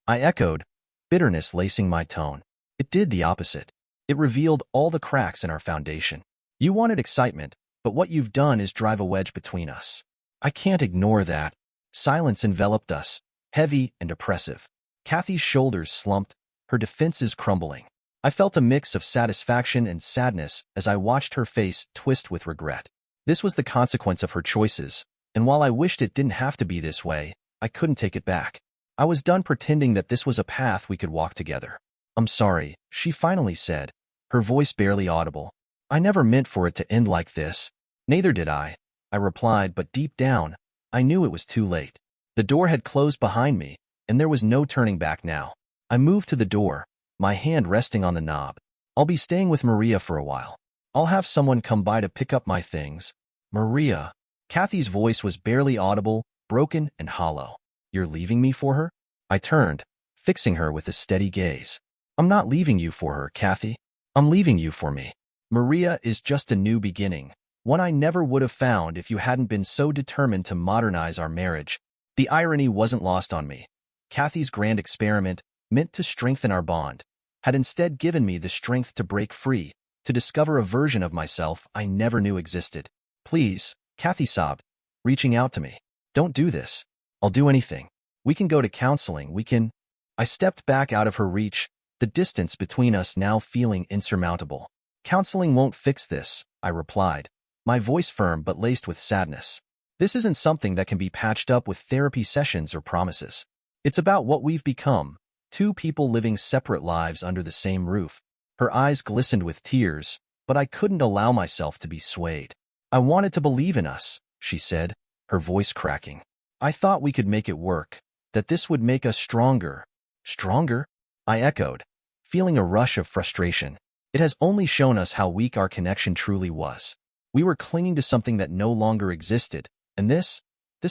I echoed, bitterness lacing my tone. It did the opposite. It revealed all the cracks in our foundation. You wanted excitement, but what you've done is drive a wedge between us. I can't ignore that. Silence enveloped us, heavy and oppressive. Kathy's shoulders slumped, her defenses crumbling. I felt a mix of satisfaction and sadness as I watched her face twist with regret. This was the consequence of her choices, and while I wished it didn't have to be this way, I couldn't take it back. I was done pretending that this was a path we could walk together. I'm sorry, she finally said, her voice barely audible. I never meant for it to end like this. Neither did I replied, but deep down, I knew it was too late. The door had closed behind me, and there was no turning back now. I moved to the door, my hand resting on the knob. I'll be staying with Maria for a while. I'll have someone come by to pick up my things. Maria. Kathy's voice was barely audible, broken and hollow. You're leaving me for her? I turned, fixing her with a steady gaze. I'm not leaving you for her, Kathy. I'm leaving you for me. Maria is just a new beginning, one I never would have found if you hadn't been so determined to modernize our marriage. The irony wasn't lost on me. Kathy's grand experiment, meant to strengthen our bond, had instead given me the strength to break free, to discover a version of myself I never knew existed. Please, Kathy sobbed, reaching out to me. Don't do this. I'll do anything. We can go to counseling, we can… I stepped back out of her reach, the distance between us now feeling insurmountable. Counseling won't fix this, I replied, my voice firm but laced with sadness. This isn't something that can be patched up with therapy sessions or promises. It's about what we've become, two people living separate lives under the same roof. Her eyes glistened with tears, but I couldn't allow myself to be swayed. I wanted to believe in us, she said, her voice cracking. I thought we could make it work, that this would make us stronger. Stronger? I echoed, feeling a rush of frustration. It has only shown us how weak our connection truly was. We were clinging to something that no longer existed, and this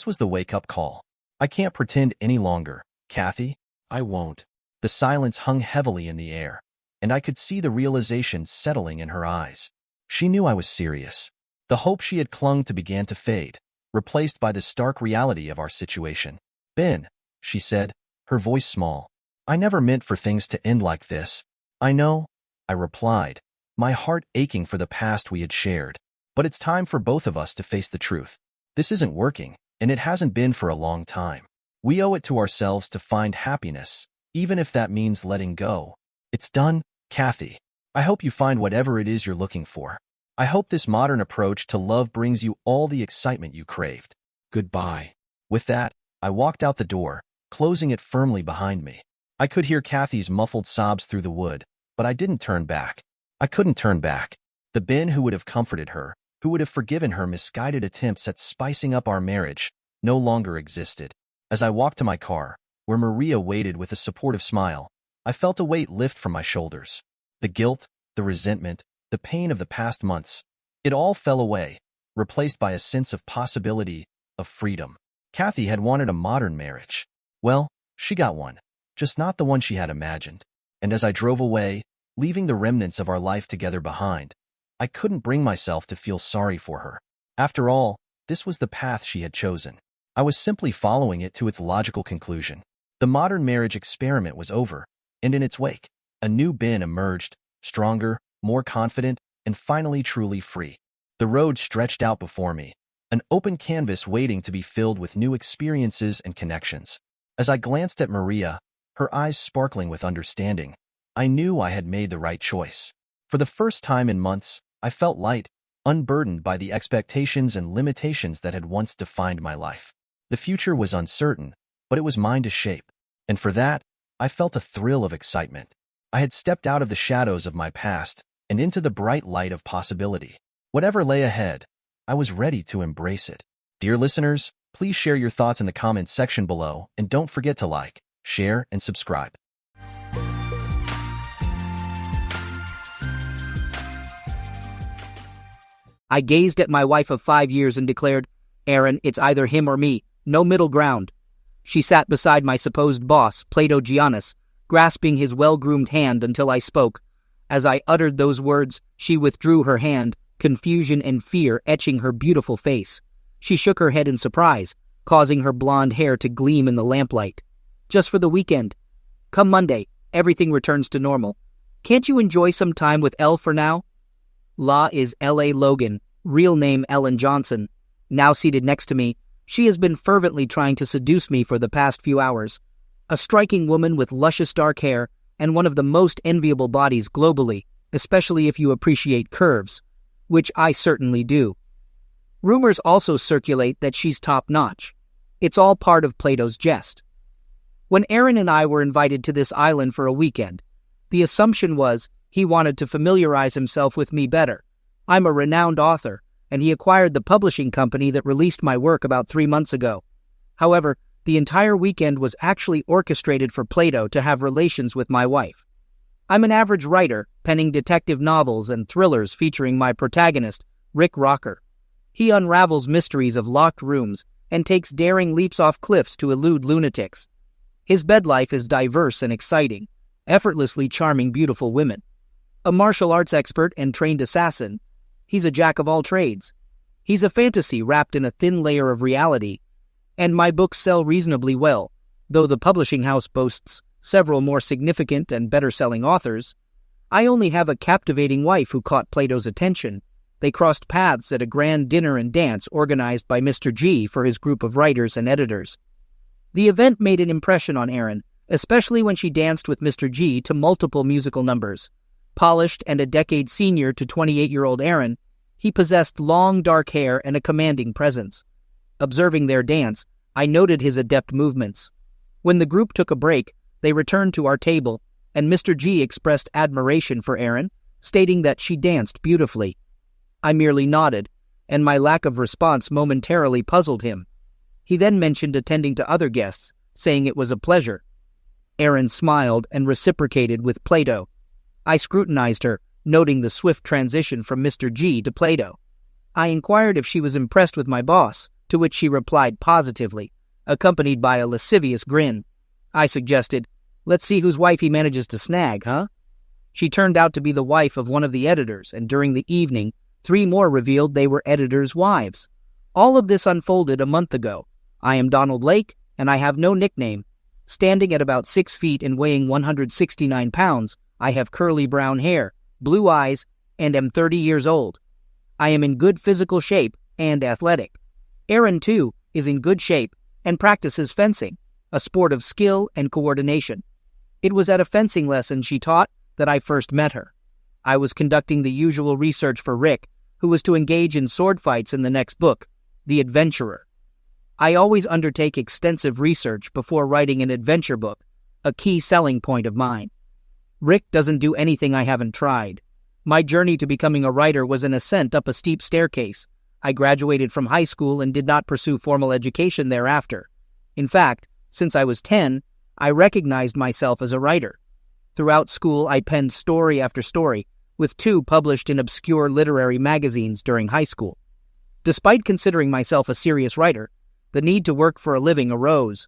was the wake-up call. I can't pretend any longer, Kathy. I won't. The silence hung heavily in the air, and I could see the realization settling in her eyes. She knew I was serious. The hope she had clung to began to fade, replaced by the stark reality of our situation. Ben, she said, her voice small. I never meant for things to end like this. I know, I replied, my heart aching for the past we had shared. But it's time for both of us to face the truth. This isn't working, and it hasn't been for a long time. We owe it to ourselves to find happiness, even if that means letting go. It's done, Kathy. I hope you find whatever it is you're looking for. I hope this modern approach to love brings you all the excitement you craved. Goodbye. With that, I walked out the door, closing it firmly behind me. I could hear Kathy's muffled sobs through the wood, but I didn't turn back. I couldn't turn back. The Ben who would have comforted her, who would have forgiven her misguided attempts at spicing up our marriage, no longer existed. As I walked to my car, where Maria waited with a supportive smile, I felt a weight lift from my shoulders. The guilt, the resentment, the pain of the past months, it all fell away, replaced by a sense of possibility, of freedom. Kathy had wanted a modern marriage. Well, she got one, just not the one she had imagined. And as I drove away, leaving the remnants of our life together behind, I couldn't bring myself to feel sorry for her. After all, this was the path she had chosen. I was simply following it to its logical conclusion. The modern marriage experiment was over, and in its wake, a new Ben emerged, stronger, more confident, and finally truly free. The road stretched out before me, an open canvas waiting to be filled with new experiences and connections. As I glanced at Maria, her eyes sparkling with understanding, I knew I had made the right choice. For the first time in months, I felt light, unburdened by the expectations and limitations that had once defined my life. The future was uncertain, but it was mine to shape. And for that, I felt a thrill of excitement. I had stepped out of the shadows of my past and into the bright light of possibility. Whatever lay ahead, I was ready to embrace it. Dear listeners, please share your thoughts in the comments section below and don't forget to like, share, and subscribe. I gazed at my wife of 5 years and declared, "Erin, it's either him or me, no middle ground." She sat beside my supposed boss, Plato Giannis, grasping his well-groomed hand until I spoke. As I uttered those words, she withdrew her hand, confusion and fear etching her beautiful face. She shook her head in surprise, causing her blonde hair to gleam in the lamplight. "Just for the weekend. Come Monday, everything returns to normal. Can't you enjoy some time with Elle for now?" La is L.A. Logan, real name Ellen Johnson. Now seated next to me, she has been fervently trying to seduce me for the past few hours. A striking woman with luscious dark hair and one of the most enviable bodies globally, especially if you appreciate curves, which I certainly do. Rumors also circulate that she's top-notch. It's all part of Plato's jest. When Erin and I were invited to this island for a weekend, the assumption was he wanted to familiarize himself with me better. I'm a renowned author, and he acquired the publishing company that released my work about 3 months ago. However, the entire weekend was actually orchestrated for Plato to have relations with my wife. I'm an average writer, penning detective novels and thrillers featuring my protagonist, Rick Rocker. He unravels mysteries of locked rooms and takes daring leaps off cliffs to elude lunatics. His bed life is diverse and exciting, effortlessly charming beautiful women. A martial arts expert and trained assassin, he's a jack of all trades. He's a fantasy wrapped in a thin layer of reality. And my books sell reasonably well, though the publishing house boasts several more significant and better-selling authors. I only have a captivating wife who caught Plato's attention. They crossed paths at a grand dinner and dance organized by Mr. G for his group of writers and editors. The event made an impression on Erin, especially when she danced with Mr. G to multiple musical numbers. Polished and a decade senior to 28-year-old Erin, he possessed long dark hair and a commanding presence. Observing their dance, I noted his adept movements. When the group took a break, they returned to our table, and Mr. G expressed admiration for Erin, stating that she danced beautifully. I merely nodded, and my lack of response momentarily puzzled him. He then mentioned attending to other guests, saying it was a pleasure. Erin smiled and reciprocated with Plato. I scrutinized her, noting the swift transition from Mr. G to Plato. I inquired if she was impressed with my boss, to which she replied positively, accompanied by a lascivious grin. I suggested, "Let's see whose wife he manages to snag, huh?" She turned out to be the wife of one of the editors, and during the evening, 3 more revealed they were editors' wives. All of this unfolded a month ago. I am Donald Lake, and I have no nickname. Standing at about 6 feet and weighing 169 pounds, I have curly brown hair, blue eyes, and am 30 years old. I am in good physical shape and athletic. Erin, too, is in good shape and practices fencing, a sport of skill and coordination. It was at a fencing lesson she taught that I first met her. I was conducting the usual research for Rick, who was to engage in sword fights in the next book, The Adventurer. I always undertake extensive research before writing an adventure book, a key selling point of mine. Rick doesn't do anything I haven't tried. My journey to becoming a writer was an ascent up a steep staircase. I graduated from high school and did not pursue formal education thereafter. In fact, since I was 10, I recognized myself as a writer. Throughout school, I penned story after story, with 2 published in obscure literary magazines during high school. Despite considering myself a serious writer, the need to work for a living arose.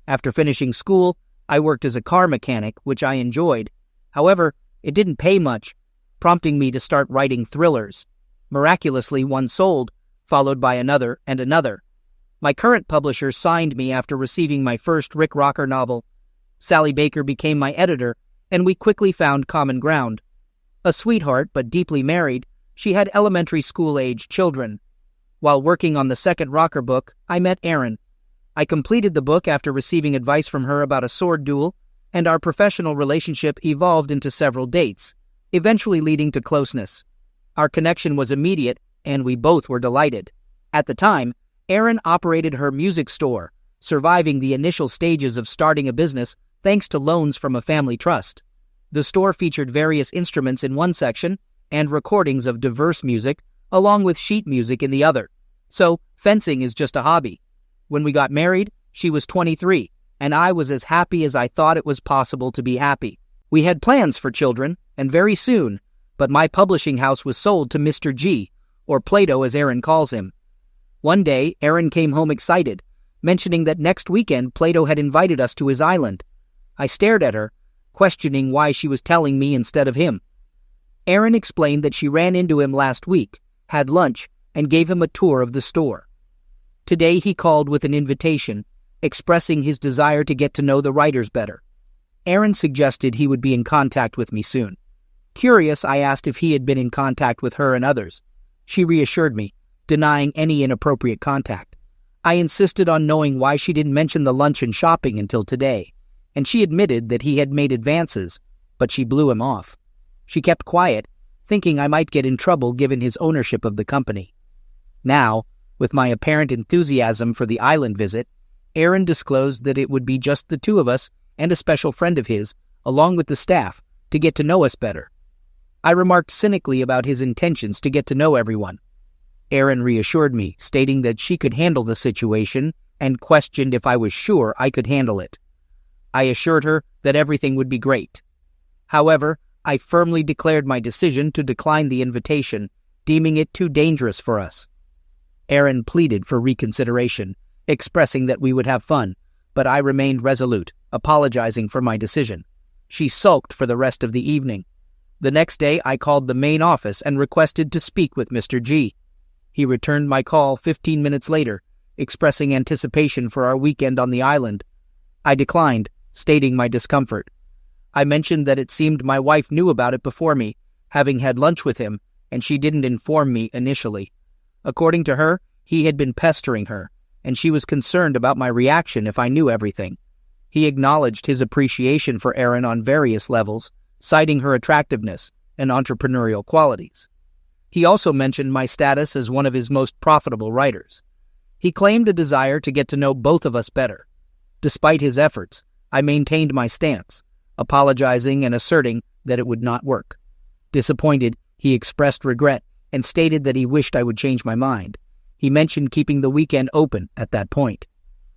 After finishing school, I worked as a car mechanic, which I enjoyed. However, it didn't pay much, prompting me to start writing thrillers. Miraculously, one sold, followed by another and another. My current publisher signed me after receiving my first Rick Rocker novel. Sally Baker became my editor, and we quickly found common ground. A sweetheart, but deeply married, she had elementary school-aged children. While working on the second Rocker book, I met Erin. I completed the book after receiving advice from her about a sword duel, and our professional relationship evolved into several dates, eventually leading to closeness. Our connection was immediate, and we both were delighted. At the time, Erin operated her music store, surviving the initial stages of starting a business thanks to loans from a family trust. The store featured various instruments in one section and recordings of diverse music, along with sheet music in the other. So, fencing is just a hobby. When we got married, she was 23, and I was as happy as I thought it was possible to be happy. We had plans for children, and very soon, but my publishing house was sold to Mr. G, or Plato as Aaron calls him. One day, Aaron came home excited, mentioning that next weekend Plato had invited us to his island. I stared at her, questioning why she was telling me instead of him. Aaron explained that she ran into him last week, had lunch, and gave him a tour of the store. Today he called with an invitation, expressing his desire to get to know the writers better. Aaron suggested he would be in contact with me soon. Curious, I asked if he had been in contact with her and others. She reassured me, denying any inappropriate contact. I insisted on knowing why she didn't mention the lunch and shopping until today, and she admitted that he had made advances, but she blew him off. She kept quiet, thinking I might get in trouble given his ownership of the company. Now, with my apparent enthusiasm for the island visit, Aaron disclosed that it would be just the two of us and a special friend of his, along with the staff, to get to know us better. I remarked cynically about his intentions to get to know everyone. Aaron reassured me, stating that she could handle the situation and questioned if I was sure I could handle it. I assured her that everything would be great. However, I firmly declared my decision to decline the invitation, deeming it too dangerous for us. Aaron pleaded for reconsideration, expressing that we would have fun, but I remained resolute, apologizing for my decision. She sulked for the rest of the evening. The next day I called the main office and requested to speak with Mr. G. He returned my call 15 minutes later, expressing anticipation for our weekend on the island. I declined, stating my discomfort. I mentioned that it seemed my wife knew about it before me, having had lunch with him, and she didn't inform me initially. According to her, he had been pestering her, and she was concerned about my reaction if I knew everything. He acknowledged his appreciation for Aaron on various levels, citing her attractiveness and entrepreneurial qualities. He also mentioned my status as one of his most profitable writers. He claimed a desire to get to know both of us better. Despite his efforts, I maintained my stance, apologizing and asserting that it would not work. Disappointed, he expressed regret and stated that he wished I would change my mind. He mentioned keeping the weekend open at that point.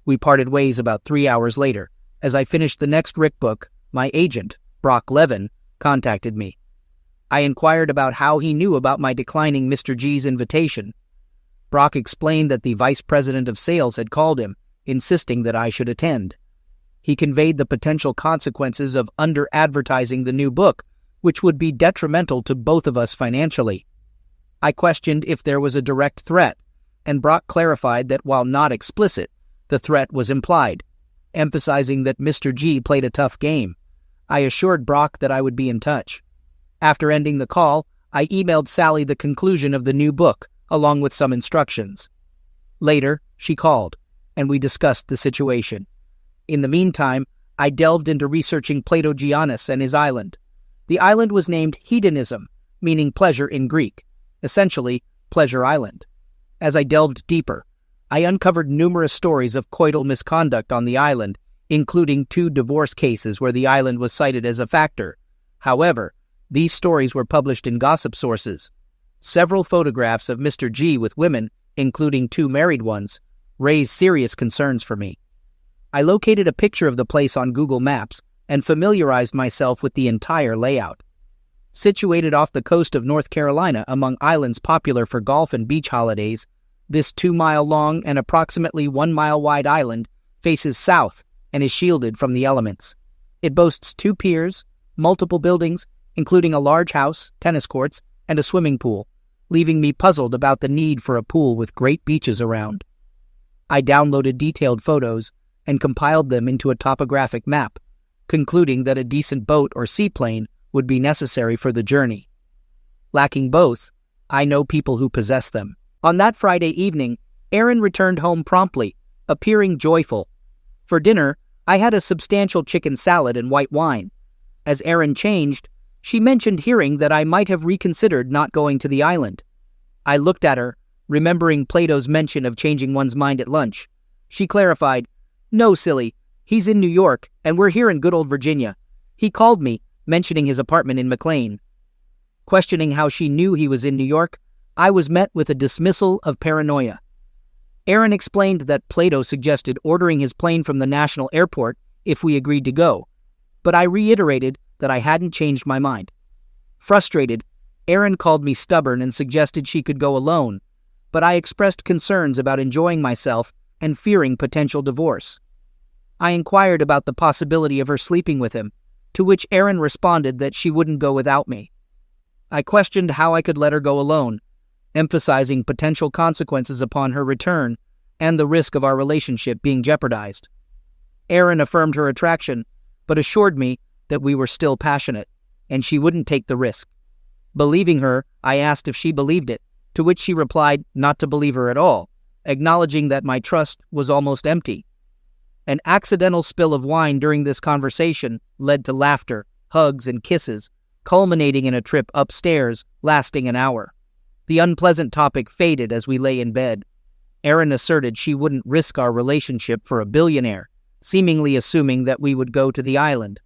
We parted ways about 3 hours later. As I finished the next Rick book, my agent, Brock Levin, contacted me. I inquired about how he knew about my declining Mr. G's invitation. Brock explained that the vice president of sales had called him, insisting that I should attend. He conveyed the potential consequences of under-advertising the new book, which would be detrimental to both of us financially. I questioned if there was a direct threat, and Brock clarified that while not explicit, the threat was implied, emphasizing that Mr. G played a tough game. I assured Brock that I would be in touch. After ending the call, I emailed Sally the conclusion of the new book, along with some instructions. Later, she called, and we discussed the situation. In the meantime, I delved into researching Platogianus and his island. The island was named Hedonism, meaning pleasure in Greek, essentially, Pleasure Island. As I delved deeper, I uncovered numerous stories of coital misconduct on the island, including 2 divorce cases where the island was cited as a factor. However, these stories were published in gossip sources. Several photographs of Mr. G with women, including 2 married ones, raised serious concerns for me. I located a picture of the place on Google Maps and familiarized myself with the entire layout. Situated off the coast of North Carolina among islands popular for golf and beach holidays, this 2-mile-long and approximately 1-mile-wide island faces south and is shielded from the elements. It boasts 2 piers, multiple buildings, including a large house, tennis courts, and a swimming pool, leaving me puzzled about the need for a pool with great beaches around. I downloaded detailed photos and compiled them into a topographic map, concluding that a decent boat or seaplane would be necessary for the journey. Lacking both, I know people who possess them. On that Friday evening, Aaron returned home promptly, appearing joyful. For dinner, I had a substantial chicken salad and white wine. As Aaron changed, she mentioned hearing that I might have reconsidered not going to the island. I looked at her, remembering Plato's mention of changing one's mind at lunch. She clarified, "No, silly. He's in New York, and we're here in good old Virginia. He called me, mentioning his apartment in McLean." Questioning how she knew he was in New York, I was met with a dismissal of paranoia. Aaron explained that Plato suggested ordering his plane from the national airport if we agreed to go, but I reiterated that I hadn't changed my mind. Frustrated, Aaron called me stubborn and suggested she could go alone, but I expressed concerns about enjoying myself and fearing potential divorce. I inquired about the possibility of her sleeping with him, to which Aaron responded that she wouldn't go without me. I questioned how I could let her go alone, emphasizing potential consequences upon her return and the risk of our relationship being jeopardized. Aaron affirmed her attraction, but assured me that we were still passionate, and she wouldn't take the risk. Believing her, I asked if she believed it, to which she replied not to believe her at all, acknowledging that my trust was almost empty. An accidental spill of wine during this conversation led to laughter, hugs, and kisses, culminating in a trip upstairs lasting an hour. The unpleasant topic faded as we lay in bed. Aaron asserted she wouldn't risk our relationship for a billionaire, seemingly assuming that we would go to the island.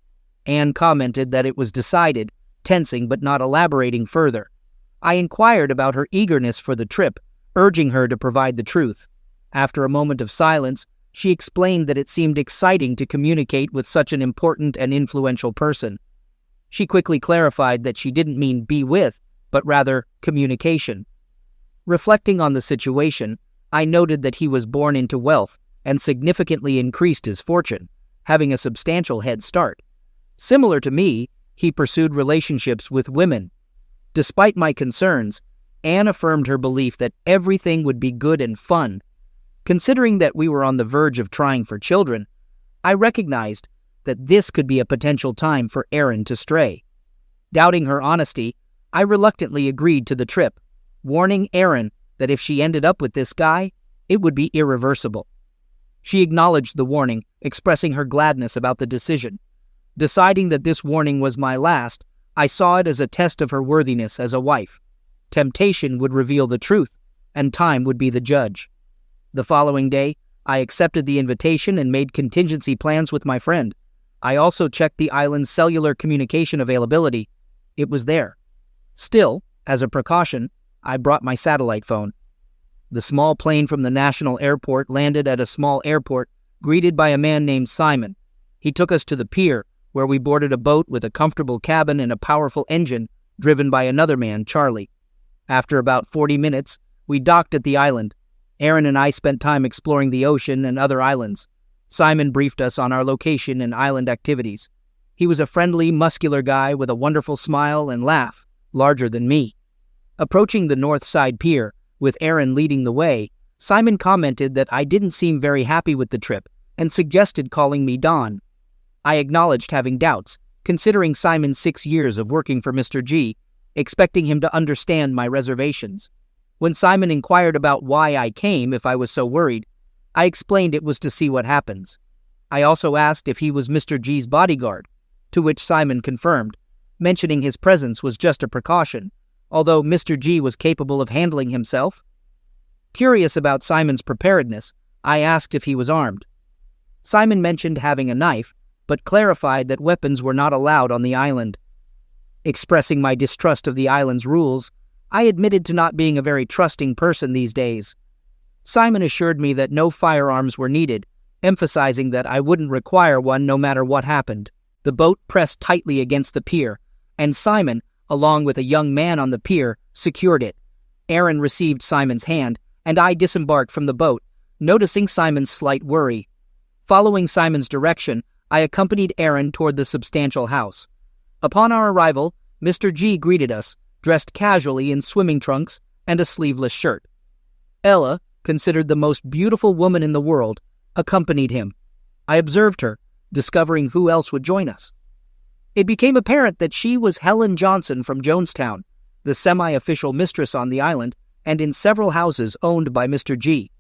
Anne commented that it was decided, tensing but not elaborating further. I inquired about her eagerness for the trip, urging her to provide the truth. After a moment of silence, she explained that it seemed exciting to communicate with such an important and influential person. She quickly clarified that she didn't mean be with, but rather communication. Reflecting on the situation, I noted that he was born into wealth and significantly increased his fortune, having a substantial head start. Similar to me, he pursued relationships with women. Despite my concerns, Anne affirmed her belief that everything would be good and fun. Considering that we were on the verge of trying for children, I recognized that this could be a potential time for Aaron to stray. Doubting her honesty, I reluctantly agreed to the trip, warning Aaron that if she ended up with this guy, it would be irreversible. She acknowledged the warning, expressing her gladness about the decision. Deciding that this warning was my last, I saw it as a test of her worthiness as a wife. Temptation would reveal the truth, and time would be the judge. The following day, I accepted the invitation and made contingency plans with my friend. I also checked the island's cellular communication availability. It was there. Still, as a precaution, I brought my satellite phone. The small plane from the national airport landed at a small airport, greeted by a man named Simon. He took us to the pier, where we boarded a boat with a comfortable cabin and a powerful engine, driven by another man, Charlie. After about 40 minutes, we docked at the island. Aaron and I spent time exploring the ocean and other islands. Simon briefed us on our location and island activities. He was a friendly, muscular guy with a wonderful smile and laugh, larger than me. Approaching the north side pier, with Aaron leading the way, Simon commented that I didn't seem very happy with the trip and suggested calling me Don. I acknowledged having doubts, considering Simon's 6 years of working for Mr. G, expecting him to understand my reservations. When Simon inquired about why I came if I was so worried, I explained it was to see what happens. I also asked if he was Mr. G's bodyguard, to which Simon confirmed, mentioning his presence was just a precaution, although Mr. G was capable of handling himself. Curious about Simon's preparedness, I asked if he was armed. Simon mentioned having a knife, but clarified that weapons were not allowed on the island. Expressing my distrust of the island's rules, I admitted to not being a very trusting person these days. Simon assured me that no firearms were needed, emphasizing that I wouldn't require one no matter what happened. The boat pressed tightly against the pier, and Simon, along with a young man on the pier, secured it. Aaron received Simon's hand, and I disembarked from the boat, noticing Simon's slight worry. Following Simon's direction, I accompanied Aaron toward the substantial house. Upon our arrival, Mr. G greeted us, dressed casually in swimming trunks and a sleeveless shirt. Ella, considered the most beautiful woman in the world, accompanied him. I observed her, discovering who else would join us. It became apparent that she was Helen Johnson from Jonestown, the semi-official mistress on the island and in several houses owned by Mr. G.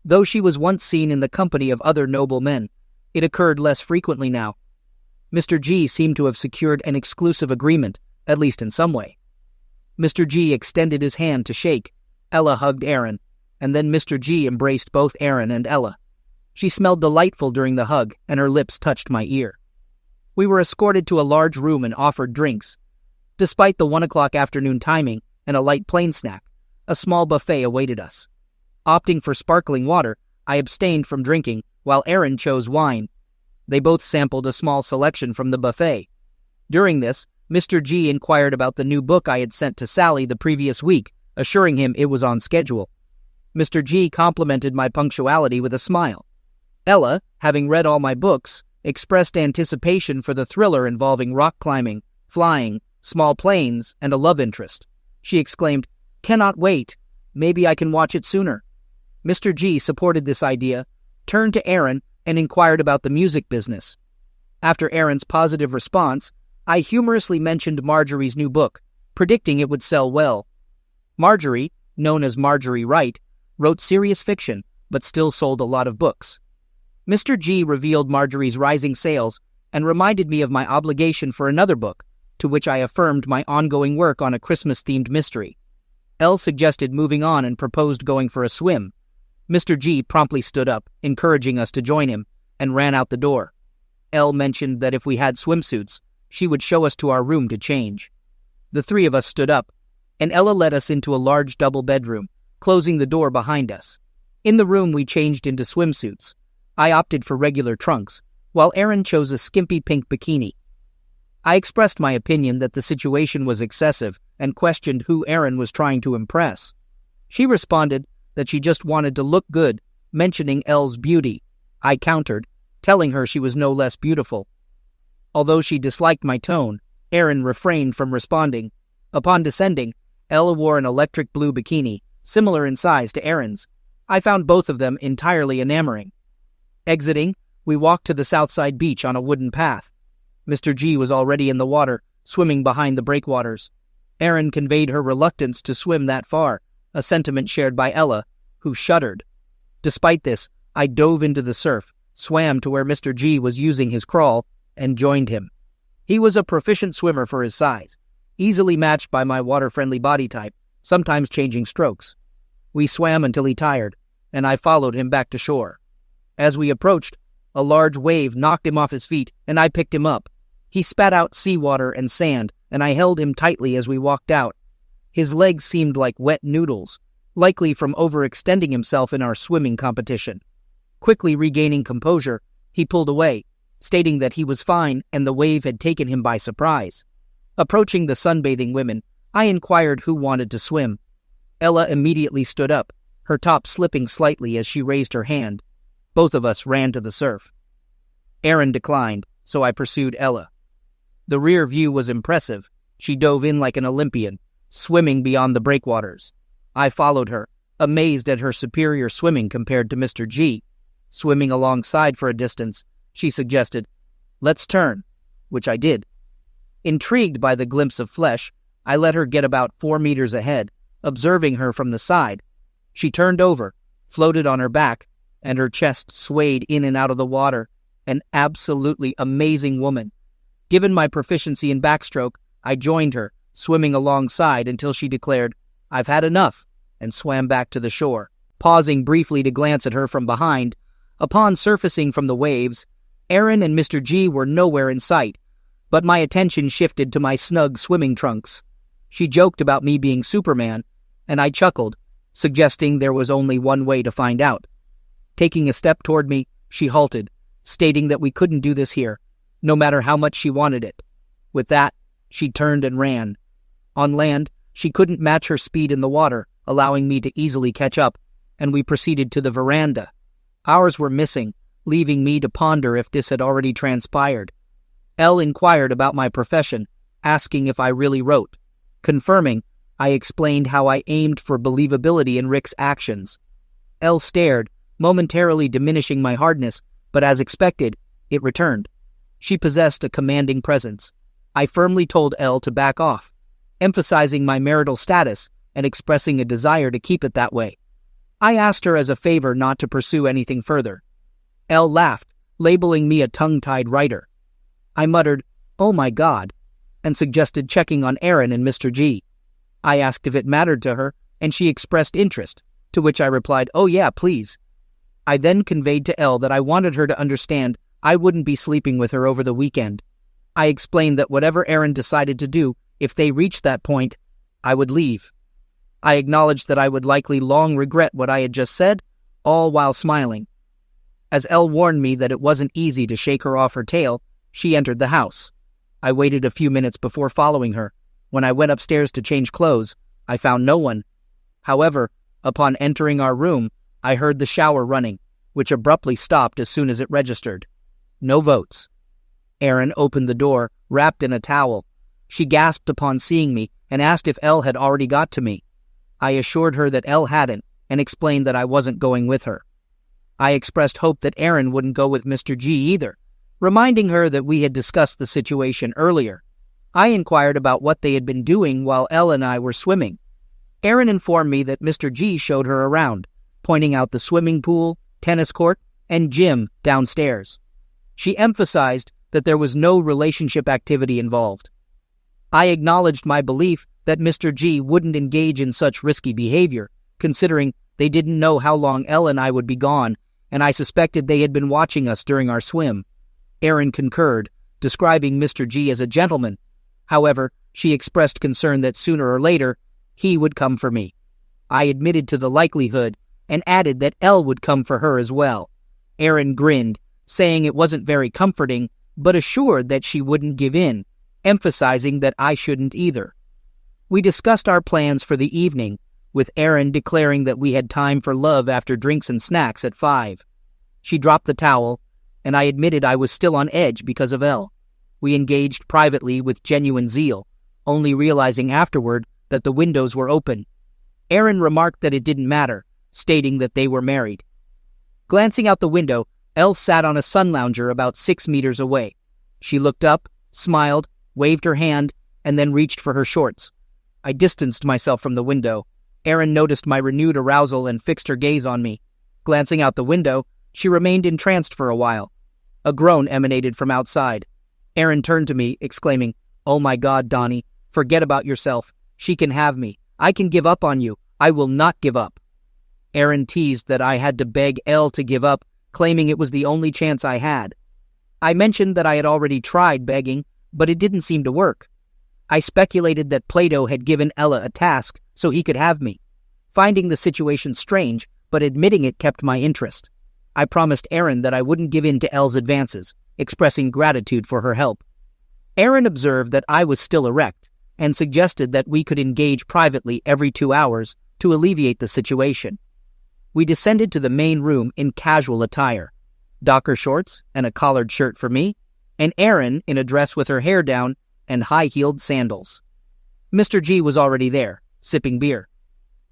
Though she was once seen in the company of other noble men, it occurred less frequently now. Mr. G seemed to have secured an exclusive agreement, at least in some way. Mr. G extended his hand to shake. Ella hugged Aaron, and then Mr. G embraced both Aaron and Ella. She smelled delightful during the hug, and her lips touched my ear. We were escorted to a large room and offered drinks. Despite the 1 o'clock afternoon timing and a light plain snack, a small buffet awaited us. Opting for sparkling water, I abstained from drinking, while Aaron chose wine. They both sampled a small selection from the buffet. During this, Mr. G inquired about the new book I had sent to Sally the previous week, assuring him it was on schedule. Mr. G complimented my punctuality with a smile. Ella, having read all my books, expressed anticipation for the thriller involving rock climbing, flying, small planes, and a love interest. She exclaimed, "Cannot wait. Maybe I can watch it sooner." Mr. G supported this idea, turned to Aaron, and inquired about the music business. After Aaron's positive response, I humorously mentioned Marjorie's new book, predicting it would sell well. Marjorie, known as Marjorie Wright, wrote serious fiction, but still sold a lot of books. Mr. G revealed Marjorie's rising sales and reminded me of my obligation for another book, to which I affirmed my ongoing work on a Christmas-themed mystery. L suggested moving on and proposed going for a swim. Mr. G promptly stood up, encouraging us to join him, and ran out the door. L mentioned that if we had swimsuits, she would show us to our room to change. The three of us stood up, and Ella led us into a large double bedroom, closing the door behind us. In the room we changed into swimsuits. I opted for regular trunks, while Aaron chose a skimpy pink bikini. I expressed my opinion that the situation was excessive and questioned who Aaron was trying to impress. She responded that she just wanted to look good, mentioning Elle's beauty. I countered, telling her she was no less beautiful. Although she disliked my tone, Aaron refrained from responding. Upon descending, Ella wore an electric blue bikini, similar in size to Aaron's. I found both of them entirely enamoring. Exiting, we walked to the Southside beach on a wooden path. Mr. G was already in the water, swimming behind the breakwaters. Aaron conveyed her reluctance to swim that far, a sentiment shared by Ella, who shuddered. Despite this, I dove into the surf, swam to where Mr. G was using his crawl, and joined him. He was a proficient swimmer for his size, easily matched by my water-friendly body type, sometimes changing strokes. We swam until he tired, and I followed him back to shore. As we approached, a large wave knocked him off his feet, and I picked him up. He spat out seawater and sand, and I held him tightly as we walked out. His legs seemed like wet noodles, likely from overextending himself in our swimming competition. Quickly regaining composure, he pulled away, stating that he was fine and the wave had taken him by surprise. Approaching the sunbathing women, I inquired who wanted to swim. Ella immediately stood up, her top slipping slightly as she raised her hand. Both of us ran to the surf. Aaron declined, so I pursued Ella. The rear view was impressive. She dove in like an Olympian, swimming beyond the breakwaters. I followed her, amazed at her superior swimming compared to Mr. G. Swimming alongside for a distance, she suggested, "Let's turn," which I did. Intrigued by the glimpse of flesh, I let her get about 4 meters ahead, observing her from the side. She turned over, floated on her back, and her chest swayed in and out of the water. An absolutely amazing woman. Given my proficiency in backstroke, I joined her, swimming alongside until she declared, "I've had enough," and swam back to the shore, pausing briefly to glance at her from behind. Upon surfacing from the waves, Aaron and Mr. G were nowhere in sight, but my attention shifted to my snug swimming trunks. She joked about me being Superman, and I chuckled, suggesting there was only one way to find out. Taking a step toward me, she halted, stating that we couldn't do this here, no matter how much she wanted it. With that, she turned and ran. On land, she couldn't match her speed in the water, allowing me to easily catch up, and we proceeded to the veranda. Ours were missing, leaving me to ponder if this had already transpired. Elle inquired about my profession, asking if I really wrote. Confirming, I explained how I aimed for believability in Rick's actions. Elle stared, momentarily diminishing my hardness, but as expected, it returned. She possessed a commanding presence. I firmly told Elle to back off, emphasizing my marital status and expressing a desire to keep it that way. I asked her as a favor not to pursue anything further. Elle laughed, labeling me a tongue-tied writer. I muttered, "Oh my God," and suggested checking on Aaron and Mr. G. I asked if it mattered to her, and she expressed interest, to which I replied, "Oh yeah, please." I then conveyed to Elle that I wanted her to understand I wouldn't be sleeping with her over the weekend. I explained that whatever Aaron decided to do, if they reached that point, I would leave. I acknowledged that I would likely long regret what I had just said, all while smiling. As Elle warned me that it wasn't easy to shake her off her tail, she entered the house. I waited a few minutes before following her. When I went upstairs to change clothes, I found no one. However, upon entering our room, I heard the shower running, which abruptly stopped as soon as it registered. No votes. Erin opened the door, wrapped in a towel. She gasped upon seeing me and asked if Elle had already got to me. I assured her that Elle hadn't and explained that I wasn't going with her. I expressed hope that Erin wouldn't go with Mr. G either, reminding her that we had discussed the situation earlier. I inquired about what they had been doing while Elle and I were swimming. Erin informed me that Mr. G showed her around, pointing out the swimming pool, tennis court, and gym downstairs. She emphasized that there was no relationship activity involved. I acknowledged my belief that Mr. G wouldn't engage in such risky behavior, considering they didn't know how long Elle and I would be gone, and I suspected they had been watching us during our swim. Erin concurred, describing Mr. G as a gentleman. However, she expressed concern that sooner or later, he would come for me. I admitted to the likelihood and added that Elle would come for her as well. Erin grinned, saying it wasn't very comforting, but assured that she wouldn't give in, emphasizing that I shouldn't either. We discussed our plans for the evening, with Erin declaring that we had time for love after drinks and snacks at 5. She dropped the towel, and I admitted I was still on edge because of Elle. We engaged privately with genuine zeal, only realizing afterward that the windows were open. Erin remarked that it didn't matter, stating that they were married. Glancing out the window, Elle sat on a sun lounger about 6 meters away. She looked up, smiled, waved her hand, and then reached for her shorts. I distanced myself from the window. Erin noticed my renewed arousal and fixed her gaze on me. Glancing out the window, she remained entranced for a while. A groan emanated from outside. Erin turned to me, exclaiming, "Oh my God, Donnie, forget about yourself. She can have me. I can give up on you. I will not give up." Erin teased that I had to beg Elle to give up, claiming it was the only chance I had. I mentioned that I had already tried begging, but it didn't seem to work. I speculated that Plato had given Ella a task so he could have me. Finding the situation strange, but admitting it kept my interest. I promised Erin that I wouldn't give in to Elle's advances, expressing gratitude for her help. Erin observed that I was still erect, and suggested that we could engage privately every 2 hours to alleviate the situation. We descended to the main room in casual attire, Docker shorts and a collared shirt for me, and Erin in a dress with her hair down and high-heeled sandals. Mr. G was already there, sipping beer.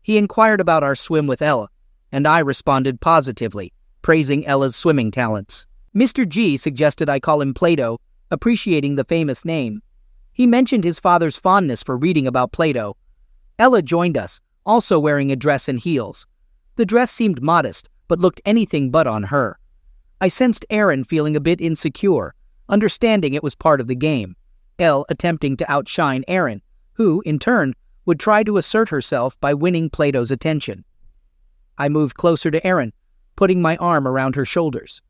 He inquired about our swim with Ella, and I responded positively, praising Ella's swimming talents. Mr. G suggested I call him Plato, appreciating the famous name. He mentioned his father's fondness for reading about Plato. Ella joined us, also wearing a dress and heels. The dress seemed modest, but looked anything but on her. I sensed Erin feeling a bit insecure, understanding it was part of the game. Elle attempting to outshine Erin, who, in turn, would try to assert herself by winning Plato's attention. I moved closer to Erin, putting my arm around her shoulders.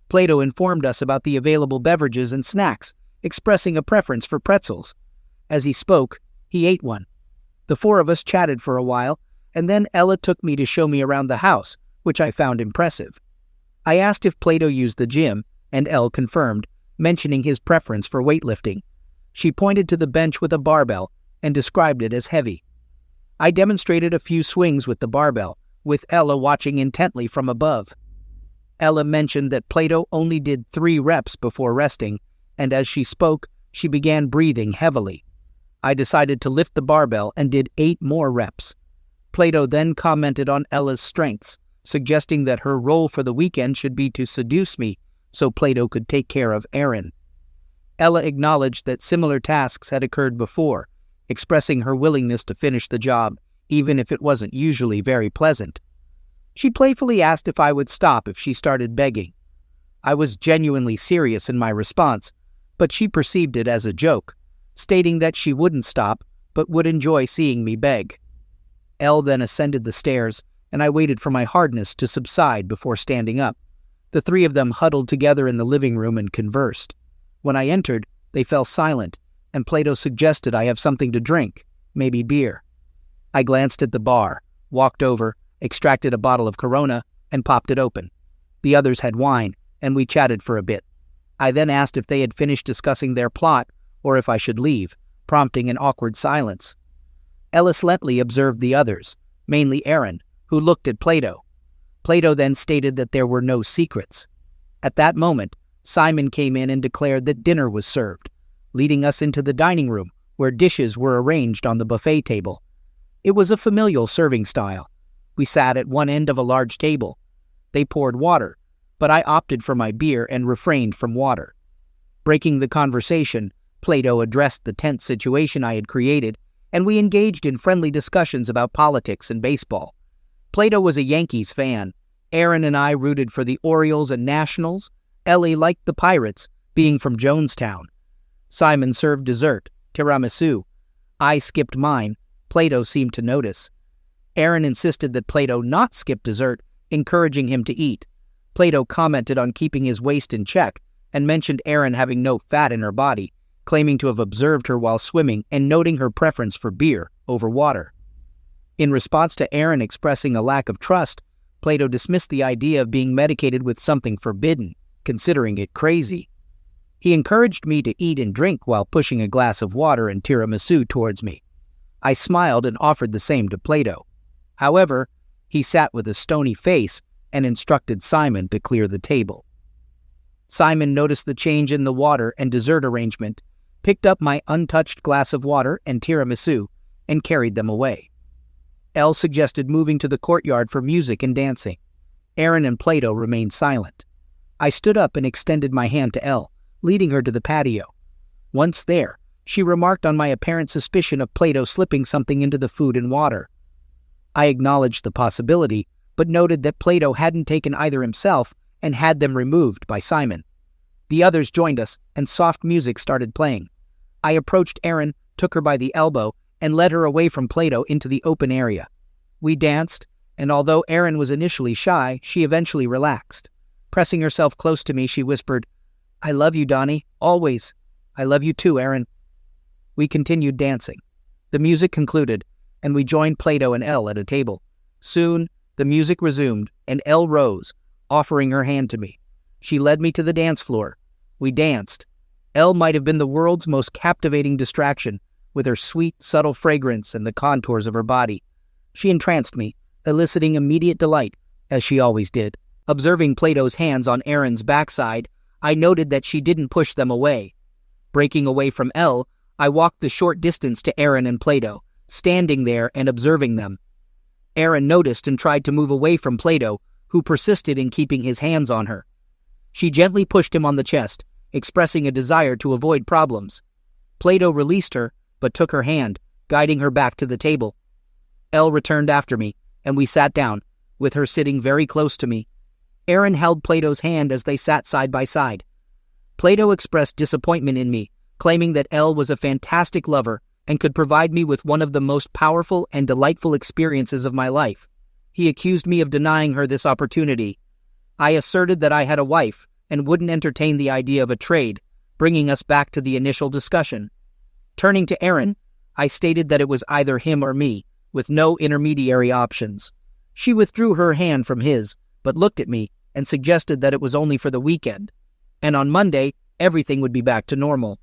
Plato informed us about the available beverages and snacks, expressing a preference for pretzels. As he spoke, he ate one. The 4 of us chatted for a while, and then Ella took me to show me around the house, which I found impressive. I asked if Plato used the gym, and Elle confirmed, mentioning his preference for weightlifting. She pointed to the bench with a barbell and described it as heavy. I demonstrated a few swings with the barbell, with Ella watching intently from above. Ella mentioned that Plato only did 3 reps before resting, and as she spoke, she began breathing heavily. I decided to lift the barbell and did 8 more reps. Plato then commented on Ella's strengths, suggesting that her role for the weekend should be to seduce me so Plato could take care of Erin. Ella acknowledged that similar tasks had occurred before, expressing her willingness to finish the job, even if it wasn't usually very pleasant. She playfully asked if I would stop if she started begging. I was genuinely serious in my response, but she perceived it as a joke, stating that she wouldn't stop, but would enjoy seeing me beg. Elle then ascended the stairs, and I waited for my hardness to subside before standing up. The 3 of them huddled together in the living room and conversed. When I entered, they fell silent, and Plato suggested I have something to drink, maybe beer. I glanced at the bar, walked over, extracted a bottle of Corona, and popped it open. The others had wine, and we chatted for a bit. I then asked if they had finished discussing their plot or if I should leave, prompting an awkward silence. Ellis Lentley observed the others, mainly Aaron, who looked at Plato. Plato then stated that there were no secrets. At that moment, Simon came in and declared that dinner was served, leading us into the dining room, where dishes were arranged on the buffet table. It was a familial serving style. We sat at one end of a large table. They poured water, but I opted for my beer and refrained from water. Breaking the conversation, Plato addressed the tense situation I had created, and we engaged in friendly discussions about politics and baseball. Plato was a Yankees fan. Aaron and I rooted for the Orioles and Nationals. Ellie liked the Pirates, being from Jonestown. Simon served dessert, tiramisu. I skipped mine. Plato seemed to notice. Aaron insisted that Plato not skip dessert, encouraging him to eat. Plato commented on keeping his waist in check and mentioned Aaron having no fat in her body, claiming to have observed her while swimming and noting her preference for beer over water. In response to Aaron expressing a lack of trust, Plato dismissed the idea of being medicated with something forbidden, considering it crazy. He encouraged me to eat and drink while pushing a glass of water and tiramisu towards me. I smiled and offered the same to Plato. However, he sat with a stony face and instructed Simon to clear the table. Simon noticed the change in the water and dessert arrangement, picked up my untouched glass of water and tiramisu, and carried them away. Elle suggested moving to the courtyard for music and dancing. Aaron and Plato remained silent. I stood up and extended my hand to Elle, leading her to the patio. Once there, she remarked on my apparent suspicion of Plato slipping something into the food and water. I acknowledged the possibility, but noted that Plato hadn't taken either himself and had them removed by Simon. The others joined us, and soft music started playing. I approached Aaron, took her by the elbow, and led her away from Plato into the open area. We danced, and although Aaron was initially shy, she eventually relaxed. Pressing herself close to me, she whispered, "I love you, Donnie, always. I love you too, Aaron." We continued dancing. The music concluded, and we joined Plato and Elle at a table. Soon, the music resumed, and Elle rose, offering her hand to me. She led me to the dance floor. We danced. Elle might have been the world's most captivating distraction, with her sweet, subtle fragrance and the contours of her body. She entranced me, eliciting immediate delight, as she always did. Observing Plato's hands on Aaron's backside, I noted that she didn't push them away. Breaking away from Elle, I walked the short distance to Aaron and Plato, standing there and observing them. Aaron noticed and tried to move away from Plato, who persisted in keeping his hands on her. She gently pushed him on the chest, expressing a desire to avoid problems. Plato released her, but took her hand, guiding her back to the table. Elle returned after me, and we sat down, with her sitting very close to me. Aaron held Plato's hand as they sat side by side. Plato expressed disappointment in me, claiming that Elle was a fantastic lover and could provide me with one of the most powerful and delightful experiences of my life. He accused me of denying her this opportunity. I asserted that I had a wife and wouldn't entertain the idea of a trade, bringing us back to the initial discussion. Turning to Aaron, I stated that it was either him or me, with no intermediary options. She withdrew her hand from his, but looked at me and suggested that it was only for the weekend, and on Monday, everything would be back to normal.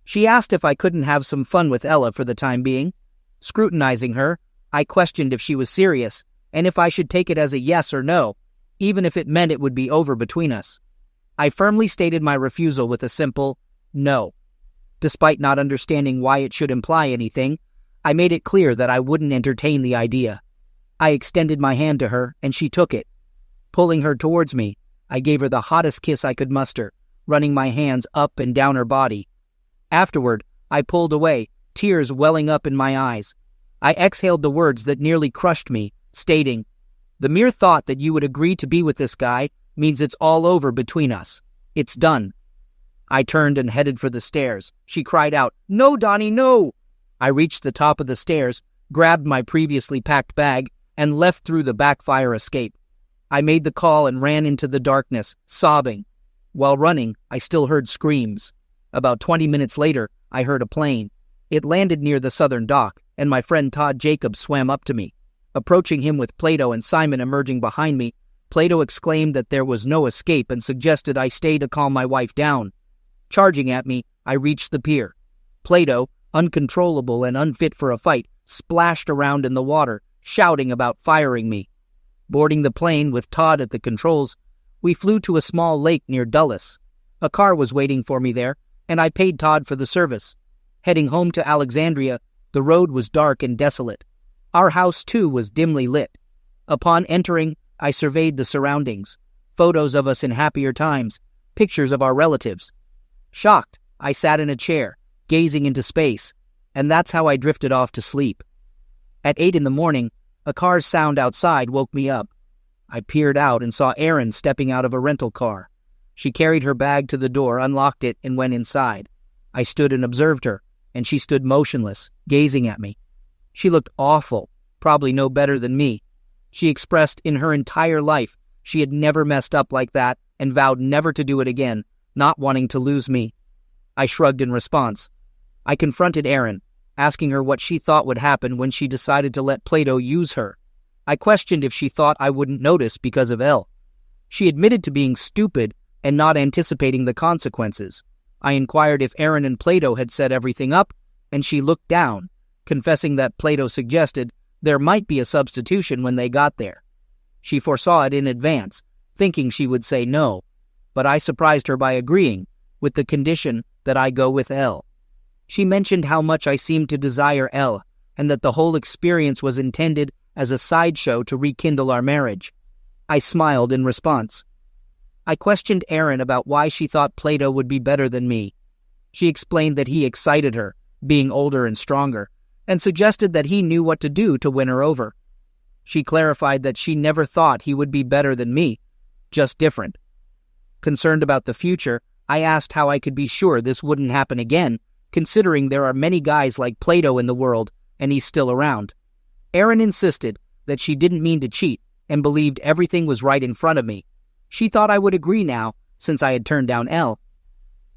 She asked if I couldn't have some fun with Ella for the time being. Scrutinizing her, I questioned if she was serious, and if I should take it as a yes or no, even if it meant it would be over between us. I firmly stated my refusal with a simple no. Despite not understanding why it should imply anything, I made it clear that I wouldn't entertain the idea. I extended my hand to her, and she took it. Pulling her towards me, I gave her the hottest kiss I could muster, running my hands up and down her body. Afterward, I pulled away, tears welling up in my eyes. I exhaled the words that nearly crushed me, stating, "The mere thought that you would agree to be with this guy means it's all over between us. It's done." I turned and headed for the stairs. She cried out, "No, Donnie, no!" I reached the top of the stairs, grabbed my previously packed bag, and left through the back fire escape. I made the call and ran into the darkness, sobbing. While running, I still heard screams. About 20 minutes later, I heard a plane. It landed near the southern dock, and my friend Todd Jacobs swam up to me. Approaching him with Plato and Simon emerging behind me, Plato exclaimed that there was no escape and suggested I stay to calm my wife down. Charging at me, I reached the pier. Plato, uncontrollable and unfit for a fight, splashed around in the water, shouting about firing me. Boarding the plane with Todd at the controls, we flew to a small lake near Dulles. A car was waiting for me there, and I paid Todd for the service. Heading home to Alexandria, the road was dark and desolate. Our house, too, was dimly lit. Upon entering, I surveyed the surroundings. Photos of us in happier times, pictures of our relatives. Shocked, I sat in a chair, gazing into space, and that's how I drifted off to sleep. At 8 in the morning, a car's sound outside woke me up. I peered out and saw Erin stepping out of a rental car. She carried her bag to the door, unlocked it, and went inside. I stood and observed her, and she stood motionless, gazing at me. She looked awful, probably no better than me. She expressed in her entire life she had never messed up like that and vowed never to do it again, not wanting to lose me. I shrugged in response. I confronted Erin, asking her what she thought would happen when she decided to let Plato use her. I questioned if she thought I wouldn't notice because of Elle. She admitted to being stupid and not anticipating the consequences. I inquired if Erin and Plato had set everything up, and she looked down, confessing that Plato suggested there might be a substitution when they got there. She foresaw it in advance, thinking she would say no, but I surprised her by agreeing, with the condition that I go with Elle. She mentioned how much I seemed to desire Elle, and that the whole experience was intended as a sideshow to rekindle our marriage. I smiled in response. I questioned Erin about why she thought Plato would be better than me. She explained that he excited her, being older and stronger, and suggested that he knew what to do to win her over. She clarified that she never thought he would be better than me, just different. Concerned about the future, I asked how I could be sure this wouldn't happen again, considering there are many guys like Plato in the world, and he's still around. Erin insisted that she didn't mean to cheat and believed everything was right in front of me. She thought I would agree now, since I had turned down Elle.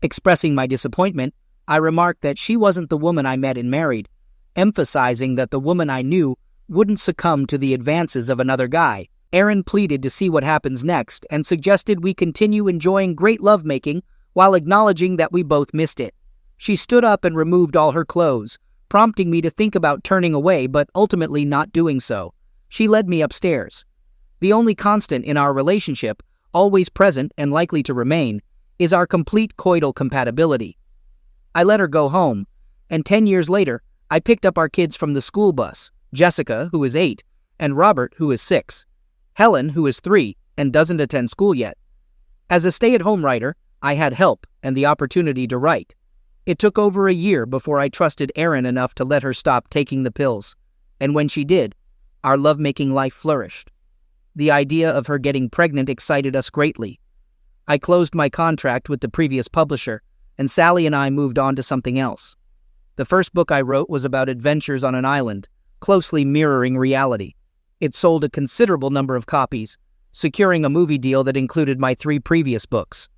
Expressing my disappointment, I remarked that she wasn't the woman I met and married, emphasizing that the woman I knew wouldn't succumb to the advances of another guy. Erin pleaded to see what happens next and suggested we continue enjoying great lovemaking while acknowledging that we both missed it. She stood up and removed all her clothes, prompting me to think about turning away but ultimately not doing so. She led me upstairs. The only constant in our relationship, always present and likely to remain, is our complete coital compatibility. I let her go home, and 10 years later, I picked up our kids from the school bus, Jessica, who is 8, and Robert, who is 6. Helen, who is 3, and doesn't attend school yet. As a stay-at-home writer, I had help and the opportunity to write. It took over a year before I trusted Erin enough to let her stop taking the pills, and when she did, our lovemaking life flourished. The idea of her getting pregnant excited us greatly. I closed my contract with the previous publisher, and Sally and I moved on to something else. The first book I wrote was about adventures on an island, closely mirroring reality. It sold a considerable number of copies, securing a movie deal that included my 3 previous books.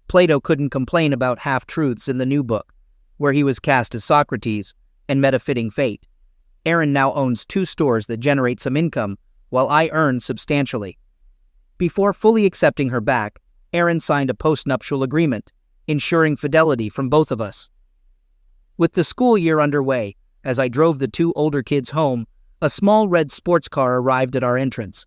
Plato couldn't complain about half-truths in the new book, where he was cast as Socrates and met a fitting fate. Erin now owns 2 stores that generate some income, while I earn substantially. Before fully accepting her back, Erin signed a postnuptial agreement, ensuring fidelity from both of us. With the school year underway, as I drove the 2 older kids home, a small red sports car arrived at our entrance.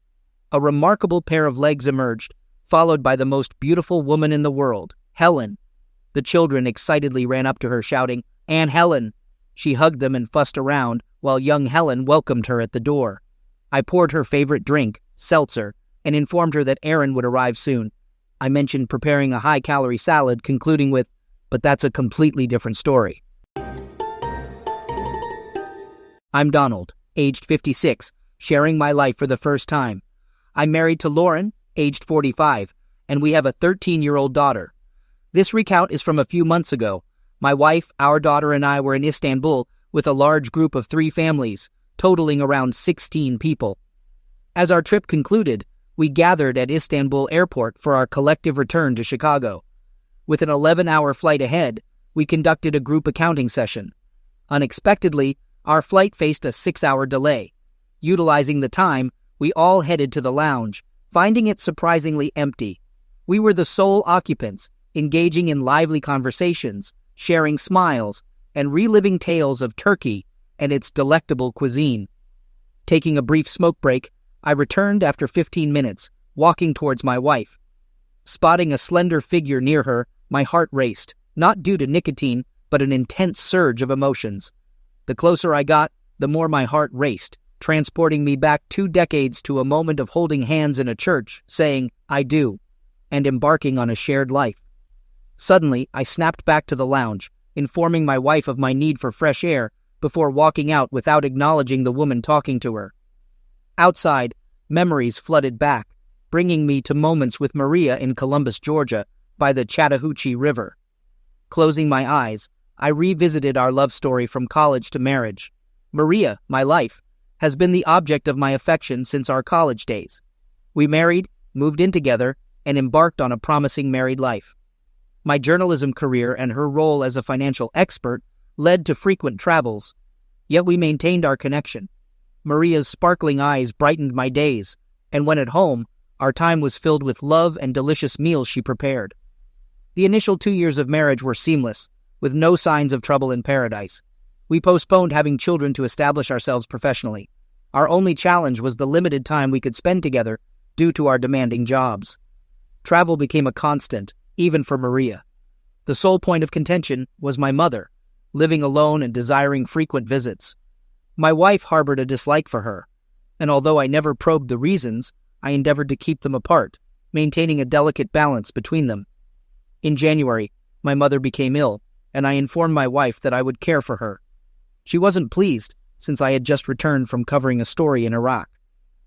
A remarkable pair of legs emerged, followed by the most beautiful woman in the world, Helen. The children excitedly ran up to her shouting, "Aunt Helen!" She hugged them and fussed around, while young Helen welcomed her at the door. I poured her favorite drink, seltzer, and informed her that Erin would arrive soon. I mentioned preparing a high-calorie salad, concluding with, "But that's a completely different story." I'm Donald, aged 56, sharing my life for the first time. I'm married to Lauren, aged 45, and we have a 13-year-old daughter. This recount is from a few months ago. My wife, our daughter, and I were in Istanbul with a large group of 3 families, totaling around 16 people. As our trip concluded, we gathered at Istanbul Airport for our collective return to Chicago. With an 11-hour flight ahead, we conducted a group accounting session. Unexpectedly, Our flight faced a 6-hour delay. Utilizing the time, we all headed to the lounge, finding it surprisingly empty. We were the sole occupants, engaging in lively conversations, sharing smiles, and reliving tales of Turkey and its delectable cuisine. Taking a brief smoke break, I returned after 15 minutes, walking towards my wife. Spotting a slender figure near her, my heart raced, not due to nicotine, but an intense surge of emotions. The closer I got, the more my heart raced, transporting me back 2 decades to a moment of holding hands in a church, saying, "I do," and embarking on a shared life. Suddenly, I snapped back to the lounge, informing my wife of my need for fresh air before walking out without acknowledging the woman talking to her. Outside, memories flooded back, bringing me to moments with Maria in Columbus, Georgia, by the Chattahoochee River. Closing my eyes, I revisited our love story from college to marriage. Maria, my life, has been the object of my affection since our college days. We married, moved in together, and embarked on a promising married life. My journalism career and her role as a financial expert led to frequent travels, yet we maintained our connection. Maria's sparkling eyes brightened my days, and when at home, our time was filled with love and delicious meals she prepared. The initial 2 years of marriage were seamless, with no signs of trouble in paradise. We postponed having children to establish ourselves professionally. Our only challenge was the limited time we could spend together due to our demanding jobs. Travel became a constant, even for Maria. The sole point of contention was my mother, living alone and desiring frequent visits. My wife harbored a dislike for her, and although I never probed the reasons, I endeavored to keep them apart, maintaining a delicate balance between them. In January, my mother became ill, and I informed my wife that I would care for her. She wasn't pleased, since I had just returned from covering a story in Iraq.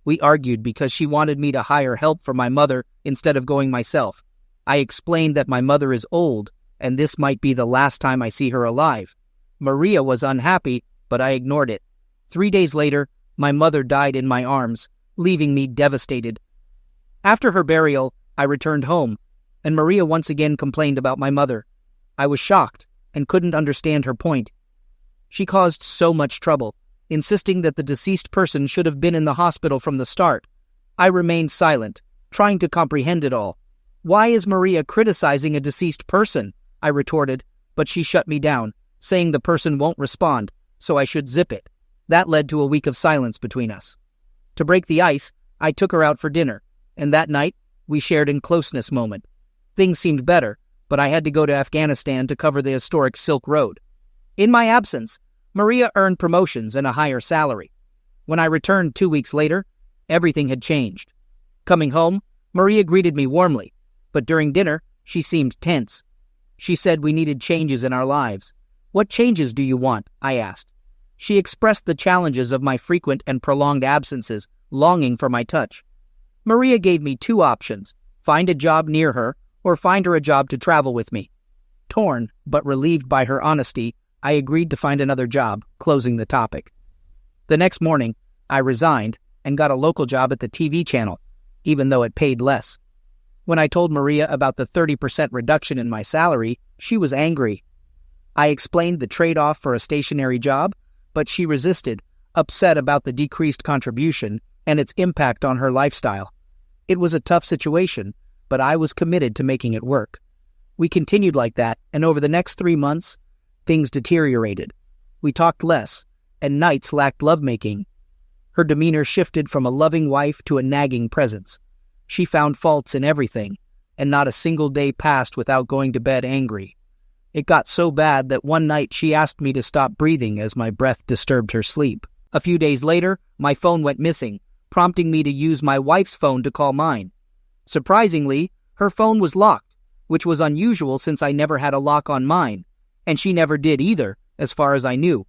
We argued because she wanted me to hire help for my mother instead of going myself. I explained that my mother is old, and this might be the last time I see her alive. Maria was unhappy, but I ignored it. 3 days later, my mother died in my arms, leaving me devastated. After her burial, I returned home, and Maria once again complained about my mother. I was shocked and couldn't understand her point. She caused so much trouble, insisting that the deceased person should have been in the hospital from the start. I remained silent, trying to comprehend it all. "Why is Maria criticizing a deceased person?" I retorted, but she shut me down, saying the person won't respond, so I should zip it. That led to a week of silence between us. To break the ice, I took her out for dinner, and that night, we shared a closeness moment. Things seemed better, but I had to go to Afghanistan to cover the historic Silk Road. In my absence, Maria earned promotions and a higher salary. When I returned 2 weeks later, everything had changed. Coming home, Maria greeted me warmly, but during dinner, she seemed tense. She said we needed changes in our lives. "What changes do you want?" I asked. She expressed the challenges of my frequent and prolonged absences, longing for my touch. Maria gave me 2 options: find a job near her, or find her a job to travel with me. Torn, but relieved by her honesty, I agreed to find another job, closing the topic. The next morning, I resigned and got a local job at the TV channel, even though it paid less. When I told Maria about the 30% reduction in my salary, she was angry. I explained the trade-off for a stationary job, but she resisted, upset about the decreased contribution and its impact on her lifestyle. It was a tough situation, but I was committed to making it work. We continued like that, and over the next 3 months, things deteriorated. We talked less, and nights lacked lovemaking. Her demeanor shifted from a loving wife to a nagging presence. She found faults in everything, and not a single day passed without going to bed angry. It got so bad that one night she asked me to stop breathing as my breath disturbed her sleep. A few days later, my phone went missing, prompting me to use my wife's phone to call mine. Surprisingly, her phone was locked, which was unusual since I never had a lock on mine, and she never did either, as far as I knew.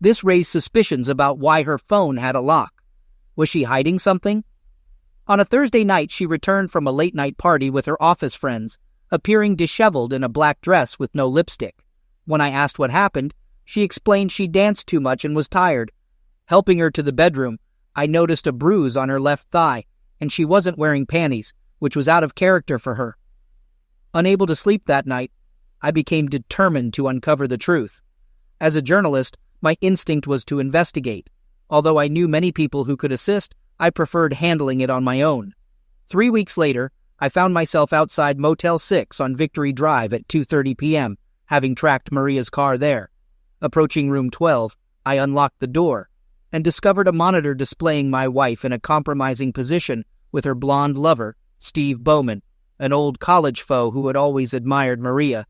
This raised suspicions about why her phone had a lock. Was she hiding something? On a Thursday night, she returned from a late-night party with her office friends, appearing disheveled in a black dress with no lipstick. When I asked what happened, she explained she danced too much and was tired. Helping her to the bedroom, I noticed a bruise on her left thigh, and she wasn't wearing panties, which was out of character for her. Unable to sleep that night, I became determined to uncover the truth. As a journalist, My instinct was to investigate. Although I knew many people who could assist, I preferred handling it on my own. 3 weeks later, I found myself outside Motel 6 on Victory Drive at 2:30 p.m., having tracked Maria's car there. Approaching room 12, I unlocked the door and discovered a monitor displaying my wife in a compromising position with her blonde lover, Steve Bowman, an old college foe who had always admired Maria.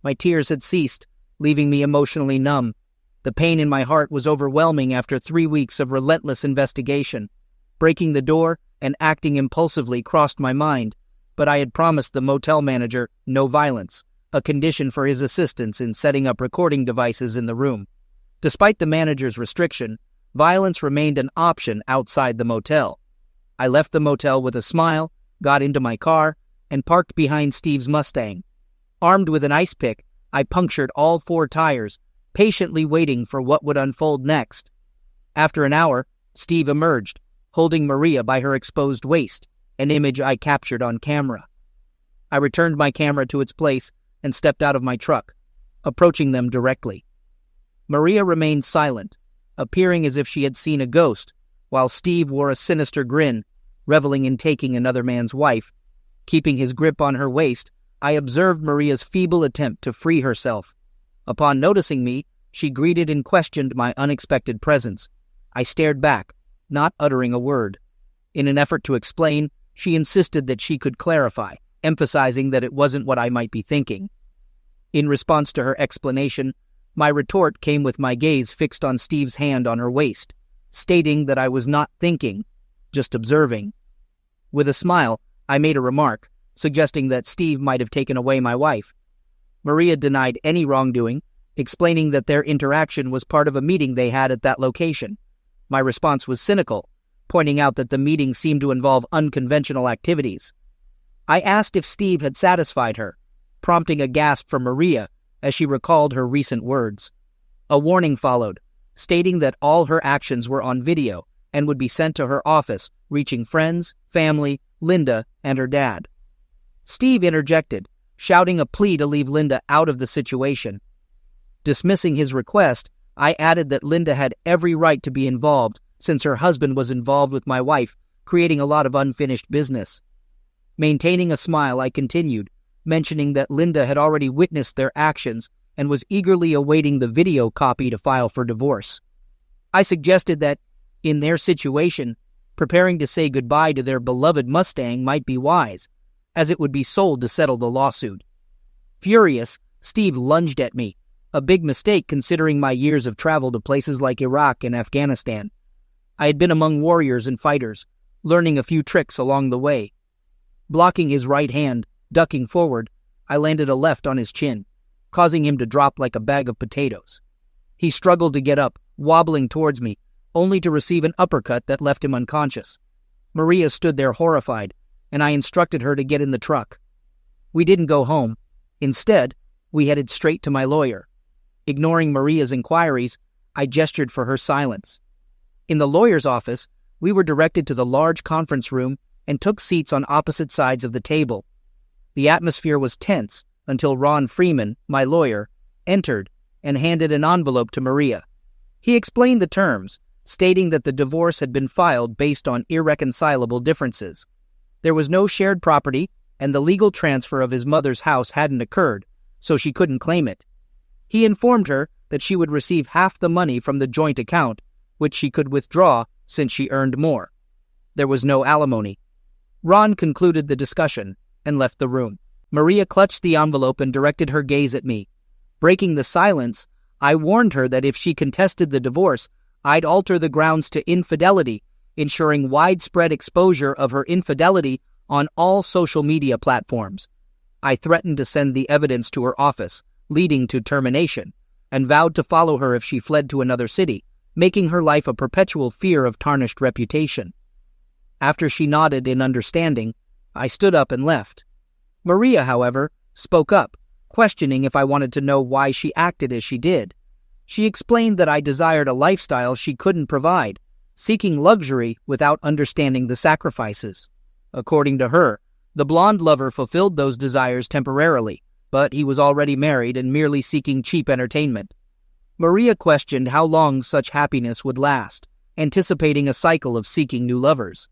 My tears had ceased, leaving me emotionally numb. The pain in my heart was overwhelming after 3 weeks of relentless investigation. Breaking the door and acting impulsively crossed my mind, but I had promised the motel manager no violence, a condition for his assistance in setting up recording devices in the room. Despite the manager's restriction, violence remained an option outside the motel. I left the motel with a smile, got into my car, and parked behind Steve's Mustang. Armed with an ice pick, I punctured all 4 tires, patiently waiting for what would unfold next. After an hour, Steve emerged, holding Maria by her exposed waist, an image I captured on camera. I returned my camera to its place and stepped out of my truck, approaching them directly. Maria remained silent, appearing as if she had seen a ghost, while Steve wore a sinister grin, reveling in taking another man's wife. Keeping his grip on her waist, I observed Maria's feeble attempt to free herself. Upon noticing me, she greeted and questioned my unexpected presence. I stared back, not uttering a word. In an effort to explain, she insisted that she could clarify, emphasizing that it wasn't what I might be thinking. In response to her explanation, my retort came with my gaze fixed on Steve's hand on her waist, stating that I was not thinking, just observing. With a smile, I made a remark, suggesting that Steve might have taken away my wife. Maria denied any wrongdoing, explaining that their interaction was part of a meeting they had at that location. My response was cynical, pointing out that the meeting seemed to involve unconventional activities. I asked if Steve had satisfied her, prompting a gasp from Maria as she recalled her recent words. A warning followed, stating that all her actions were on video and would be sent to her office, reaching friends, family, Linda, and her dad. Steve interjected, shouting a plea to leave Linda out of the situation. Dismissing his request, I added that Linda had every right to be involved since her husband was involved with my wife, creating a lot of unfinished business. Maintaining a smile, I continued, mentioning that Linda had already witnessed their actions and was eagerly awaiting the video copy to file for divorce. I suggested that, in their situation, preparing to say goodbye to their beloved Mustang might be wise, as it would be sold to settle the lawsuit. Furious, Steve lunged at me, a big mistake considering my years of travel to places like Iraq and Afghanistan. I had been among warriors and fighters, learning a few tricks along the way. Blocking his right hand, ducking forward, I landed a left on his chin, causing him to drop like a bag of potatoes. He struggled to get up, wobbling towards me, only to receive an uppercut that left him unconscious. Maria stood there horrified, and I instructed her to get in the truck. We didn't go home. Instead, we headed straight to my lawyer. Ignoring Maria's inquiries, I gestured for her silence. In the lawyer's office, we were directed to the large conference room and took seats on opposite sides of the table. The atmosphere was tense until Ron Freeman, my lawyer, entered and handed an envelope to Maria. He explained the terms, stating that the divorce had been filed based on irreconcilable differences. There was no shared property, and the legal transfer of his mother's house hadn't occurred, so she couldn't claim it. He informed her that she would receive half the money from the joint account, which she could withdraw since she earned more. There was no alimony. Ron concluded the discussion and left the room. Maria clutched the envelope and directed her gaze at me. Breaking the silence, I warned her that if she contested the divorce, I'd alter the grounds to infidelity, ensuring widespread exposure of her infidelity on all social media platforms. I threatened to send the evidence to her office, leading to termination, and vowed to follow her if she fled to another city, making her life a perpetual fear of tarnished reputation. After she nodded in understanding, I stood up and left. Maria, however, spoke up, questioning if I wanted to know why she acted as she did. She explained that I desired a lifestyle she couldn't provide, seeking luxury without understanding the sacrifices. According to her, the blonde lover fulfilled those desires temporarily, but he was already married and merely seeking cheap entertainment. Maria questioned how long such happiness would last, anticipating a cycle of seeking new lovers.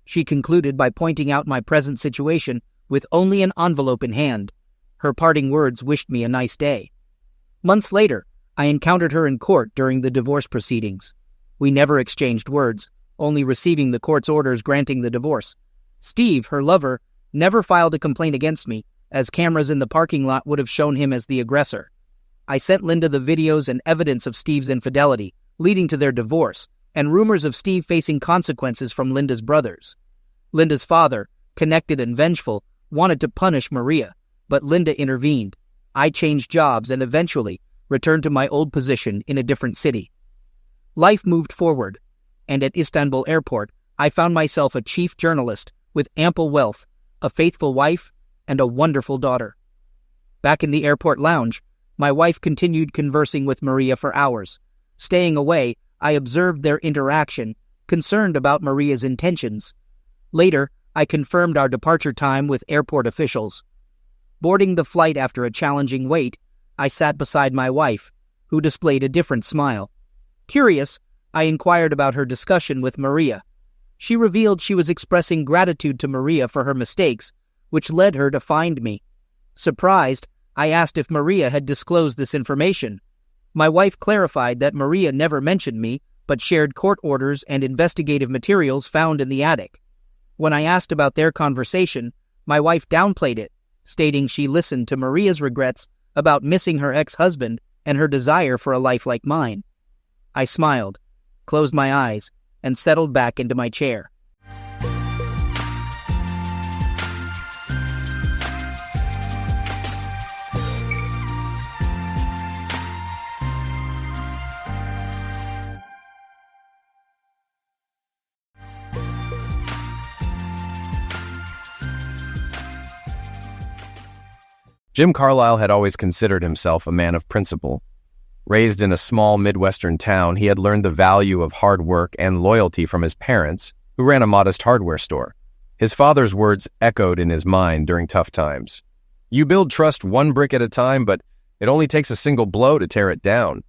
She concluded by pointing out my present situation with only an envelope in hand. Her parting words wished me a nice day. Months later, I encountered her in court during the divorce proceedings. We never exchanged words, only receiving the court's orders granting the divorce. Steve, her lover, never filed a complaint against me, as cameras in the parking lot would have shown him as the aggressor. I sent Linda the videos and evidence of Steve's infidelity, leading to their divorce, and rumors of Steve facing consequences from Linda's brothers. Linda's father, connected and vengeful, wanted to punish Maria, but Linda intervened. I changed jobs and eventually returned to my old position in a different city. Life moved forward, and at Istanbul Airport, I found myself a chief journalist with ample wealth, a faithful wife, and a wonderful daughter. Back in the airport lounge, my wife continued conversing with Maria for hours. Staying away, I observed their interaction, concerned about Maria's intentions. Later, I confirmed our departure time with airport officials. Boarding the flight after a challenging wait, I sat beside my wife, who displayed a different smile. Curious, I inquired about her discussion with Maria. She revealed she was expressing gratitude to Maria for her mistakes, which led her to find me. Surprised, I asked if Maria had disclosed this information. My wife clarified that Maria never mentioned me, but shared court orders and investigative materials found in the attic. When I asked about their conversation, my wife downplayed it, stating she listened to Maria's regrets about missing her ex-husband and her desire for a life like mine. I smiled, closed my eyes, and settled back into my chair. Jim Carlisle had always considered himself a man of principle. Raised in a small Midwestern town, he had learned the value of hard work and loyalty from his parents, who ran a modest hardware store. His father's words echoed in his mind during tough times. "You build trust one brick at a time, but it only takes a single blow to tear it down."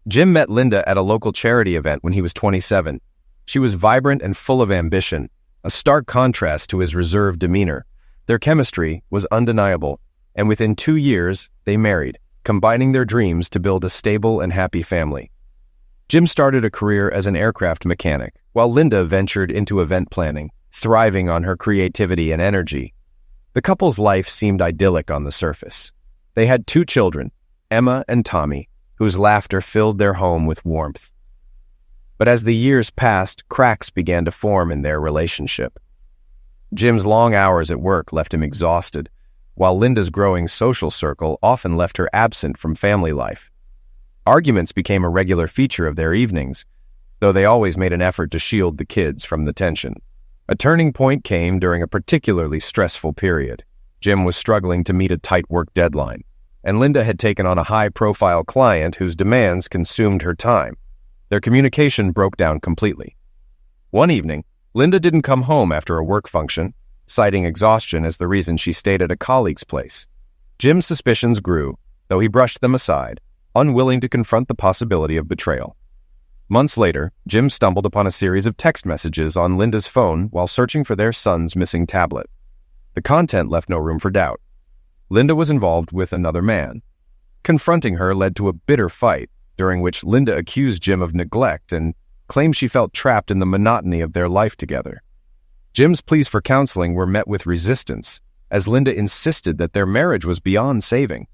Jim met Linda at a local charity event when he was 27. She was vibrant and full of ambition, a stark contrast to his reserved demeanor. Their chemistry was undeniable, and within 2 years, they married, combining their dreams to build a stable and happy family. Jim started a career as an aircraft mechanic, while Linda ventured into event planning, thriving on her creativity and energy. The couple's life seemed idyllic on the surface. They had 2 children, Emma and Tommy, whose laughter filled their home with warmth. But as the years passed, cracks began to form in their relationship. Jim's long hours at work left him exhausted, while Linda's growing social circle often left her absent from family life. Arguments became a regular feature of their evenings, though they always made an effort to shield the kids from the tension. A turning point came during a particularly stressful period. Jim was struggling to meet a tight work deadline, and Linda had taken on a high-profile client whose demands consumed her time. Their communication broke down completely. One evening, Linda didn't come home after a work function, citing exhaustion as the reason she stayed at a colleague's place. Jim's suspicions grew, though he brushed them aside, unwilling to confront the possibility of betrayal. Months later, Jim stumbled upon a series of text messages on Linda's phone while searching for their son's missing tablet. The content left no room for doubt. Linda was involved with another man. Confronting her led to a bitter fight, during which Linda accused Jim of neglect and claimed she felt trapped in the monotony of their life together. Jim's pleas for counseling were met with resistance, as Linda insisted that their marriage was beyond saving.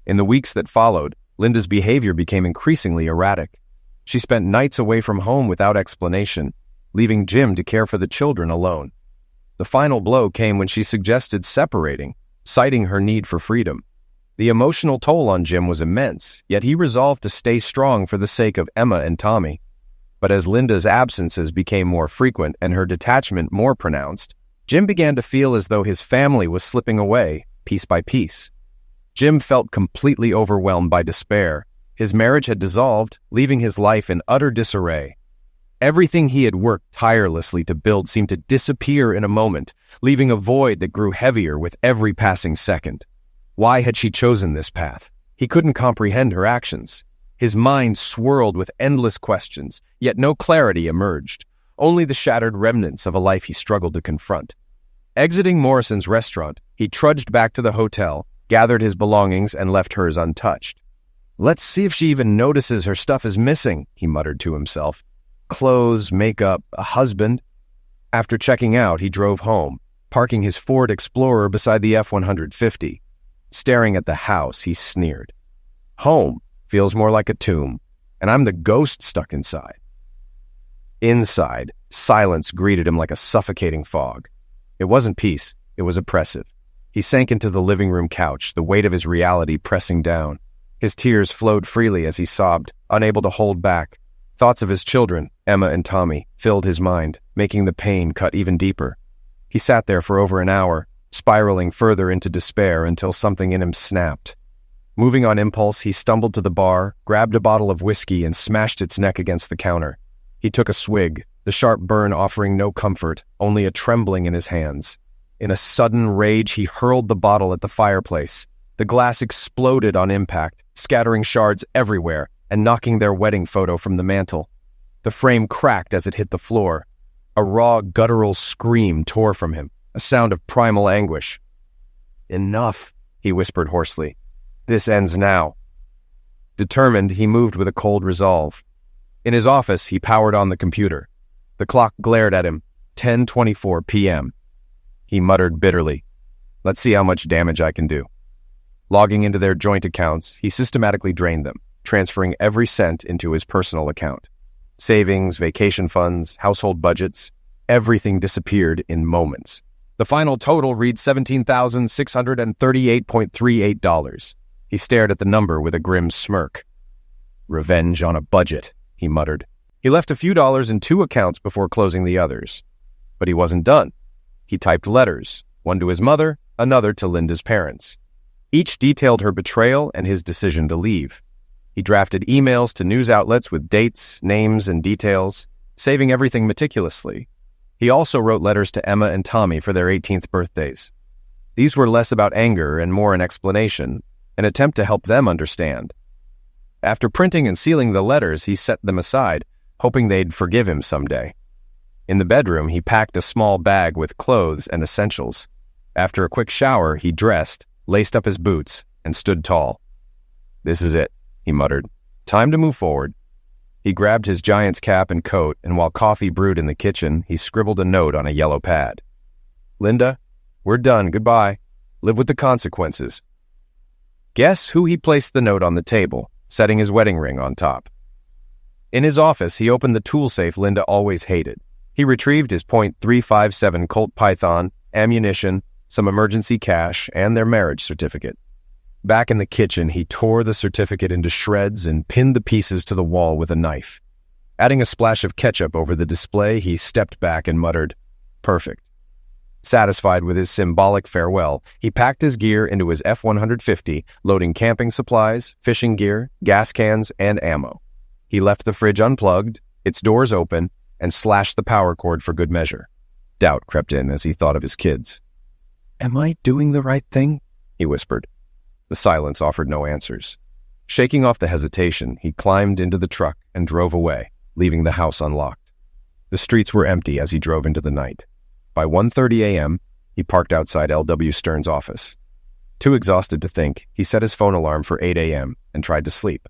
In the weeks that followed, Linda's behavior became increasingly erratic. She spent nights away from home without explanation, leaving Jim to care for the children alone. The final blow came when she suggested separating, citing her need for freedom. The emotional toll on Jim was immense, yet he resolved to stay strong for the sake of Emma and Tommy. But as Linda's absences became more frequent and her detachment more pronounced, Jim began to feel as though his family was slipping away, piece by piece. Jim felt completely overwhelmed by despair. His marriage had dissolved, leaving his life in utter disarray. Everything he had worked tirelessly to build seemed to disappear in a moment, leaving a void that grew heavier with every passing second. Why had she chosen this path? He couldn't comprehend her actions. His mind swirled with endless questions, yet no clarity emerged, only the shattered remnants of a life he struggled to confront. Exiting Morrison's restaurant, he trudged back to the hotel, gathered his belongings, and left hers untouched. "Let's see if she even notices her stuff is missing," he muttered to himself. Clothes, makeup, a husband. After checking out, he drove home, parking his Ford Explorer beside the F-150. Staring at the house, he sneered. Home feels more like a tomb, and I'm the ghost stuck inside. Inside, silence greeted him like a suffocating fog. It wasn't peace, it was oppressive. He sank into the living room couch, the weight of his reality pressing down. His tears flowed freely as he sobbed, unable to hold back. Thoughts of his children, Emma and Tommy, filled his mind, making the pain cut even deeper. He sat there for over an hour, spiraling further into despair until something in him snapped. Moving on impulse, he stumbled to the bar, grabbed a bottle of whiskey, and smashed its neck against the counter. He took a swig, the sharp burn offering no comfort, only a trembling in his hands. In a sudden rage, he hurled the bottle at the fireplace. The glass exploded on impact, scattering shards everywhere and knocking their wedding photo from the mantel. The frame cracked as it hit the floor. A raw, guttural scream tore from him, a sound of primal anguish. "Enough," he whispered hoarsely. "This ends now." Determined, he moved with a cold resolve. In his office, he powered on the computer. The clock glared at him, 10:24 p.m. He muttered bitterly, "Let's see how much damage I can do." Logging into their joint accounts, he systematically drained them, transferring every cent into his personal account. Savings, vacation funds, household budgets, everything disappeared in moments. The final total reads $17,638.38. He stared at the number with a grim smirk. "Revenge on a budget," he muttered. He left a few dollars in 2 accounts before closing the others. But he wasn't done. He typed letters, one to his mother, another to Linda's parents. Each detailed her betrayal and his decision to leave. He drafted emails to news outlets with dates, names, and details, saving everything meticulously. He also wrote letters to Emma and Tommy for their 18th birthdays. These were less about anger and more an explanation, an attempt to help them understand. After printing and sealing the letters, he set them aside, hoping they'd forgive him someday. In the bedroom, he packed a small bag with clothes and essentials. After a quick shower, he dressed, laced up his boots, and stood tall. "This is it," he muttered. "Time to move forward." He grabbed his Giants cap and coat, and while coffee brewed in the kitchen, he scribbled a note on a yellow pad. "Linda, we're done. Goodbye. Live with the consequences." Guess who he placed the note on the table, setting his wedding ring on top. In his office, he opened the tool safe Linda always hated. He retrieved his .357 Colt Python, ammunition, some emergency cash, and their marriage certificate. Back in the kitchen, he tore the certificate into shreds and pinned the pieces to the wall with a knife. Adding a splash of ketchup over the display, he stepped back and muttered, "Perfect." Satisfied with his symbolic farewell, he packed his gear into his F-150, loading camping supplies, fishing gear, gas cans, and ammo. He left the fridge unplugged, its doors open, and slashed the power cord for good measure. Doubt crept in as he thought of his kids. "Am I doing the right thing?" he whispered. The silence offered no answers. Shaking off the hesitation, he climbed into the truck and drove away, leaving the house unlocked. The streets were empty as he drove into the night. By 1:30 a.m., he parked outside L.W. Stern's office. Too exhausted to think, he set his phone alarm for 8 a.m. and tried to sleep.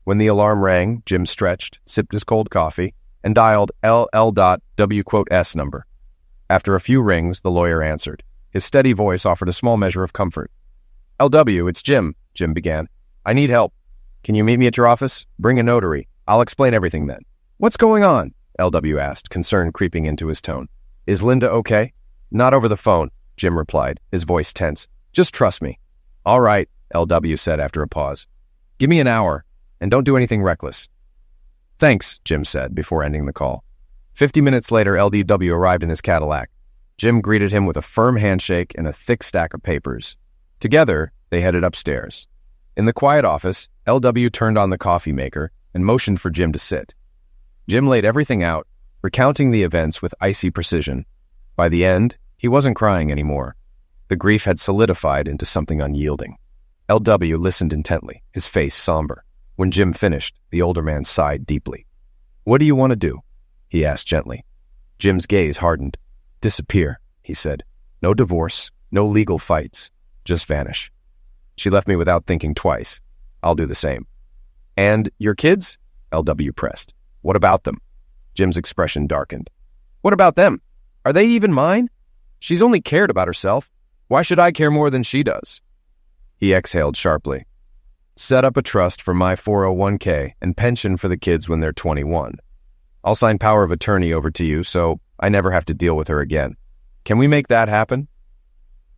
When the alarm rang, Jim stretched, sipped his cold coffee, and dialed LL.W.S number. After a few rings, the lawyer answered. His steady voice offered a small measure of comfort. "LW, it's Jim," Jim began. "I need help. Can you meet me at your office? Bring a notary. I'll explain everything then." "What's going on?" LW asked, concern creeping into his tone. "Is Linda okay?" "Not over the phone," Jim replied, his voice tense. "Just trust me." "All right," LW said after a pause. "Give me an hour, and don't do anything reckless." "Thanks," Jim said before ending the call. 50 minutes later, LDW arrived in his Cadillac. Jim greeted him with a firm handshake and a thick stack of papers. Together, they headed upstairs. In the quiet office, LW turned on the coffee maker and motioned for Jim to sit. Jim laid everything out, recounting the events with icy precision. By the end, he wasn't crying anymore. The grief had solidified into something unyielding. LW listened intently, his face somber. When Jim finished, the older man sighed deeply. "What do you want to do?" he asked gently. Jim's gaze hardened. "Disappear," he said. "No divorce, no legal fights. Just vanish." She left me without thinking twice. I'll do the same. "And your kids?" LW pressed. "What about them?" Jim's expression darkened. "What about them? Are they even mine? She's only cared about herself. Why should I care more than she does?" He exhaled sharply. "Set up a trust for my 401k and pension for the kids when they're 21. I'll sign power of attorney over to you so I never have to deal with her again. Can we make that happen?"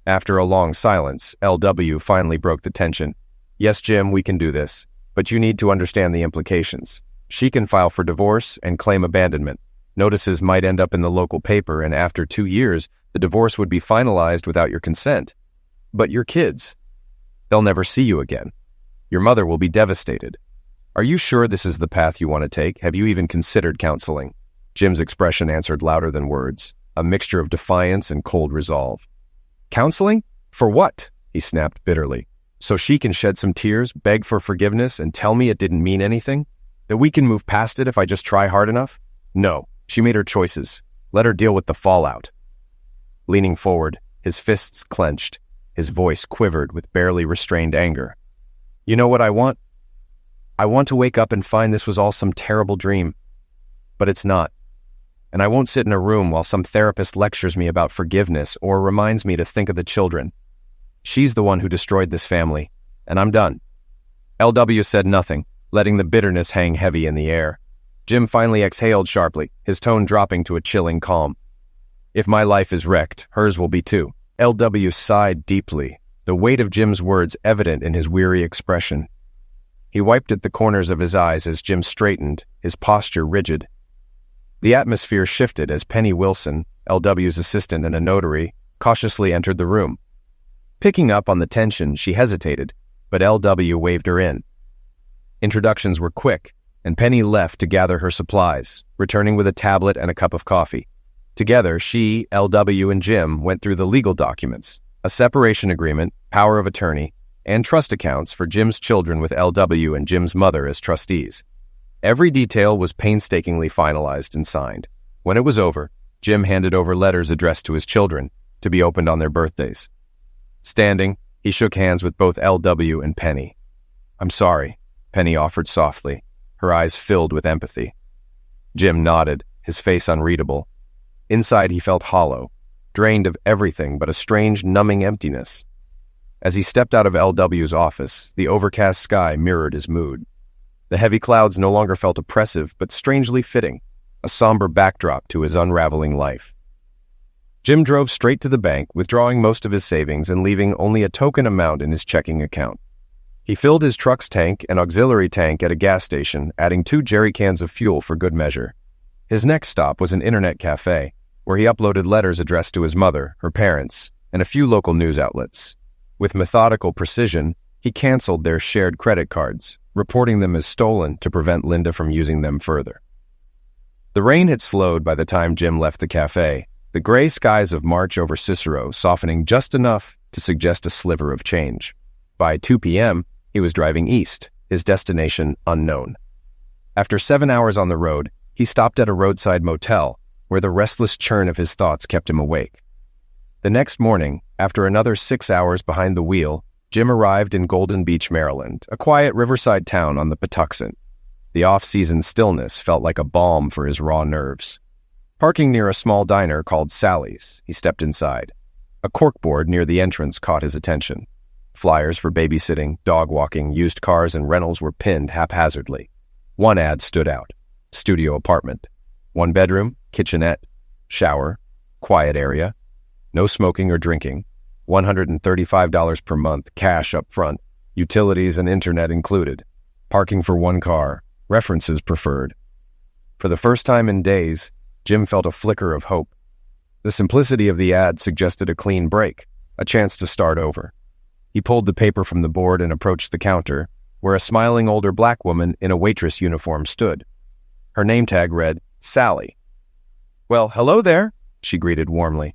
After a long silence, LW finally broke the tension. "Yes, Jim, we can do this, but you need to understand the implications. She can file for divorce and claim abandonment. Notices might end up in the local paper, and after 2 years, the divorce would be finalized without your consent. But your kids, they'll never see you again. Your mother will be devastated. Are you sure this is the path you want to take? Have you even considered counseling?" Jim's expression answered louder than words, a mixture of defiance and cold resolve. "Counseling? For what?" he snapped bitterly. "So she can shed some tears, beg for forgiveness, and tell me it didn't mean anything? That we can move past it if I just try hard enough? No, she made her choices. Let her deal with the fallout." Leaning forward, his fists clenched, his voice quivered with barely restrained anger. "You know what I want? I want to wake up and find this was all some terrible dream. But it's not. And I won't sit in a room while some therapist lectures me about forgiveness or reminds me to think of the children. She's the one who destroyed this family, and I'm done." LW said nothing, letting the bitterness hang heavy in the air. Jim finally exhaled sharply, his tone dropping to a chilling calm. "If my life is wrecked, hers will be too." LW sighed deeply, the weight of Jim's words evident in his weary expression. He wiped at the corners of his eyes as Jim straightened, his posture rigid. The atmosphere shifted as Penny Wilson, LW's assistant and a notary, cautiously entered the room. Picking up on the tension, she hesitated, but LW waved her in. Introductions were quick, and Penny left to gather her supplies, returning with a tablet and a cup of coffee. Together, she, LW, and Jim went through the legal documents, a separation agreement, power of attorney, and trust accounts for Jim's children with LW and Jim's mother as trustees. Every detail was painstakingly finalized and signed. When it was over, Jim handed over letters addressed to his children, to be opened on their birthdays. Standing, he shook hands with both LW and Penny. "I'm sorry," Penny offered softly, her eyes filled with empathy. Jim nodded, his face unreadable. Inside he felt hollow, drained of everything but a strange, numbing emptiness. As he stepped out of LW's office, the overcast sky mirrored his mood. The heavy clouds no longer felt oppressive, but strangely fitting, a somber backdrop to his unraveling life. Jim drove straight to the bank, withdrawing most of his savings and leaving only a token amount in his checking account. He filled his truck's tank and auxiliary tank at a gas station, adding 2 jerry cans of fuel for good measure. His next stop was an internet cafe, where he uploaded letters addressed to his mother, her parents, and a few local news outlets. With methodical precision, he canceled their shared credit cards, reporting them as stolen to prevent Linda from using them further. The rain had slowed by the time Jim left the cafe, the gray skies of March over Cicero softening just enough to suggest a sliver of change. By 2 p.m., he was driving east, his destination unknown. After 7 hours on the road, he stopped at a roadside motel, where the restless churn of his thoughts kept him awake. The next morning, after another 6 hours behind the wheel, Jim arrived in Golden Beach, Maryland, a quiet riverside town on the Patuxent. The off-season stillness felt like a balm for his raw nerves. Parking near a small diner called Sally's, he stepped inside. A corkboard near the entrance caught his attention. Flyers for babysitting, dog walking, used cars, and rentals were pinned haphazardly. One ad stood out: studio apartment. 1 bedroom, kitchenette, shower, quiet area, no smoking or drinking, $135 per month, cash up front, utilities and internet included, parking for 1 car, references preferred. For the first time in days, Jim felt a flicker of hope. The simplicity of the ad suggested a clean break, a chance to start over. He pulled the paper from the board and approached the counter, where a smiling older black woman in a waitress uniform stood. Her name tag read, Sally. "Well, hello there," she greeted warmly.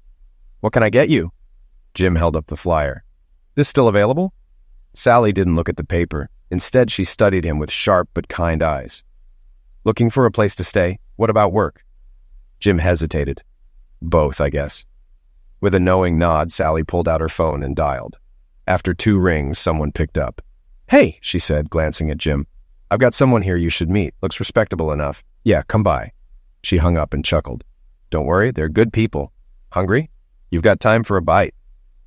"What can I get you?" Jim held up the flyer. "This still available?" Sally didn't look at the paper. Instead, she studied him with sharp but kind eyes. Looking for a place to stay? What about work? Jim hesitated. Both, I guess. With a knowing nod, Sally pulled out her phone and dialed. After 2 rings, someone picked up. Hey, she said, glancing at Jim. I've got someone here you should meet. Looks respectable enough. Yeah, come by. She hung up and chuckled. Don't worry, they're good people. Hungry? You've got time for a bite.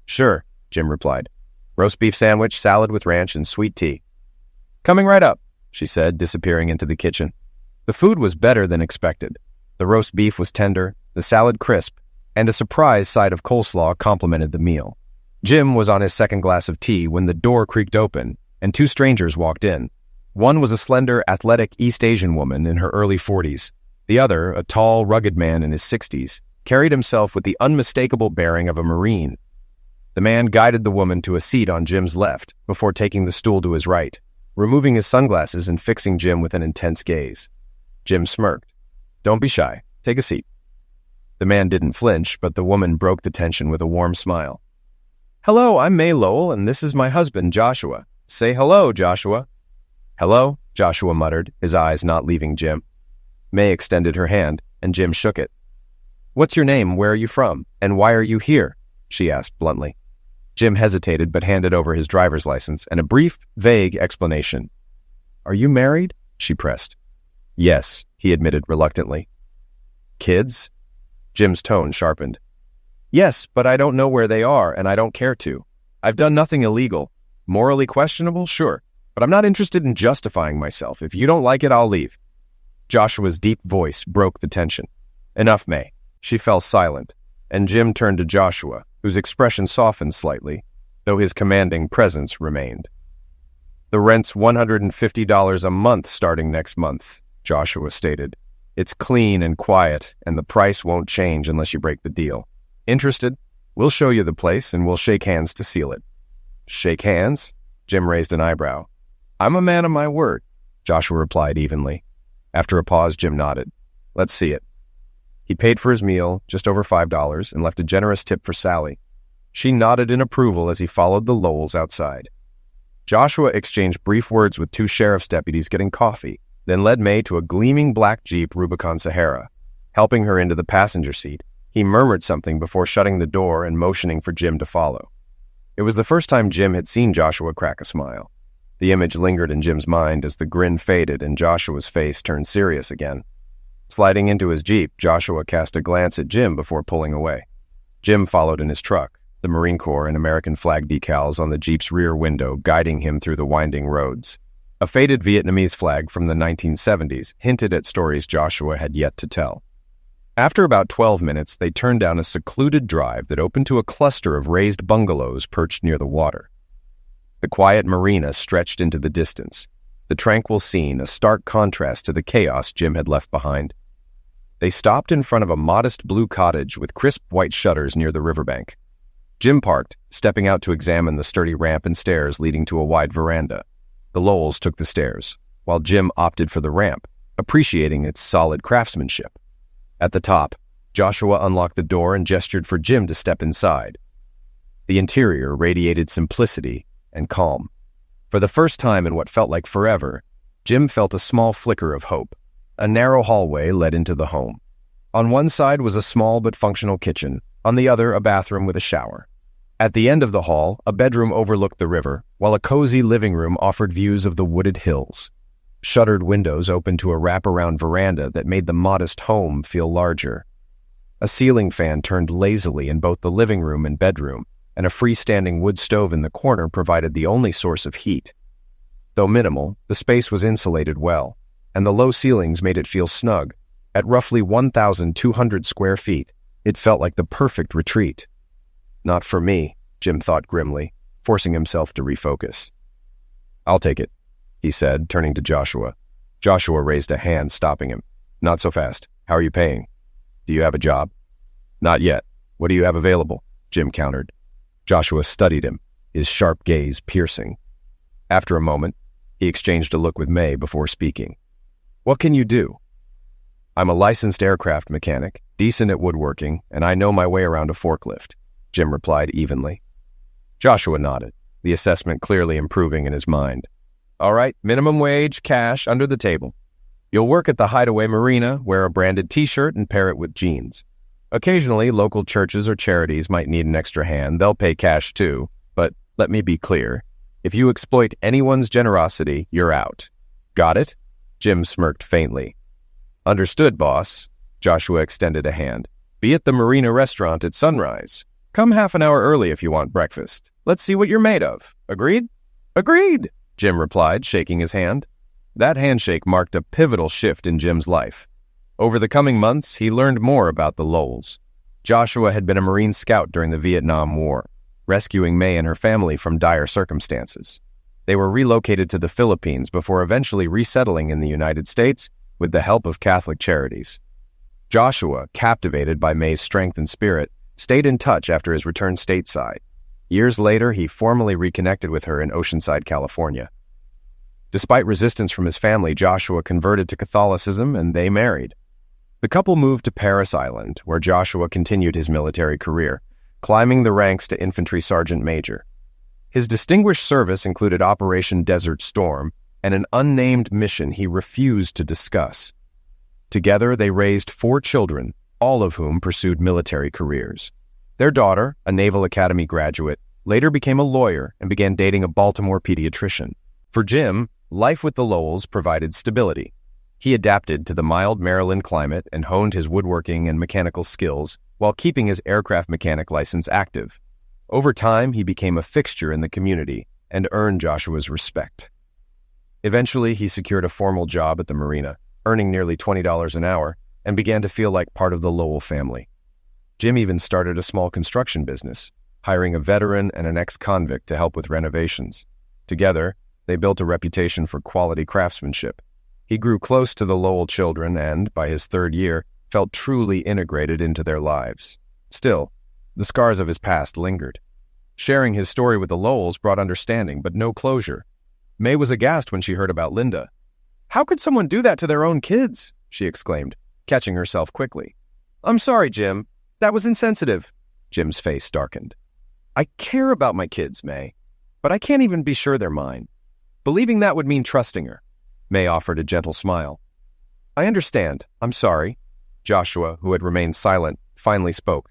Sure, Jim replied. Roast beef sandwich, salad with ranch, and sweet tea. Coming right up, she said, disappearing into the kitchen. The food was better than expected. The roast beef was tender, the salad crisp, and a surprise side of coleslaw complemented the meal. Jim was on his second glass of tea when the door creaked open, and 2 strangers walked in. One was a slender, athletic East Asian woman in her early 40s. The other, a tall, rugged man in his 60s, carried himself with the unmistakable bearing of a Marine. The man guided the woman to a seat on Jim's left before taking the stool to his right, removing his sunglasses and fixing Jim with an intense gaze. Jim smirked. Don't be shy. Take a seat. The man didn't flinch, but the woman broke the tension with a warm smile. Hello, I'm May Lowell, and this is my husband, Joshua. Say hello, Joshua. Hello, Joshua muttered, his eyes not leaving Jim. May extended her hand, and Jim shook it. What's your name, where are you from, and why are you here? She asked bluntly. Jim hesitated but handed over his driver's license and a brief, vague explanation. Are you married? She pressed. Yes, he admitted reluctantly. Kids? Jim's tone sharpened. Yes, but I don't know where they are, and I don't care to. I've done nothing illegal. Morally questionable? Sure. But I'm not interested in justifying myself. If you don't like it, I'll leave. Joshua's deep voice broke the tension. Enough, May. She fell silent, and Jim turned to Joshua, whose expression softened slightly, though his commanding presence remained. The rent's $150 a month starting next month, Joshua stated. It's clean and quiet, and the price won't change unless you break the deal. Interested? We'll show you the place, and we'll shake hands to seal it. Shake hands? Jim raised an eyebrow. I'm a man of my word, Joshua replied evenly. After a pause, Jim nodded. Let's see it. He paid for his meal, just over $5, and left a generous tip for Sally. She nodded in approval as he followed the Lowells outside. Joshua exchanged brief words with 2 sheriff's deputies getting coffee, then led May to a gleaming black Jeep Rubicon Sahara. Helping her into the passenger seat, he murmured something before shutting the door and motioning for Jim to follow. It was the first time Jim had seen Joshua crack a smile. The image lingered in Jim's mind as the grin faded and Joshua's face turned serious again. Sliding into his Jeep, Joshua cast a glance at Jim before pulling away. Jim followed in his truck, the Marine Corps and American flag decals on the Jeep's rear window guiding him through the winding roads. A faded Vietnamese flag from the 1970s hinted at stories Joshua had yet to tell. After about 12 minutes, they turned down a secluded drive that opened to a cluster of raised bungalows perched near the water. The quiet marina stretched into the distance, the tranquil scene a stark contrast to the chaos Jim had left behind. They stopped in front of a modest blue cottage with crisp white shutters near the riverbank. Jim parked, stepping out to examine the sturdy ramp and stairs leading to a wide veranda. The Lowells took the stairs, while Jim opted for the ramp, appreciating its solid craftsmanship. At the top, Joshua unlocked the door and gestured for Jim to step inside. The interior radiated simplicity and calm. For the first time in what felt like forever, Jim felt a small flicker of hope. A narrow hallway led into the home. On one side was a small but functional kitchen, on the other a bathroom with a shower. At the end of the hall, a bedroom overlooked the river, while a cozy living room offered views of the wooded hills. Shuttered windows opened to a wraparound veranda that made the modest home feel larger. A ceiling fan turned lazily in both the living room and bedroom, and a freestanding wood stove in the corner provided the only source of heat. Though minimal, the space was insulated well, and the low ceilings made it feel snug. At roughly 1,200 square feet, it felt like the perfect retreat. Not for me, Jim thought grimly, forcing himself to refocus. I'll take it, he said, turning to Joshua. Joshua raised a hand, stopping him. Not so fast. How are you paying? Do you have a job? Not yet. What do you have available? Jim countered. Joshua studied him, his sharp gaze piercing. After a moment, he exchanged a look with May before speaking. What can you do? I'm a licensed aircraft mechanic, decent at woodworking, and I know my way around a forklift, Jim replied evenly. Joshua nodded. the assessment clearly improving in his mind. All right, minimum wage, cash, under the table. You'll work at the Hideaway Marina, wear a branded t-shirt, and pair it with jeans. Occasionally, local churches or charities might need an extra hand. They'll pay cash too. But let me be clear. If you exploit anyone's generosity, you're out. Got it? Jim smirked faintly. Understood, boss. Joshua extended a hand. Be at the Marina restaurant at sunrise. Come half an hour early if you want breakfast. Let's see what you're made of. Agreed? Agreed, Jim replied, shaking his hand. That handshake marked a pivotal shift in Jim's life. Over the coming months, he learned more about the Lowells. Joshua had been a Marine scout during the Vietnam War, rescuing May and her family from dire circumstances. They were relocated to the Philippines before eventually resettling in the United States with the help of Catholic charities. Joshua, captivated by May's strength and spirit, stayed in touch after his return stateside. Years later, he formally reconnected with her in Oceanside, California. Despite resistance from his family, Joshua converted to Catholicism and they married. The couple moved to Parris Island, where Joshua continued his military career, climbing the ranks to infantry sergeant major. His distinguished service included Operation Desert Storm and an unnamed mission he refused to discuss. Together, they raised 4 children, all of whom pursued military careers. Their daughter, a Naval Academy graduate, later became a lawyer and began dating a Baltimore pediatrician. For Jim, life with the Lowells provided stability. He adapted to the mild Maryland climate and honed his woodworking and mechanical skills while keeping his aircraft mechanic license active. Over time, he became a fixture in the community and earned Joshua's respect. Eventually, he secured a formal job at the marina, earning nearly $20 an hour, and began to feel like part of the Lowell family. Jim even started a small construction business, hiring a veteran and an ex-convict to help with renovations. Together, they built a reputation for quality craftsmanship. He grew close to the Lowell children and, by his 3rd year, felt truly integrated into their lives. Still, the scars of his past lingered. Sharing his story with the Lowells brought understanding, but no closure. May was aghast when she heard about Linda. "How could someone do that to their own kids?" she exclaimed, catching herself quickly. "I'm sorry, Jim. That was insensitive." Jim's face darkened. "I care about my kids, May, but I can't even be sure they're mine. Believing that would mean trusting her." May offered a gentle smile. "I understand. I'm sorry." Joshua, who had remained silent, finally spoke.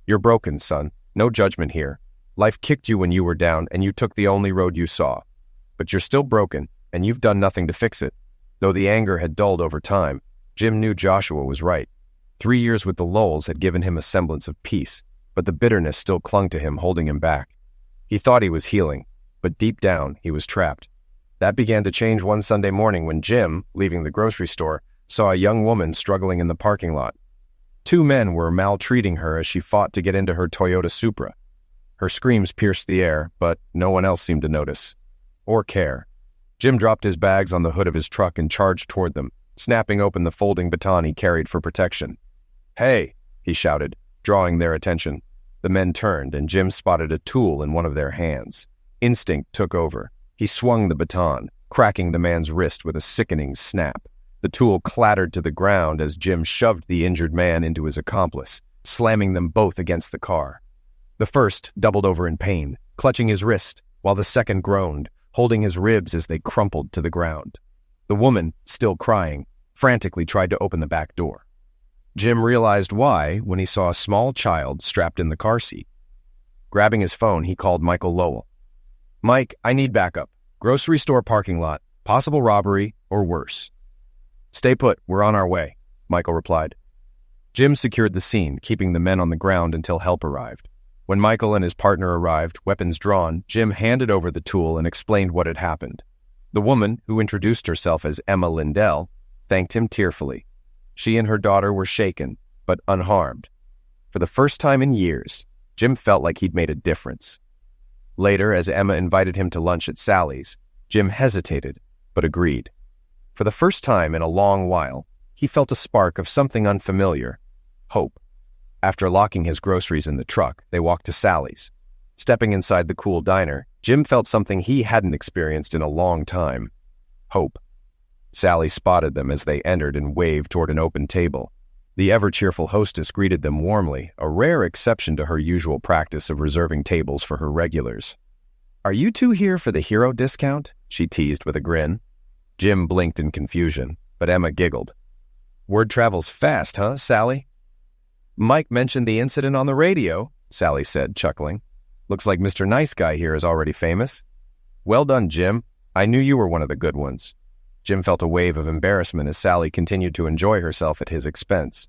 "You're broken, son. No judgment here. Life kicked you when you were down, and you took the only road you saw. But you're still broken, and you've done nothing to fix it." Though the anger had dulled over time, Jim knew Joshua was right. 3 years with the Lowells had given him a semblance of peace, but the bitterness still clung to him, holding him back. He thought he was healing, but deep down, he was trapped. That began to change one Sunday morning when Jim, leaving the grocery store, saw a young woman struggling in the parking lot. 2 men were maltreating her as she fought to get into her Toyota Supra. Her screams pierced the air, but no one else seemed to notice or care. Jim dropped his bags on the hood of his truck and charged toward them, snapping open the folding baton he carried for protection. "Hey!" he shouted, drawing their attention. The men turned, and Jim spotted a tool in one of their hands. Instinct took over. He swung the baton, cracking the man's wrist with a sickening snap. The tool clattered to the ground as Jim shoved the injured man into his accomplice, slamming them both against the car. The first doubled over in pain, clutching his wrist, while the second groaned, holding his ribs as they crumpled to the ground. The woman, still crying, frantically tried to open the back door. Jim realized why when he saw a small child strapped in the car seat. Grabbing his phone, he called Michael Lowell. "Mike, I need backup. Grocery store parking lot, possible robbery, or worse." "Stay put, we're on our way," Michael replied. Jim secured the scene, keeping the men on the ground until help arrived. When Michael and his partner arrived, weapons drawn, Jim handed over the tool and explained what had happened. The woman, who introduced herself as Emma Lindell, thanked him tearfully. She and her daughter were shaken, but unharmed. For the first time in years, Jim felt like he'd made a difference. Later, as Emma invited him to lunch at Sally's, Jim hesitated, but agreed. For the first time in a long while, he felt a spark of something unfamiliar: hope. After locking his groceries in the truck, they walked to Sally's. Stepping inside the cool diner, Jim felt something he hadn't experienced in a long time: hope. Sally spotted them as they entered and waved toward an open table. The ever-cheerful hostess greeted them warmly, a rare exception to her usual practice of reserving tables for her regulars. "Are you two here for the hero discount?" she teased with a grin. Jim blinked in confusion, but Emma giggled. "Word travels fast, huh, Sally?" "Mike mentioned the incident on the radio," Sally said, chuckling. "Looks like Mr. Nice Guy here is already famous." "Well done, Jim. I knew you were one of the good ones." Jim felt a wave of embarrassment as Sally continued to enjoy herself at his expense.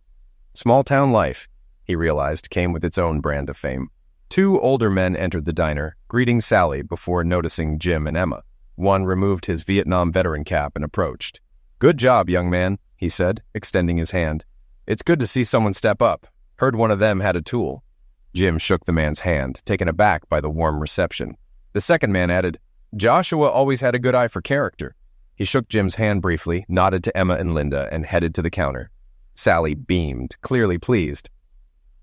Small-town life, he realized, came with its own brand of fame. Two older men entered the diner, greeting Sally before noticing Jim and Emma. One removed his Vietnam veteran cap and approached. "Good job, young man," he said, extending his hand. "It's good to see someone step up. Heard one of them had a tool." Jim shook the man's hand, taken aback by the warm reception. The second man added, "Joshua always had a good eye for character." He shook Jim's hand briefly, nodded to Emma and Linda, and headed to the counter. Sally beamed, clearly pleased.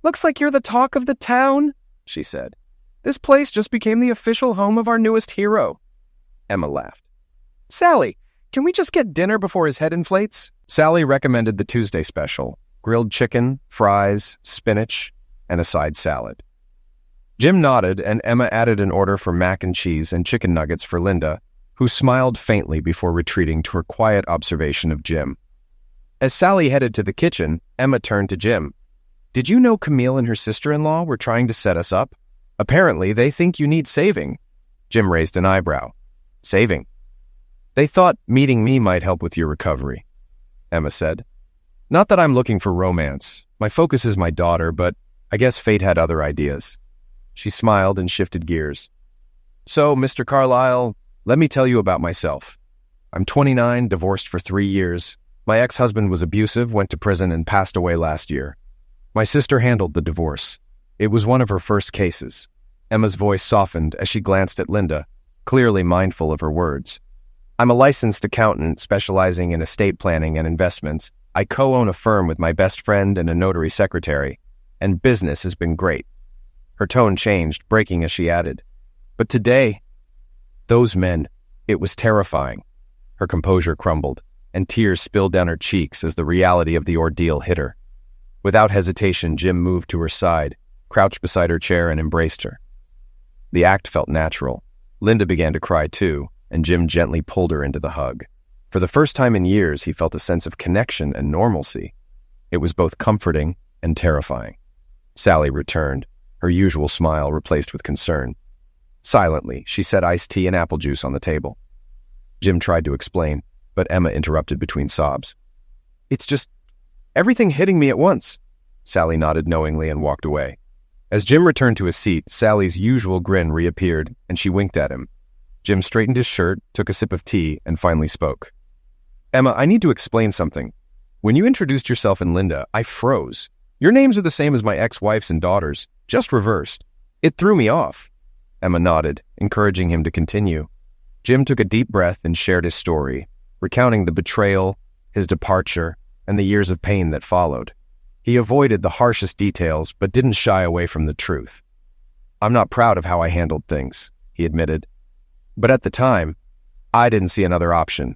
"Looks like you're the talk of the town," she said. "This place just became the official home of our newest hero." Emma laughed. "Sally, can we just get dinner before his head inflates?" Sally recommended the Tuesday special: grilled chicken, fries, spinach, and a side salad. Jim nodded, and Emma added an order for mac and cheese and chicken nuggets for Linda, who smiled faintly before retreating to her quiet observation of Jim. As Sally headed to the kitchen, Emma turned to Jim. "Did you know Camille and her sister-in-law were trying to set us up? Apparently, they think you need saving." Jim raised an eyebrow. "Saving?" "They thought meeting me might help with your recovery," Emma said. "Not that I'm looking for romance. My focus is my daughter, but I guess fate had other ideas." She smiled and shifted gears. "So, Mr. Carlyle, let me tell you about myself. I'm 29, divorced for 3 years. My ex-husband was abusive, went to prison, and passed away last year. My sister handled the divorce. It was one of her first cases." Emma's voice softened as she glanced at Linda, clearly mindful of her words. "I'm a licensed accountant specializing in estate planning and investments. I co-own a firm with my best friend and a notary secretary, and business has been great." Her tone changed, breaking as she added, "But today, those men, it was terrifying." Her composure crumbled, and tears spilled down her cheeks as the reality of the ordeal hit her. Without hesitation, Jim moved to her side, crouched beside her chair, and embraced her. The act felt natural. Linda began to cry too, and Jim gently pulled her into the hug. For the first time in years, he felt a sense of connection and normalcy. It was both comforting and terrifying. Sally returned, her usual smile replaced with concern. Silently, she set iced tea and apple juice on the table. Jim tried to explain, but Emma interrupted between sobs. "It's just everything hitting me at once." Sally nodded knowingly and walked away. As Jim returned to his seat, Sally's usual grin reappeared, and she winked at him. Jim straightened his shirt, took a sip of tea, and finally spoke. "Emma, I need to explain something. When you introduced yourself and Linda, I froze. Your names are the same as my ex-wife's and daughter's, just reversed. It threw me off." Emma nodded, encouraging him to continue. Jim took a deep breath and shared his story, recounting the betrayal, his departure, and the years of pain that followed. He avoided the harshest details, but didn't shy away from the truth. "I'm not proud of how I handled things," he admitted. "But at the time, I didn't see another option.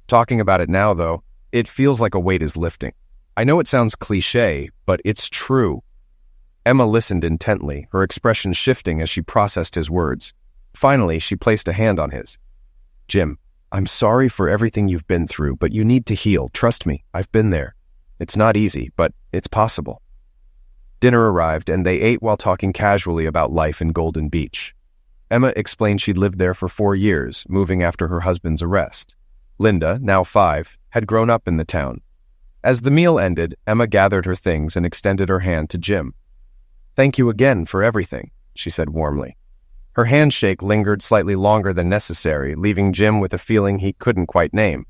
Talking about it now, though, it feels like a weight is lifting. I know it sounds cliché, but it's true." Emma listened intently, her expression shifting as she processed his words. Finally, she placed a hand on his. "Jim, I'm sorry for everything you've been through, but you need to heal. Trust me, I've been there. It's not easy, but it's possible." Dinner arrived, and they ate while talking casually about life in Golden Beach. Emma explained she'd lived there for 4 years, moving after her husband's arrest. Linda, now 5, had grown up in the town. As the meal ended, Emma gathered her things and extended her hand to Jim. "Thank you again for everything," she said warmly. Her handshake lingered slightly longer than necessary, leaving Jim with a feeling he couldn't quite name.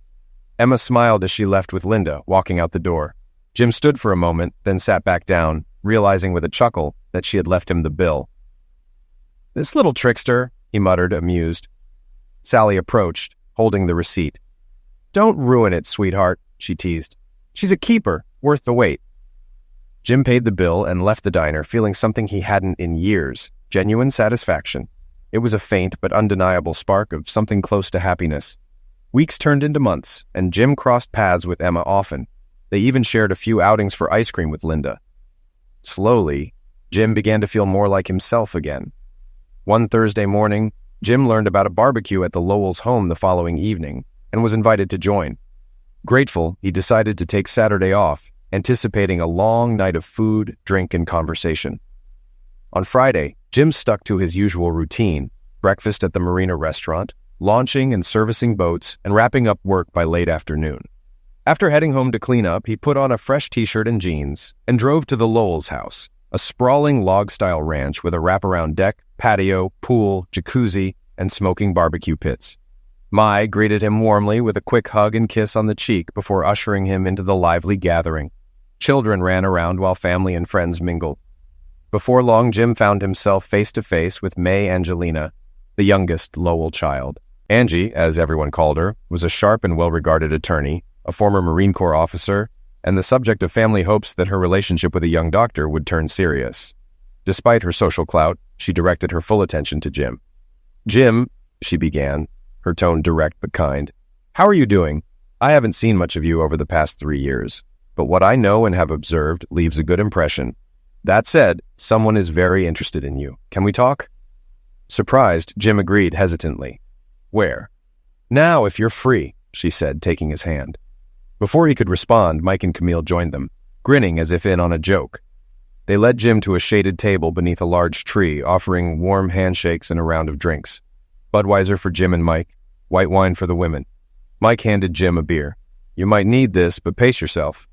Emma smiled as she left with Linda, walking out the door. Jim stood for a moment, then sat back down, realizing with a chuckle that she had left him the bill. "This little trickster," he muttered, amused. Sally approached, holding the receipt. "Don't ruin it, sweetheart," she teased. "She's a keeper, worth the wait." Jim paid the bill and left the diner, feeling something he hadn't in years, genuine satisfaction. It was a faint but undeniable spark of something close to happiness. Weeks turned into months, and Jim crossed paths with Emma often. They even shared a few outings for ice cream with Linda. Slowly, Jim began to feel more like himself again. One Thursday morning, Jim learned about a barbecue at the Lowells' home the following evening and was invited to join. Grateful, he decided to take Saturday off, anticipating a long night of food, drink, and conversation. On Friday, Jim stuck to his usual routine: breakfast at the Marina restaurant, launching and servicing boats, and wrapping up work by late afternoon. After heading home to clean up, he put on a fresh t-shirt and jeans and drove to the Lowells' house, a sprawling log-style ranch with a wraparound deck, patio, pool, jacuzzi, and smoking barbecue pits. Mai greeted him warmly with a quick hug and kiss on the cheek before ushering him into the lively gathering. Children ran around while family and friends mingled. Before long, Jim found himself face-to-face with May Angelina, the youngest Lowell child. Angie, as everyone called her, was a sharp and well-regarded attorney, a former Marine Corps officer, and the subject of family hopes that her relationship with a young doctor would turn serious. Despite her social clout, she directed her full attention to Jim. "Jim," she began, her tone direct but kind, "how are you doing? I haven't seen much of you over the past 3 years, but what I know and have observed leaves a good impression. That said, someone is very interested in you. Can we talk?" Surprised, Jim agreed hesitantly. "Where?" "Now, if you're free," she said, taking his hand. Before he could respond, Mike and Camille joined them, grinning as if in on a joke. They led Jim to a shaded table beneath a large tree, offering warm handshakes and a round of drinks. Budweiser for Jim and Mike, white wine for the women. Mike handed Jim a beer. "You might need this, but pace yourself."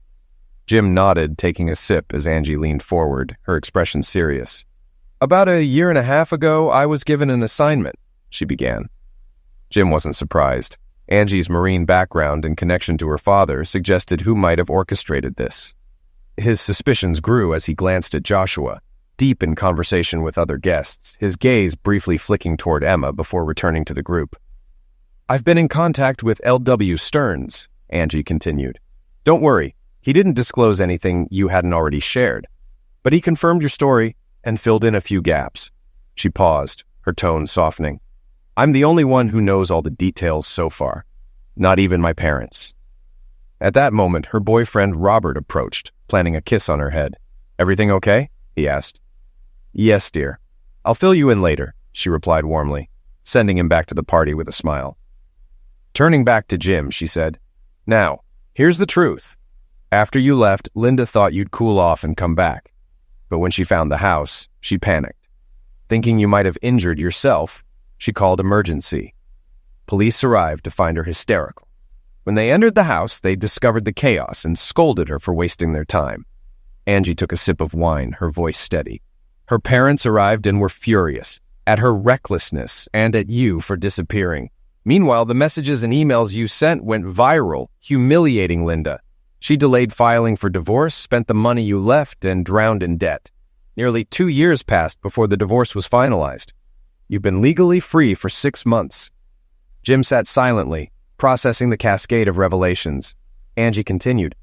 Jim nodded, taking a sip as Angie leaned forward, her expression serious. "About a year and a half ago, I was given an assignment," she began. Jim wasn't surprised. Angie's Marine background and connection to her father suggested who might have orchestrated this. His suspicions grew as he glanced at Joshua, deep in conversation with other guests, his gaze briefly flicking toward Emma before returning to the group. "I've been in contact with L.W. Stearns," Angie continued. "Don't worry, he didn't disclose anything you hadn't already shared, but he confirmed your story and filled in a few gaps." She paused, her tone softening. "I'm the only one who knows all the details so far. Not even my parents." At that moment, her boyfriend Robert approached, planting a kiss on her head. "Everything okay?" he asked. "Yes, dear. I'll fill you in later," she replied warmly, sending him back to the party with a smile. Turning back to Jim, she said, "Now, here's the truth. After you left, Linda thought you'd cool off and come back. But when she found the house, she panicked. Thinking you might have injured yourself, she called emergency. Police arrived to find her hysterical. When they entered the house, they discovered the chaos and scolded her for wasting their time." Angie took a sip of wine, her voice steady. "Her parents arrived and were furious at her recklessness and at you for disappearing. Meanwhile, the messages and emails you sent went viral, humiliating Linda. She delayed filing for divorce, spent the money you left, and drowned in debt. Nearly 2 years passed before the divorce was finalized. You've been legally free for 6 months." Jim sat silently, processing the cascade of revelations. Angie continued.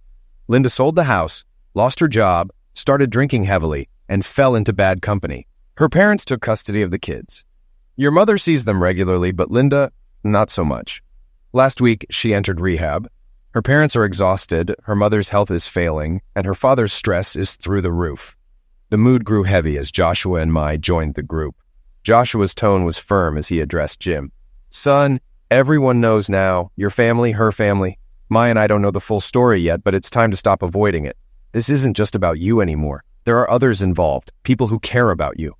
"Linda sold the house, lost her job, started drinking heavily, and fell into bad company. Her parents took custody of the kids. Your mother sees them regularly, but Linda, not so much. Last week, she entered rehab. Her parents are exhausted, her mother's health is failing, and her father's stress is through the roof." The mood grew heavy as Joshua and Mai joined the group. Joshua's tone was firm as he addressed Jim. "Son, everyone knows now. Your family, her family. Mai and I don't know the full story yet, but it's time to stop avoiding it. This isn't just about you anymore. There are others involved, people who care about you."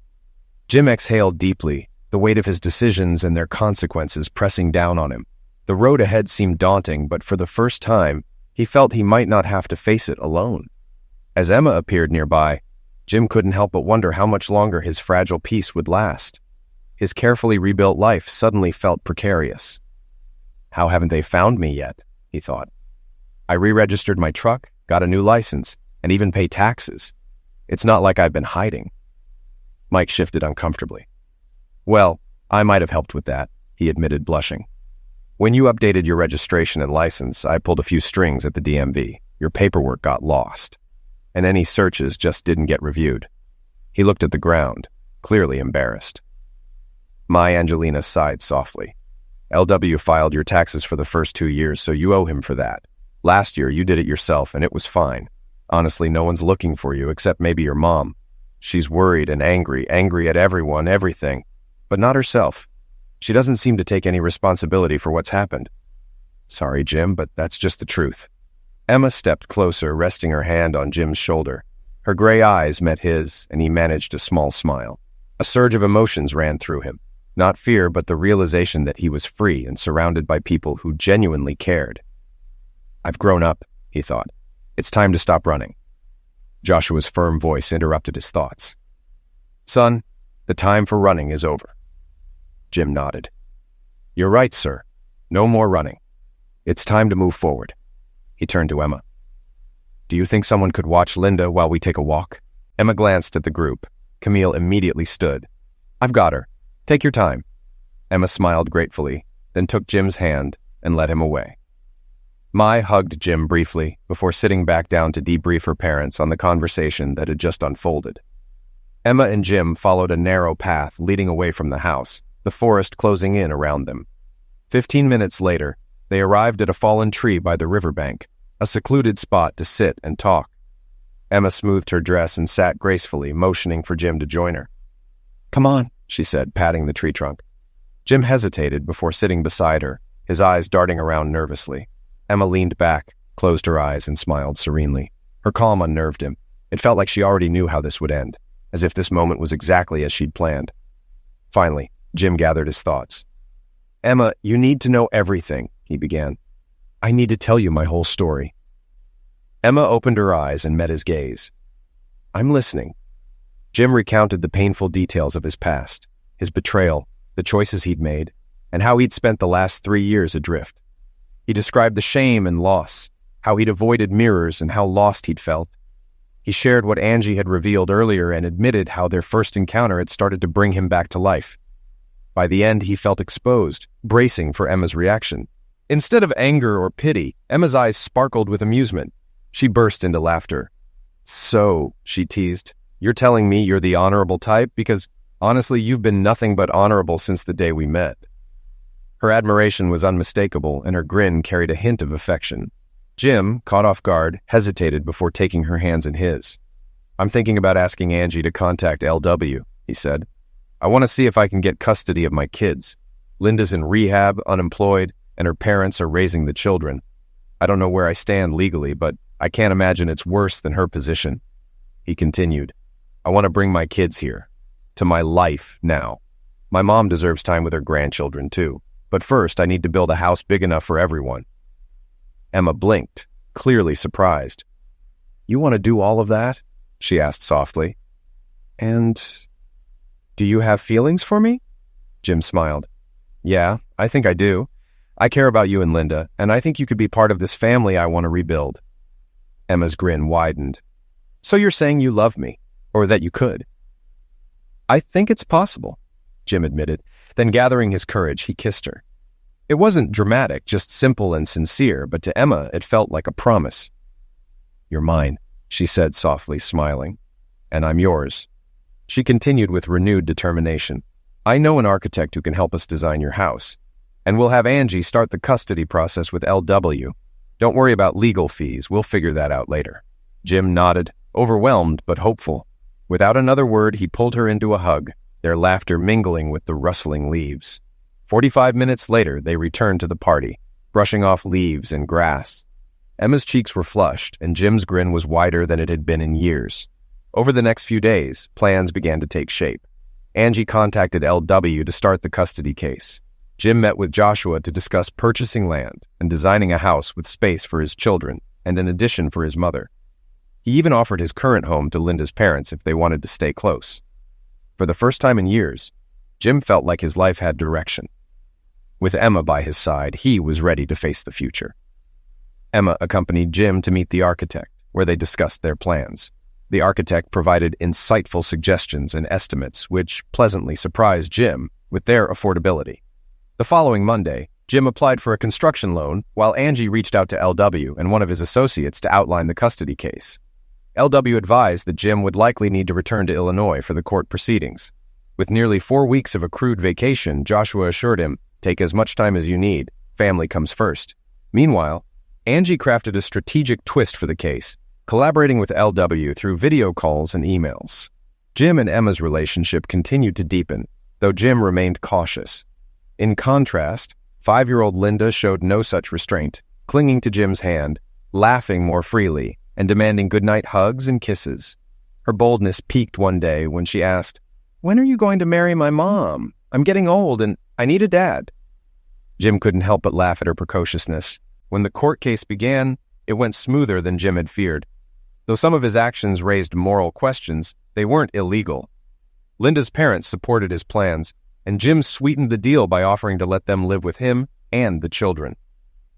Jim exhaled deeply, the weight of his decisions and their consequences pressing down on him. The road ahead seemed daunting, but for the first time, he felt he might not have to face it alone. As Emma appeared nearby, Jim couldn't help but wonder how much longer his fragile peace would last. His carefully rebuilt life suddenly felt precarious. "How haven't they found me yet?" he thought. "I re-registered my truck, got a new license, and even pay taxes. It's not like I've been hiding." Mike shifted uncomfortably. "Well, I might have helped with that," he admitted, blushing. "When you updated your registration and license, I pulled a few strings at the DMV. Your paperwork got lost, and any searches just didn't get reviewed." He looked at the ground, clearly embarrassed. Mai Angelina sighed softly. "LW filed your taxes for the first 2 years, so you owe him for that. Last year, you did it yourself, and it was fine. Honestly, no one's looking for you, except maybe your mom. She's worried and angry at everyone, everything, but not herself. She doesn't seem to take any responsibility for what's happened. Sorry, Jim, but that's just the truth. Emma stepped closer, resting her hand on Jim's shoulder. Her gray eyes met his, and he managed a small smile. A surge of emotions ran through him. Not fear, but the realization that he was free and surrounded by people who genuinely cared. I've grown up, he thought. It's time to stop running. Joshua's firm voice interrupted his thoughts. Son, the time for running is over. Jim nodded. You're right, sir. No more running. It's time to move forward. He turned to Emma. Do you think someone could watch Linda while we take a walk? Emma glanced at the group. Camille immediately stood. I've got her. Take your time. Emma smiled gratefully, then took Jim's hand and led him away. Mai hugged Jim briefly before sitting back down to debrief her parents on the conversation that had just unfolded. Emma and Jim followed a narrow path leading away from the house, the forest closing in around them. 15 minutes later, they arrived at a fallen tree by the riverbank, a secluded spot to sit and talk. Emma smoothed her dress and sat gracefully, motioning for Jim to join her. Come on, she said, patting the tree trunk. Jim hesitated before sitting beside her, his eyes darting around nervously. Emma leaned back, closed her eyes, and smiled serenely. Her calm unnerved him. It felt like she already knew how this would end, as if this moment was exactly as she'd planned. Finally, Jim gathered his thoughts. Emma, you need to know everything, he began. I need to tell you my whole story. Emma opened her eyes and met his gaze. I'm listening. Jim recounted the painful details of his past, his betrayal, the choices he'd made, and how he'd spent the last 3 years adrift. He described the shame and loss, how he'd avoided mirrors and how lost he'd felt. He shared what Angie had revealed earlier and admitted how their first encounter had started to bring him back to life. By the end, he felt exposed, bracing for Emma's reaction. Instead of anger or pity, Emma's eyes sparkled with amusement. She burst into laughter. So, she teased, you're telling me you're the honorable type? Because, honestly, you've been nothing but honorable since the day we met. Her admiration was unmistakable, and her grin carried a hint of affection. Jim, caught off guard, hesitated before taking her hands in his. I'm thinking about asking Angie to contact LW, he said. I want to see if I can get custody of my kids. Linda's in rehab, unemployed, and her parents are raising the children. I don't know where I stand legally, but I can't imagine it's worse than her position. He continued, I want to bring my kids here, to my life now. My mom deserves time with her grandchildren too, but first I need to build a house big enough for everyone. Emma blinked, clearly surprised. You want to do all of that? She asked softly. And do you have feelings for me? Jim smiled. Yeah, I think I do. I care about you and Linda, and I think you could be part of this family I want to rebuild. Emma's grin widened. So you're saying you love me, or that you could? I think it's possible, Jim admitted. Then gathering his courage, he kissed her. It wasn't dramatic, just simple and sincere, but to Emma it felt like a promise. You're mine, she said softly, smiling. And I'm yours. She continued with renewed determination. I know an architect who can help us design your house. And we'll have Angie start the custody process with LW. Don't worry about legal fees, we'll figure that out later. Jim nodded, overwhelmed but hopeful. Without another word, he pulled her into a hug, their laughter mingling with the rustling leaves. 45 minutes later, they returned to the party, brushing off leaves and grass. Emma's cheeks were flushed, and Jim's grin was wider than it had been in years. Over the next few days, plans began to take shape. Angie contacted LW to start the custody case. Jim met with Joshua to discuss purchasing land and designing a house with space for his children and an addition for his mother. He even offered his current home to Linda's parents if they wanted to stay close. For the first time in years, Jim felt like his life had direction. With Emma by his side, he was ready to face the future. Emma accompanied Jim to meet the architect, where they discussed their plans. The architect provided insightful suggestions and estimates, which pleasantly surprised Jim with their affordability. The following Monday, Jim applied for a construction loan, while Angie reached out to LW and one of his associates to outline the custody case. LW advised that Jim would likely need to return to Illinois for the court proceedings. With nearly 4 weeks of accrued vacation, Joshua assured him, take as much time as you need. Family comes first. Meanwhile, Angie crafted a strategic twist for the case, collaborating with LW through video calls and emails. Jim and Emma's relationship continued to deepen, though Jim remained cautious. In contrast, 5-year-old Linda showed no such restraint, clinging to Jim's hand, laughing more freely, and demanding goodnight hugs and kisses. Her boldness peaked one day when she asked, "When are you going to marry my mom? I'm getting old and I need a dad." Jim couldn't help but laugh at her precociousness. When the court case began, it went smoother than Jim had feared. Though some of his actions raised moral questions, they weren't illegal. Linda's parents supported his plans, and Jim sweetened the deal by offering to let them live with him and the children.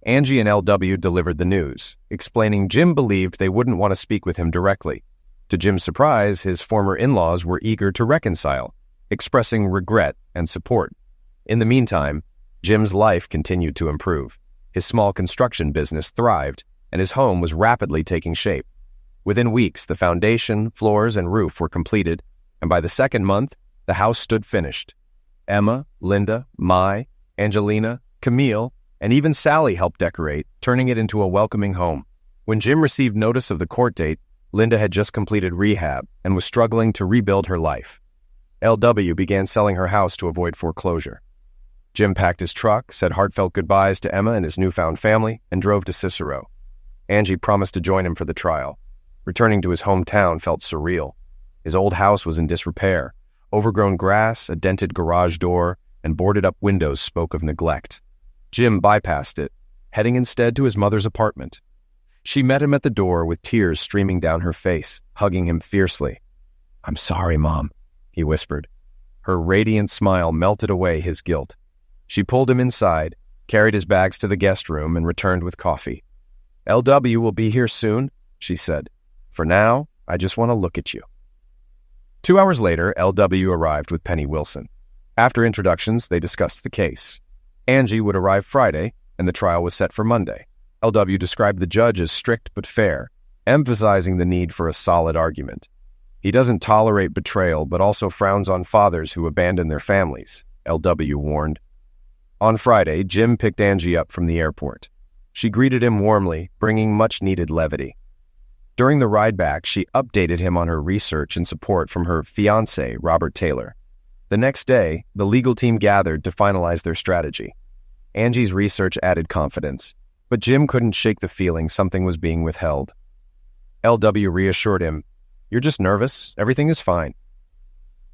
Angie and LW delivered the news, explaining Jim believed they wouldn't want to speak with him directly. To Jim's surprise, his former in-laws were eager to reconcile, expressing regret and support. In the meantime, Jim's life continued to improve. His small construction business thrived, and his home was rapidly taking shape. Within weeks, the foundation, floors, and roof were completed, and by the second month, the house stood finished. Emma, Linda, Mai, Angelina, Camille, and even Sally helped decorate, turning it into a welcoming home. When Jim received notice of the court date, Linda had just completed rehab and was struggling to rebuild her life. LW began selling her house to avoid foreclosure. Jim packed his truck, said heartfelt goodbyes to Emma and his newfound family, and drove to Cicero. Angie promised to join him for the trial. Returning to his hometown felt surreal. His old house was in disrepair. Overgrown grass, a dented garage door, and boarded-up windows spoke of neglect. Jim bypassed it, heading instead to his mother's apartment. She met him at the door with tears streaming down her face, hugging him fiercely. "I'm sorry, Mom," he whispered. Her radiant smile melted away his guilt. She pulled him inside, carried his bags to the guest room, and returned with coffee. "LW will be here soon," she said. "For now, I just want to look at you." 2 hours later, LW arrived with Penny Wilson. After introductions, they discussed the case. Angie would arrive Friday, and the trial was set for Monday. LW described the judge as strict but fair, emphasizing the need for a solid argument. "He doesn't tolerate betrayal, but also frowns on fathers who abandon their families," LW warned. On Friday, Jim picked Angie up from the airport. She greeted him warmly, bringing much-needed levity. During the ride back, she updated him on her research and support from her fiancé, Robert Taylor. The next day, the legal team gathered to finalize their strategy. Angie's research added confidence, but Jim couldn't shake the feeling something was being withheld. LW reassured him, "You're just nervous. Everything is fine."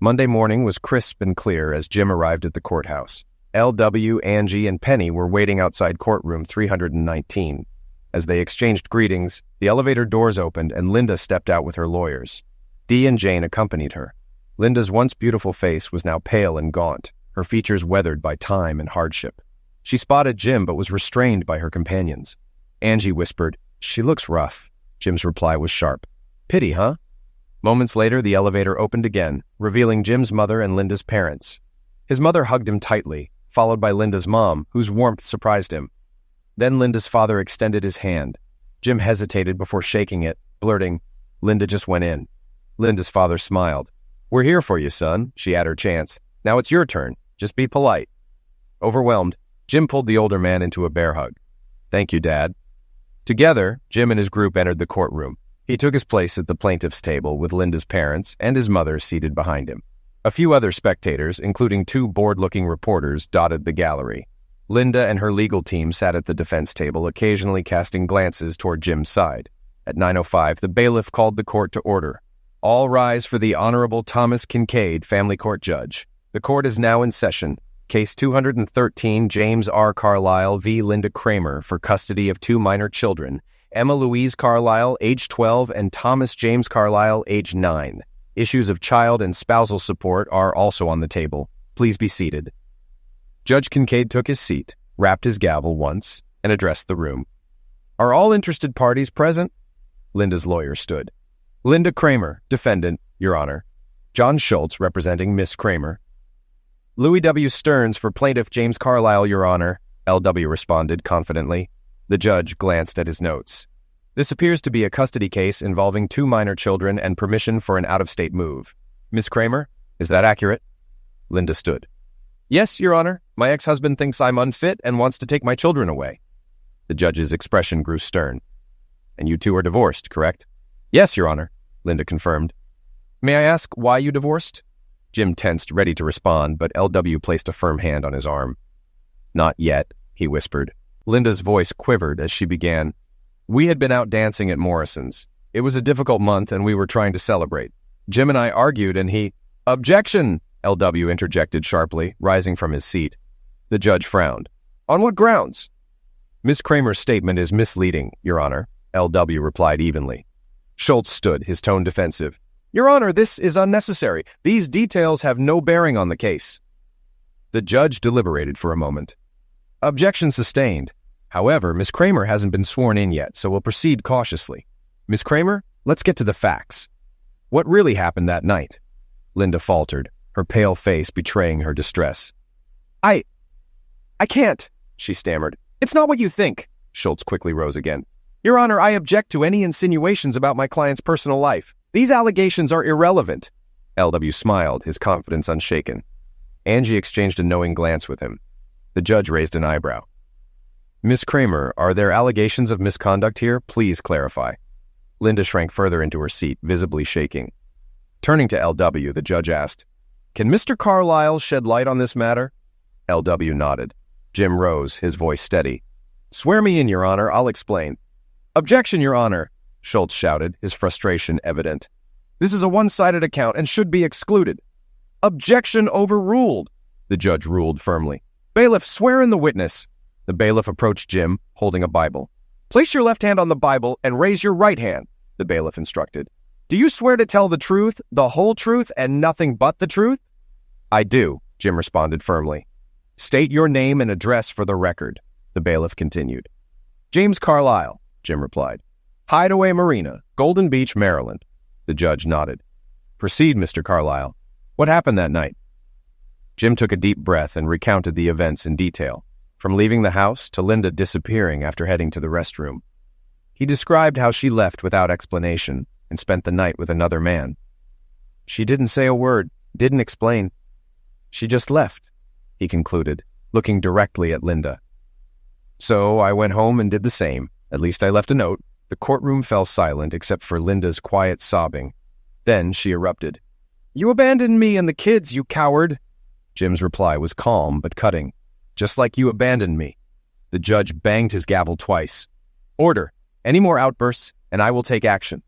Monday morning was crisp and clear as Jim arrived at the courthouse. LW, Angie, and Penny were waiting outside courtroom 319. As they exchanged greetings, the elevator doors opened and Linda stepped out with her lawyers. Dee and Jane accompanied her. Linda's once beautiful face was now pale and gaunt, her features weathered by time and hardship. She spotted Jim but was restrained by her companions. Angie whispered, "She looks rough." Jim's reply was sharp. "Pity, huh?" Moments later, the elevator opened again, revealing Jim's mother and Linda's parents. His mother hugged him tightly, followed by Linda's mom, whose warmth surprised him. Then Linda's father extended his hand. Jim hesitated before shaking it, blurting, "Linda just went in." Linda's father smiled. "We're here for you, son," she had her chance. "Now it's your turn. Just be polite." Overwhelmed, Jim pulled the older man into a bear hug. "Thank you, Dad." Together, Jim and his group entered the courtroom. He took his place at the plaintiff's table with Linda's parents and his mother seated behind him. A few other spectators, including 2 bored-looking reporters, dotted the gallery. Linda and her legal team sat at the defense table, occasionally casting glances toward Jim's side. At 9:05, the bailiff called the court to order. "All rise for the Honorable Thomas Kincaid, Family Court Judge. The court is now in session. Case 213, James R. Carlisle v. Linda Kramer for custody of 2 minor children, Emma Louise Carlisle, age 12, and Thomas James Carlisle, age 9. Issues of child and spousal support are also on the table. Please be seated." Judge Kincaid took his seat, rapped his gavel once, and addressed the room. "Are all interested parties present?" Linda's lawyer stood. "Linda Kramer, defendant, Your Honor. John Schultz, representing Miss Kramer." "Louis W. Stearns for plaintiff James Carlisle, Your Honor," LW responded confidently. The judge glanced at his notes. "This appears to be a custody case involving 2 minor children and permission for an out-of-state move. Miss Kramer, is that accurate?" Linda stood. "Yes, Your Honor. My ex-husband thinks I'm unfit and wants to take my children away." The judge's expression grew stern. "And you 2 are divorced, correct?" "Yes, Your Honor," Linda confirmed. "May I ask why you divorced?" Jim tensed, ready to respond, but LW placed a firm hand on his arm. Not yet, he whispered. Linda's voice quivered as she began. We had been out dancing at Morrison's. It was a difficult month and we were trying to celebrate. Jim and I argued and he— Objection! LW interjected sharply, rising from his seat. The judge frowned. On what grounds? Miss Kramer's statement is misleading, Your Honor, LW replied evenly. Schultz stood, his tone defensive. Your Honor, this is unnecessary. These details have no bearing on the case. The judge deliberated for a moment. Objection sustained. However, Miss Kramer hasn't been sworn in yet, so we'll proceed cautiously. Miss Kramer, let's get to the facts. What really happened that night? Linda faltered, her pale face betraying her distress. I can't, she stammered. It's not what you think. Schultz quickly rose again. Your Honor, I object to any insinuations about my client's personal life. These allegations are irrelevant. LW smiled, his confidence unshaken. Angie exchanged a knowing glance with him. The judge raised an eyebrow. Miss Kramer, are there allegations of misconduct here? Please clarify. Linda shrank further into her seat, visibly shaking. Turning to LW, the judge asked, Can Mr. Carlyle shed light on this matter? LW nodded. Jim rose, his voice steady. Swear me in, Your Honor, I'll explain. Objection, Your Honor, Schultz shouted, his frustration evident. This is a one-sided account and should be excluded. Objection overruled, the judge ruled firmly. Bailiff, swear in the witness. The bailiff approached Jim, holding a Bible. Place your left hand on the Bible and raise your right hand, the bailiff instructed. Do you swear to tell the truth, the whole truth, and nothing but the truth? I do, Jim responded firmly. State your name and address for the record, the bailiff continued. James Carlyle, Jim replied. Hideaway Marina, Golden Beach, Maryland. The judge nodded. Proceed, Mr. Carlyle. What happened that night? Jim took a deep breath and recounted the events in detail, from leaving the house to Linda disappearing after heading to the restroom. He described how she left without explanation and spent the night with another man. She didn't say a word, didn't explain. She just left, he concluded, looking directly at Linda. So I went home and did the same. At least I left a note. The courtroom fell silent except for Linda's quiet sobbing. Then she erupted. You abandoned me and the kids, you coward. Jim's reply was calm but cutting. Just like you abandoned me. The judge banged his gavel twice. Order. Any more outbursts, and I will take action.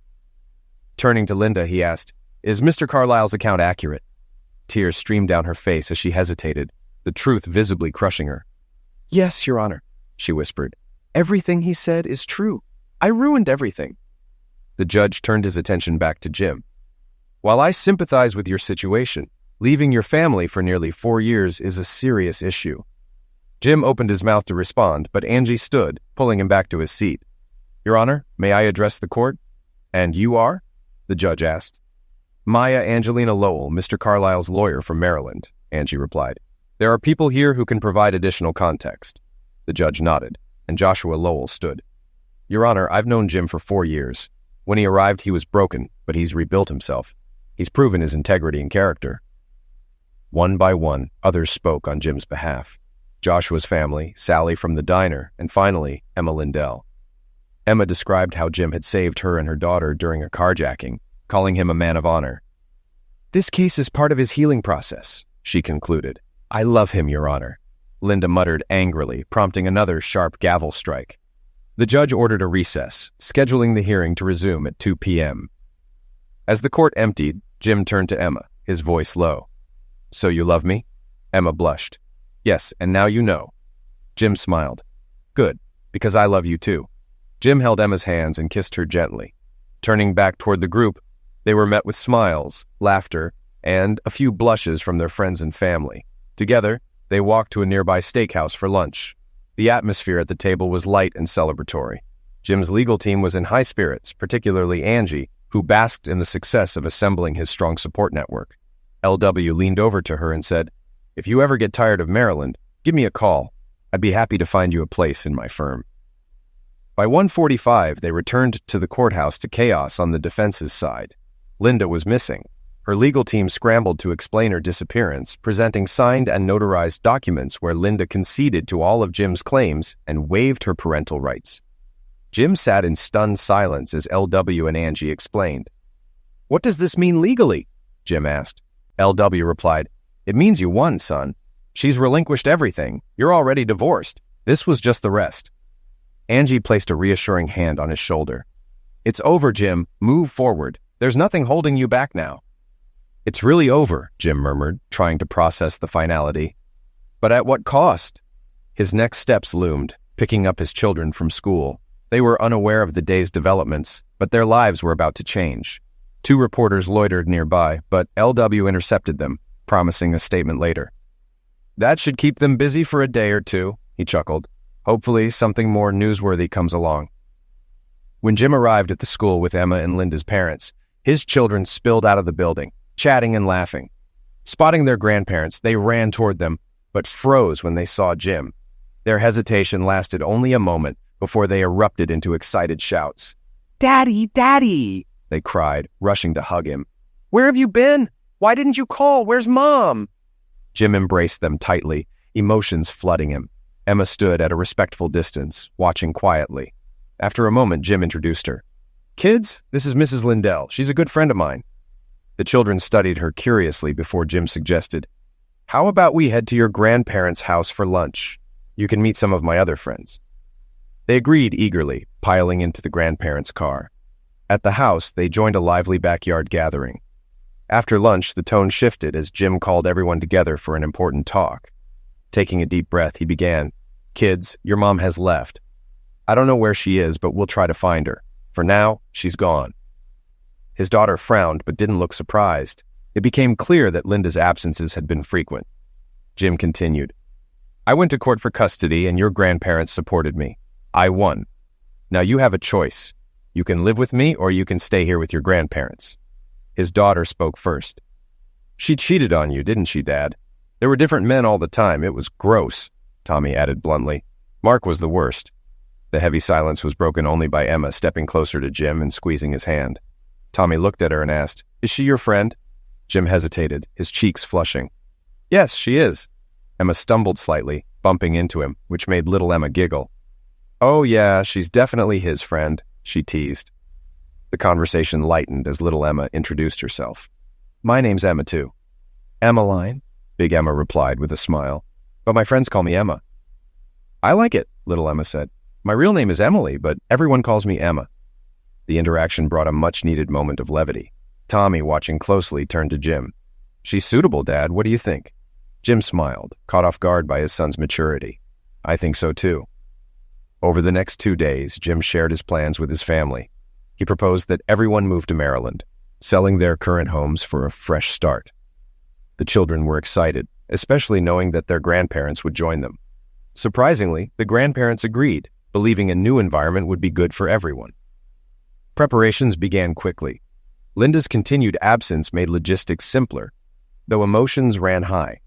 Turning to Linda, he asked, Is Mr. Carlyle's account accurate? Tears streamed down her face as she hesitated, the truth visibly crushing her. Yes, Your Honor, she whispered. Everything he said is true. I ruined everything. The judge turned his attention back to Jim. While I sympathize with your situation, leaving your family for nearly 4 years is a serious issue. Jim opened his mouth to respond, but Angie stood, pulling him back to his seat. Your Honor, may I address the court? And you are? The judge asked. Maya Angelina Lowell, Mr. Carlyle's lawyer from Maryland, Angie replied. There are people here who can provide additional context. The judge nodded, and Joshua Lowell stood. Your Honor, I've known Jim for 4 years. When he arrived, he was broken, but he's rebuilt himself. He's proven his integrity and character. One by one, others spoke on Jim's behalf. Joshua's family, Sally from the diner, and finally, Emma Lindell. Emma described how Jim had saved her and her daughter during a carjacking, calling him a man of honor. This case is part of his healing process, she concluded. I love him, Your Honor. Linda muttered angrily, prompting another sharp gavel strike. The judge ordered a recess, scheduling the hearing to resume at 2 p.m. As the court emptied, Jim turned to Emma, his voice low. So you love me? Emma blushed. Yes, and now you know. Jim smiled. Good, because I love you too. Jim held Emma's hands and kissed her gently. Turning back toward the group, they were met with smiles, laughter, and a few blushes from their friends and family. Together, they walked to a nearby steakhouse for lunch. The atmosphere at the table was light and celebratory. Jim's legal team was in high spirits, particularly Angie, who basked in the success of assembling his strong support network. LW leaned over to her and said, If you ever get tired of Maryland, give me a call. I'd be happy to find you a place in my firm. By 1:45, they returned to the courthouse to chaos on the defense's side. Linda was missing. Her legal team scrambled to explain her disappearance, presenting signed and notarized documents where Linda conceded to all of Jim's claims and waived her parental rights. Jim sat in stunned silence as LW and Angie explained. What does this mean legally? Jim asked. LW replied, It means you won, son. She's relinquished everything. You're already divorced. This was just the rest. Angie placed a reassuring hand on his shoulder. It's over, Jim. Move forward. There's nothing holding you back now. It's really over, Jim murmured, trying to process the finality. But at what cost? His next steps loomed, picking up his children from school. They were unaware of the day's developments, but their lives were about to change. 2 reporters loitered nearby, but LW intercepted them, promising a statement later. That should keep them busy for a day or two, he chuckled. Hopefully something more newsworthy comes along. When Jim arrived at the school with Emma and Linda's parents, his children spilled out of the building, chatting and laughing. Spotting their grandparents, they ran toward them, but froze when they saw Jim. Their hesitation lasted only a moment before they erupted into excited shouts. "Daddy, Daddy!" they cried, rushing to hug him. "Where have you been? Why didn't you call? Where's Mom?" Jim embraced them tightly, emotions flooding him. Emma stood at a respectful distance, watching quietly. After a moment, Jim introduced her. "Kids, this is Mrs. Lindell. She's a good friend of mine." The children studied her curiously before Jim suggested, "How about we head to your grandparents' house for lunch? You can meet some of my other friends." They agreed eagerly, piling into the grandparents' car. At the house, they joined a lively backyard gathering. After lunch, the tone shifted as Jim called everyone together for an important talk. Taking a deep breath, he began, "Kids, your mom has left. I don't know where she is, but we'll try to find her. For now, she's gone." His daughter frowned but didn't look surprised. It became clear that Linda's absences had been frequent. Jim continued, "I went to court for custody and your grandparents supported me. I won. Now you have a choice. You can live with me or you can stay here with your grandparents." His daughter spoke first. "She cheated on you, didn't she, Dad? There were different men all the time. It was gross," Tommy added bluntly. "Mark was the worst." The heavy silence was broken only by Emma stepping closer to Jim and squeezing his hand. Tommy looked at her and asked, "Is she your friend?" Jim hesitated, his cheeks flushing. "Yes, she is." Emma stumbled slightly, bumping into him, which made little Emma giggle. "Oh yeah, she's definitely his friend," she teased. The conversation lightened as little Emma introduced herself. "My name's Emma too." "Emmeline," Big Emma replied with a smile. "But my friends call me Emma." "I like it," little Emma said. "My real name is Emily, but everyone calls me Emma." The interaction brought a much-needed moment of levity. Tommy, watching closely, turned to Jim. "She's suitable, Dad. What do you think?" Jim smiled, caught off guard by his son's maturity. "I think so too." Over the next 2 days, Jim shared his plans with his family. He proposed that everyone move to Maryland, selling their current homes for a fresh start. The children were excited, especially knowing that their grandparents would join them. Surprisingly, the grandparents agreed, believing a new environment would be good for everyone. Preparations began quickly. Linda's continued absence made logistics simpler, though emotions ran high.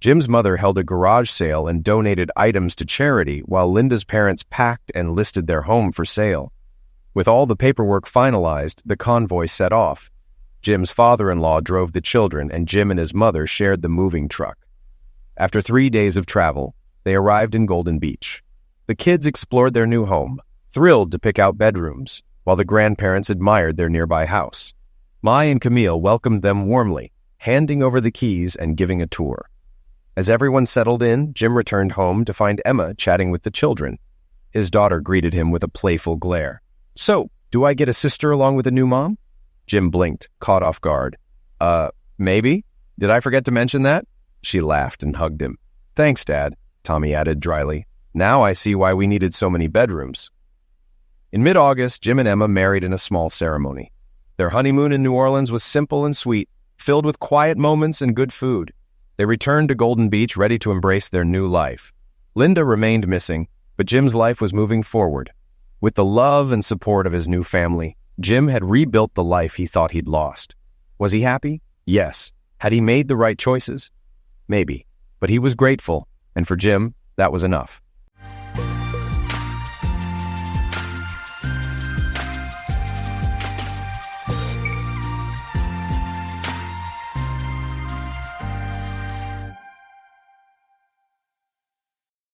Jim's mother held a garage sale and donated items to charity while Linda's parents packed and listed their home for sale. With all the paperwork finalized, the convoy set off. Jim's father-in-law drove the children and Jim and his mother shared the moving truck. After 3 days of travel, they arrived in Golden Beach. The kids explored their new home, thrilled to pick out bedrooms, while the grandparents admired their nearby house. Mai and Camille welcomed them warmly, handing over the keys and giving a tour. As everyone settled in, Jim returned home to find Emma chatting with the children. His daughter greeted him with a playful glare. "So, do I get a sister along with a new mom?" Jim blinked, caught off guard. Maybe? Did I forget to mention that?" She laughed and hugged him. "Thanks, Dad," Tommy added dryly. "Now I see why we needed so many bedrooms." In mid-August, Jim and Emma married in a small ceremony. Their honeymoon in New Orleans was simple and sweet, filled with quiet moments and good food. They returned to Golden Beach ready to embrace their new life. Linda remained missing, but Jim's life was moving forward. With the love and support of his new family, Jim had rebuilt the life he thought he'd lost. Was he happy? Yes. Had he made the right choices? Maybe. But he was grateful, and for Jim, that was enough.